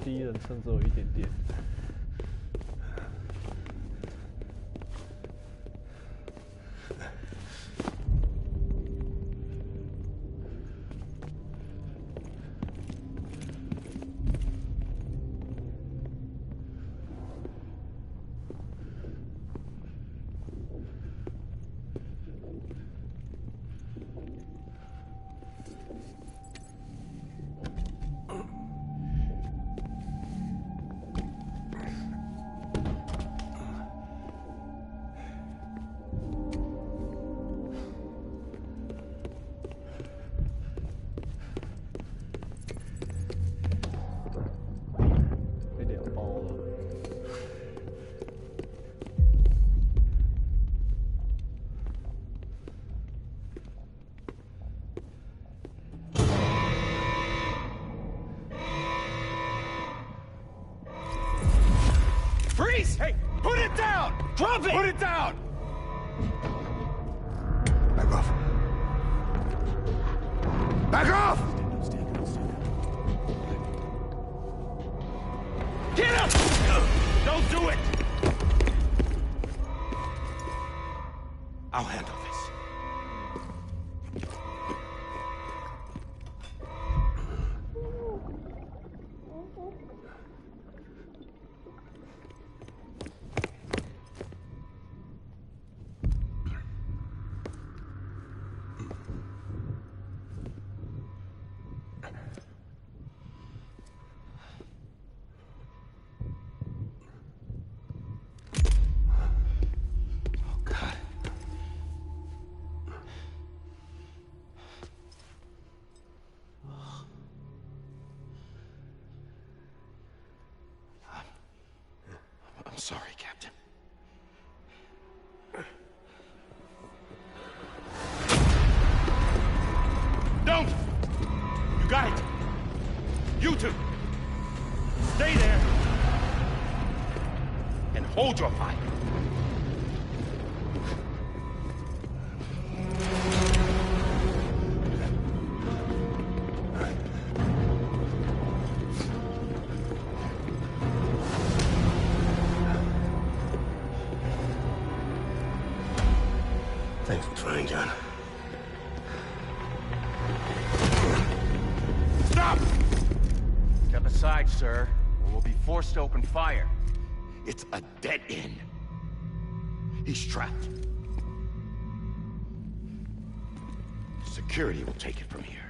第一人称只有一点点。Hey, put it down! Drop it! Put it down! Back off. Back off! Get up! Don't do it! I'll handle this. I'm sorry, Captain. Don't! You got it! You two! Stay there! Hold your fire. Thanks for trying, John. Stop! Step aside, sir, or we'll be forced to open fire. It's a dead end. He's trapped. Security will take it from here.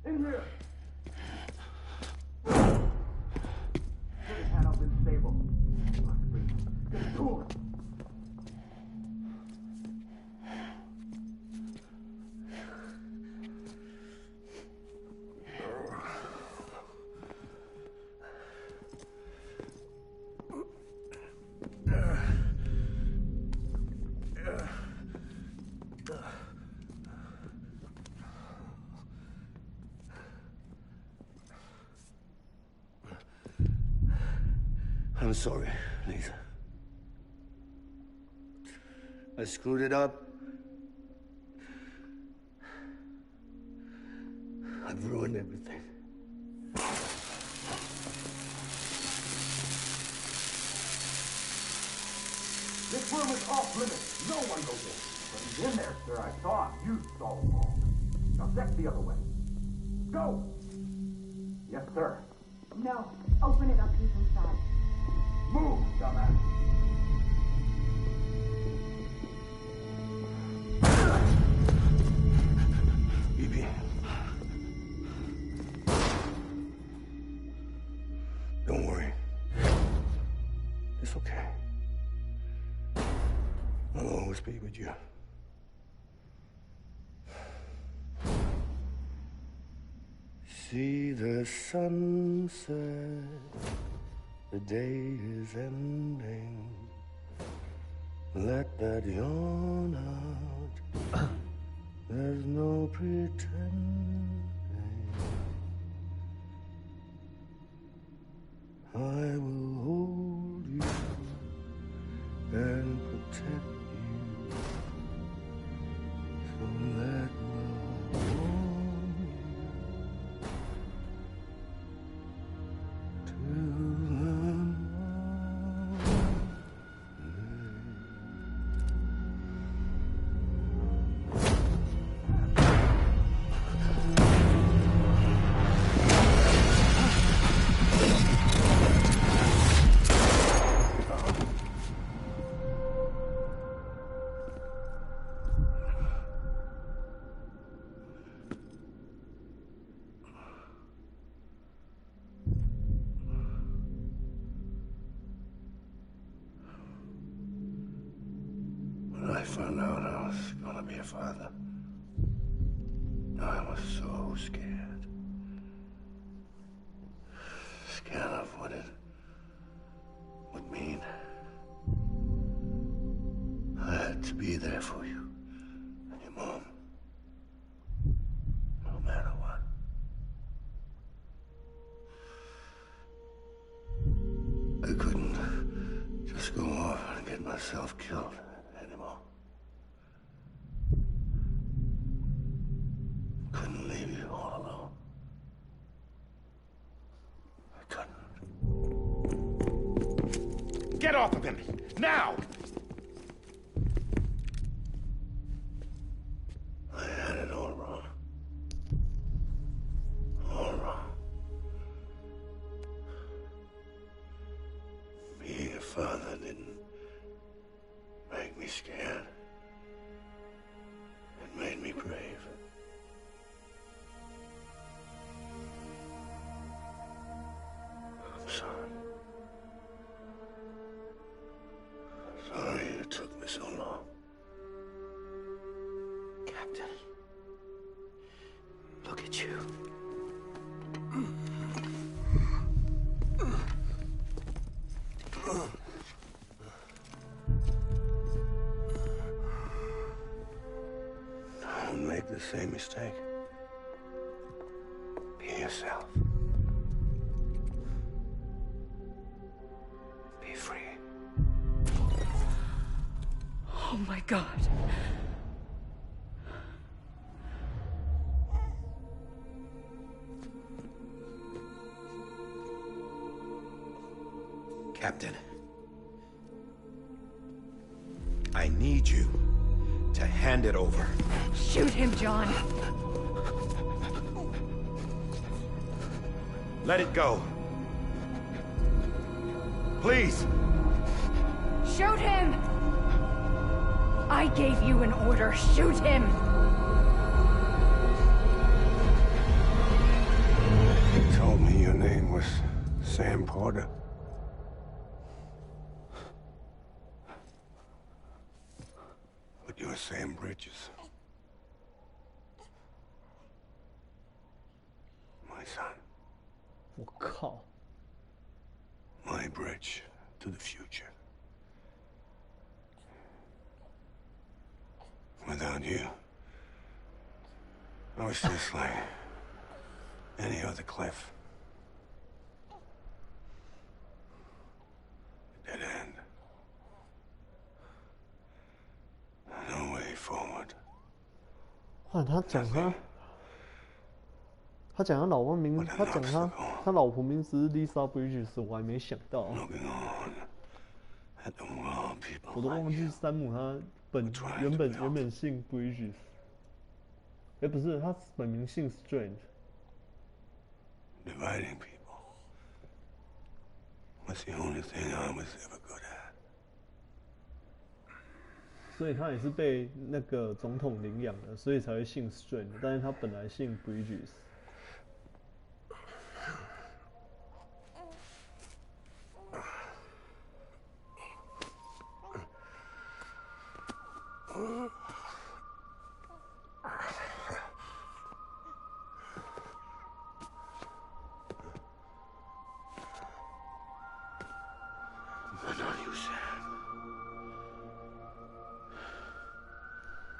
In here! Get his hand up in the stable. Get to him! I'm sorry, Lisa. I screwed it up. I've ruined everything. This room is off limits. No one goes in. But he's in there, sir. I saw him. You saw him all. Now step the other way. Go! Yes, sir. No. Open it up. He's inside. Move, dumbass. Evie. Don't worry. It's okay. I'll always be with you. See the sunset. The day is ending. Let that yawn out. There's no pretending. I will hold you and protect you. So let love warm you till When I found out I was gonna be a father, I was so scared. Scared of what it would mean. I had to be there for you and your mom, no matter what. I couldn't just go off and get myself killed anymore. too hollow. I couldn't. Get off of him! Now! I had it all wrong. All wrong. Being a father didn't make me scared. It made me brave. I'm sorry. Sorry it took me so long. Captain. Look at you. Don't make the same mistake. Be yourself. Be free. Oh my God. Captain. I need you to hand it over. Shoot him, John. Let it go. Please. Shoot him! I gave you an order. Shoot him! You told me your name was Sam Porter. But you're Sam Bridges. My son. 我靠！ My bridge to the future. Without you, I was just like any other cliff. A dead end. No way forward. 哇，他讲他老婆名，他讲他老婆名字是 Lisa Bridges， 我还没想到。我都忘记山姆他原本姓 Bridges， 不是，他本名姓 Strange。 Dividing people was the only thing I was ever good at. 所以他也是被那个总统领养的，所以才会姓 Strange， 但是他本来姓 Bridges。 But not you, Sam.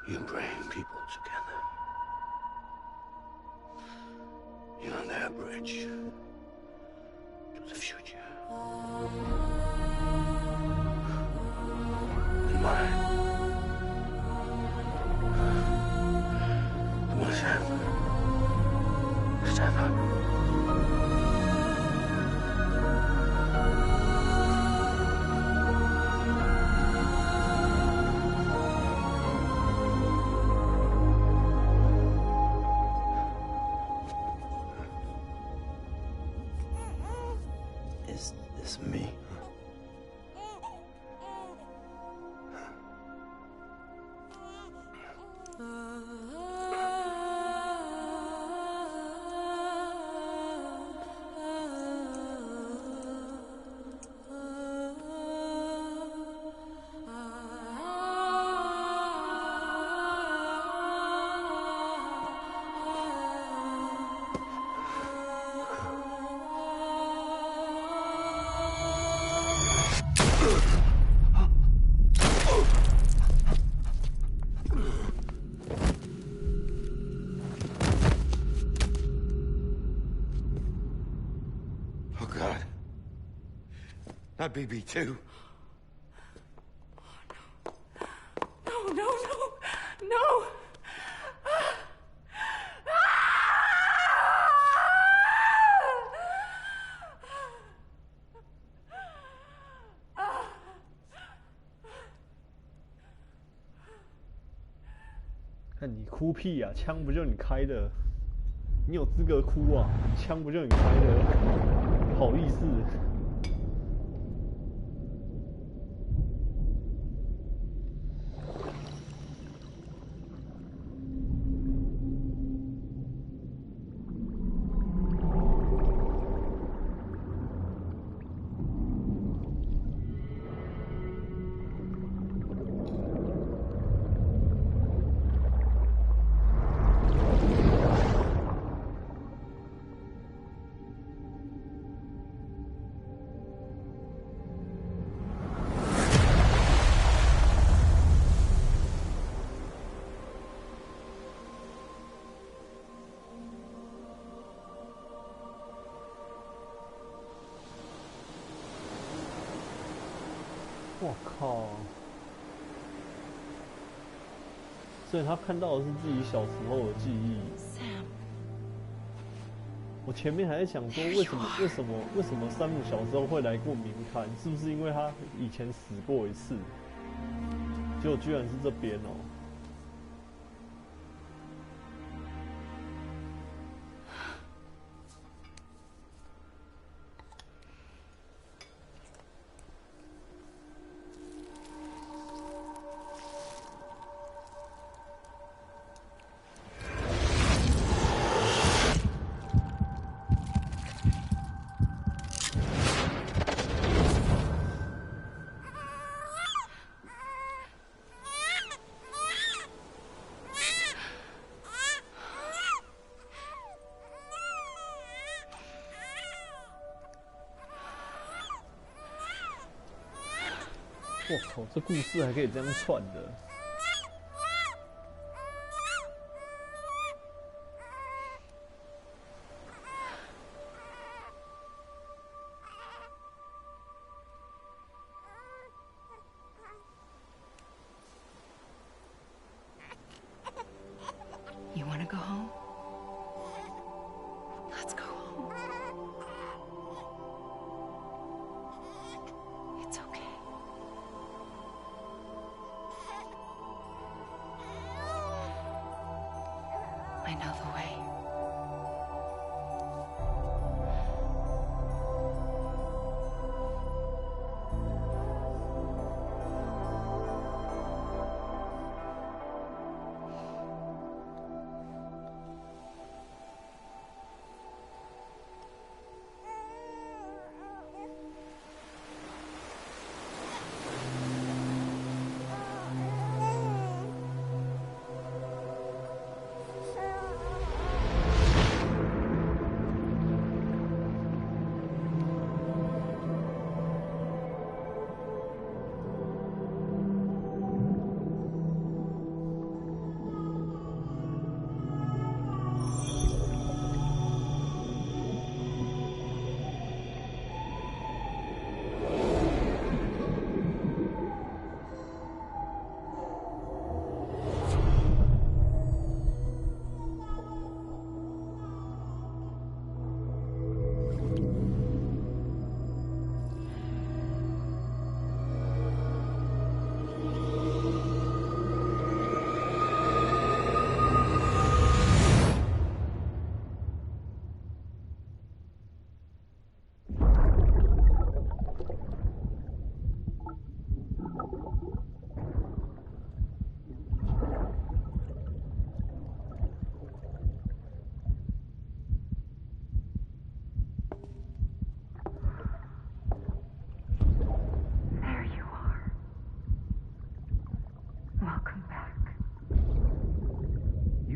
You bring people together. You're their bridge to the future. And mine. Come on, Sam. Stand up. Is this me? Oh, God. Not BB2. No, no, no, no! 看你哭屁啊！枪不就你开的？你有资格哭啊？枪不就你开的？好意思？我靠！所以他看到的是自己小时候的记忆。我前面还在想说，为什么山姆小时候会来过冥滩？是不是因为他以前死过一次？结果居然是这边哦。我靠，这故事还可以这样串的。You wanna go home? Let's go home. It's okay. I know the way.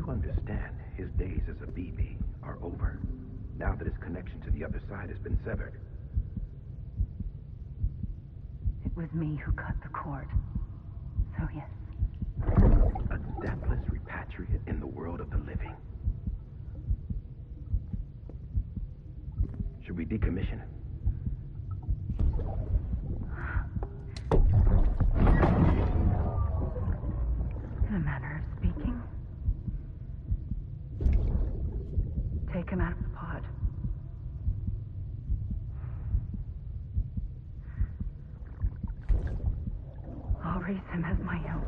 Understand, his days as a BB are over, now that his connection to the other side has been severed. It was me who cut the cord. So yes. A deathless repatriate in the world of the living. Should we decommission it? In a manner of speaking. Take him out of the pod. I'll raise him as my own.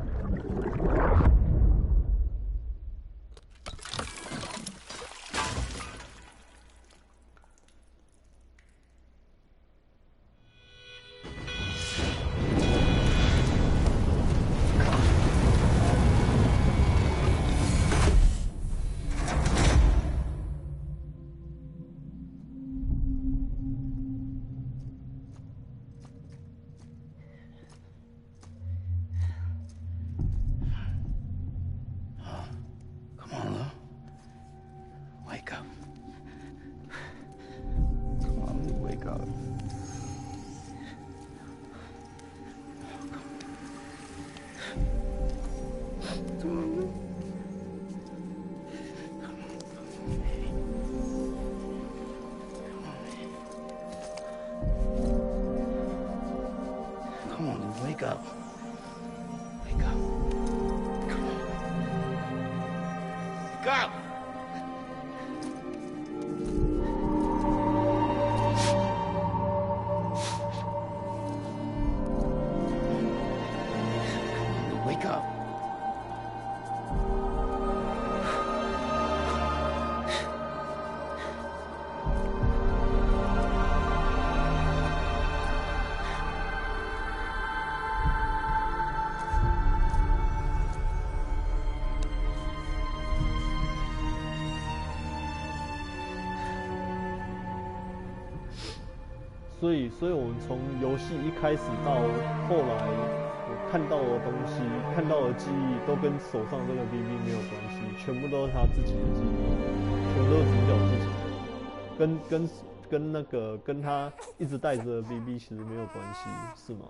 Wake up. Wake up. Come on. Wake up! Wake up.所以我们从游戏一开始到后来，我看到的东西、看到的记忆，都跟手上这个 BB 没有关系，全部都是他自己的记忆，全部都是主角自己的，跟他一直带着的 BB 其实没有关系，是吗？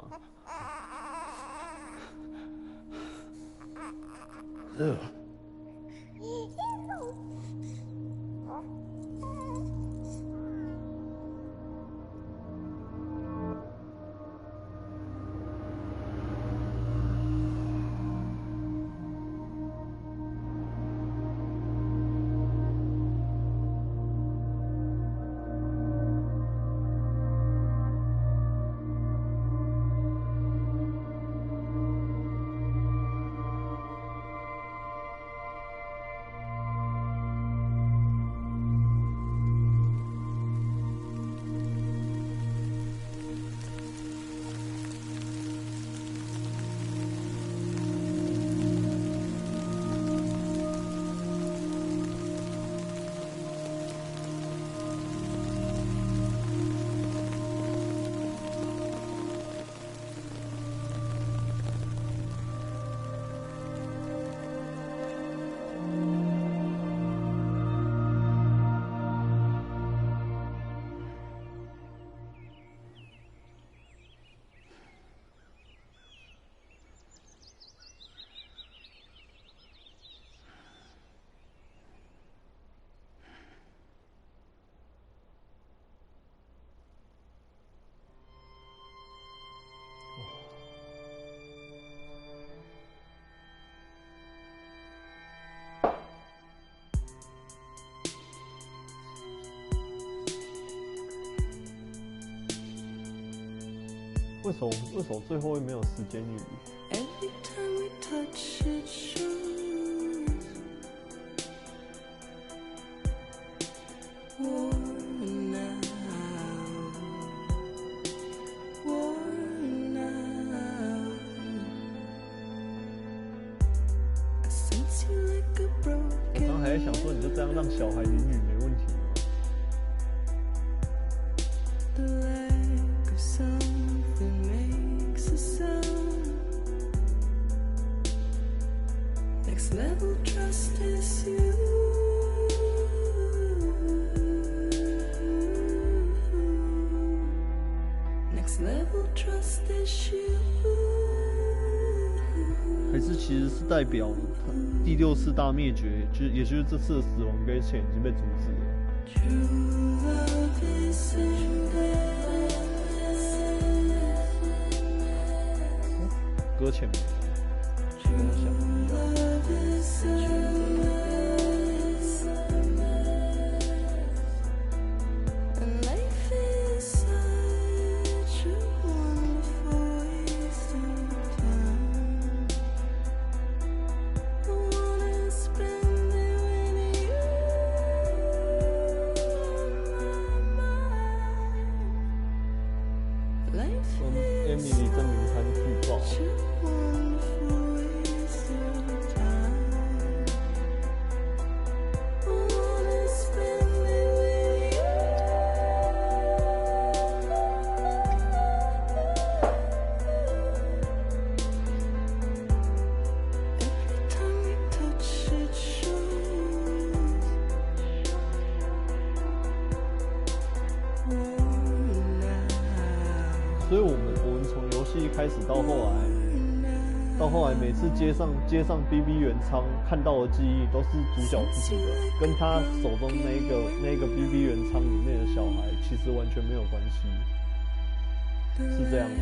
为什么最后没有时间语？ Every time we touch it shows worn out, worn out. I sense you like a 我 broken 刚还在想说，你就这样让小孩淋雨没问题吗？ The lack of something makes a sound. Next level trust is you. Next level trust is you. 还是其实是代表第6次大灭绝，也就是这次的死亡搁浅已经被阻止了。 True love is in there. 搁浅没了，True love is in this. And life is such a wonderful waste of time. I wanna spend it with you on my mind. Life 说 is Emily 证明他自爆。 such a wonderful waste of time. I wanna spend it with you. Every time we touch it shows worn out. 所以我们从游戏一开始到后来每次接上 BB 原仓看到的记忆都是主角自己的，跟他手中那个 BB 原仓里面的小孩其实完全没有关系。是这样吗？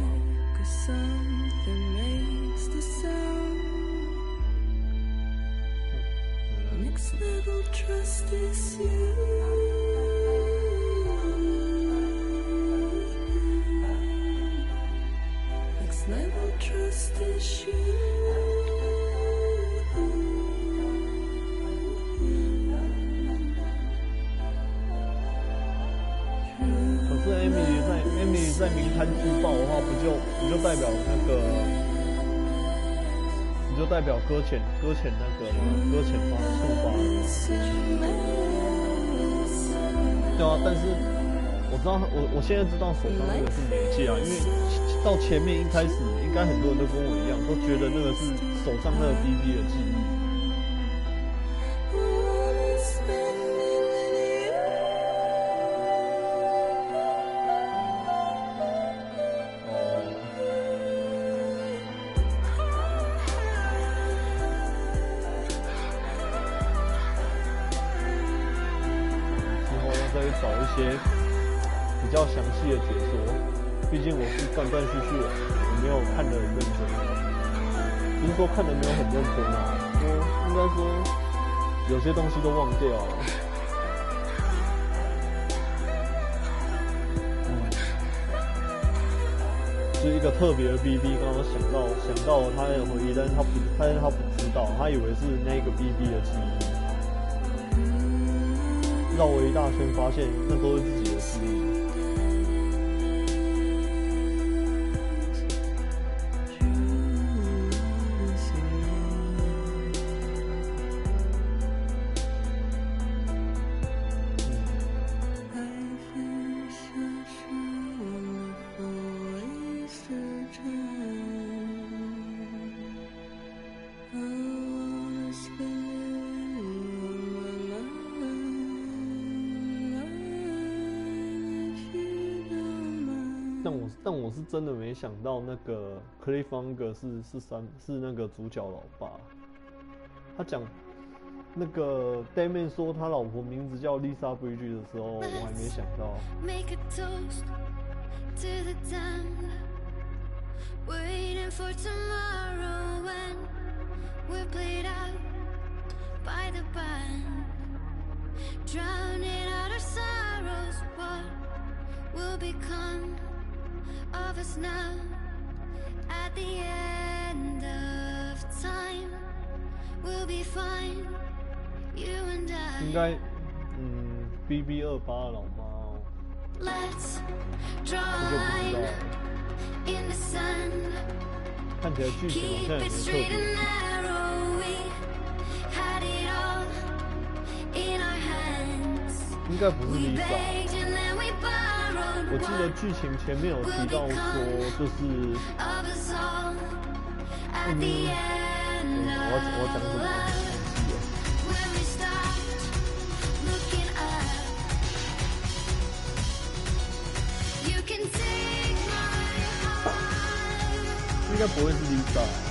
Next level trust is you. Next level trust is you. 可是 Emily 在明刊自爆的话，不就代表那个？ 就代表搁浅那个吗？搁浅触发了吗？对啊，但是我知道我现在知道手上那个是媒介啊，因为到前面一开始，应该很多人都跟我一样，都觉得那个是手上那个 BB 的记忆。比较详细的解说，毕竟我是断断续续的，我没有看得很认真。不是说看得没有很认真啊，应该说有些东西都忘掉了。就是一个特别的 BB， 刚刚想到了他的回忆，但是他不知道，他以为是那个 BB 的记忆。 绕了一大圈，发现那都是自己的记忆。但我是真的没想到那个 Cliffhanger 是那个主角老爸。他讲那个 Damon 说他老婆名字叫 Lisa Bridge 的时候，我还没想到。Make a toast to the damned, waiting for tomorrow when we're played out by the band, drowning out our sorrows. What will become of us now at the end of time? We'll be fine, you and I. 应该，BB28老妈哦。Let's draw a line in the sun. 看起来剧情好像也没特别。应该不是 Lisa。 我记得剧情前面有提到说，就是我讲什么？应该不会是 Lisa。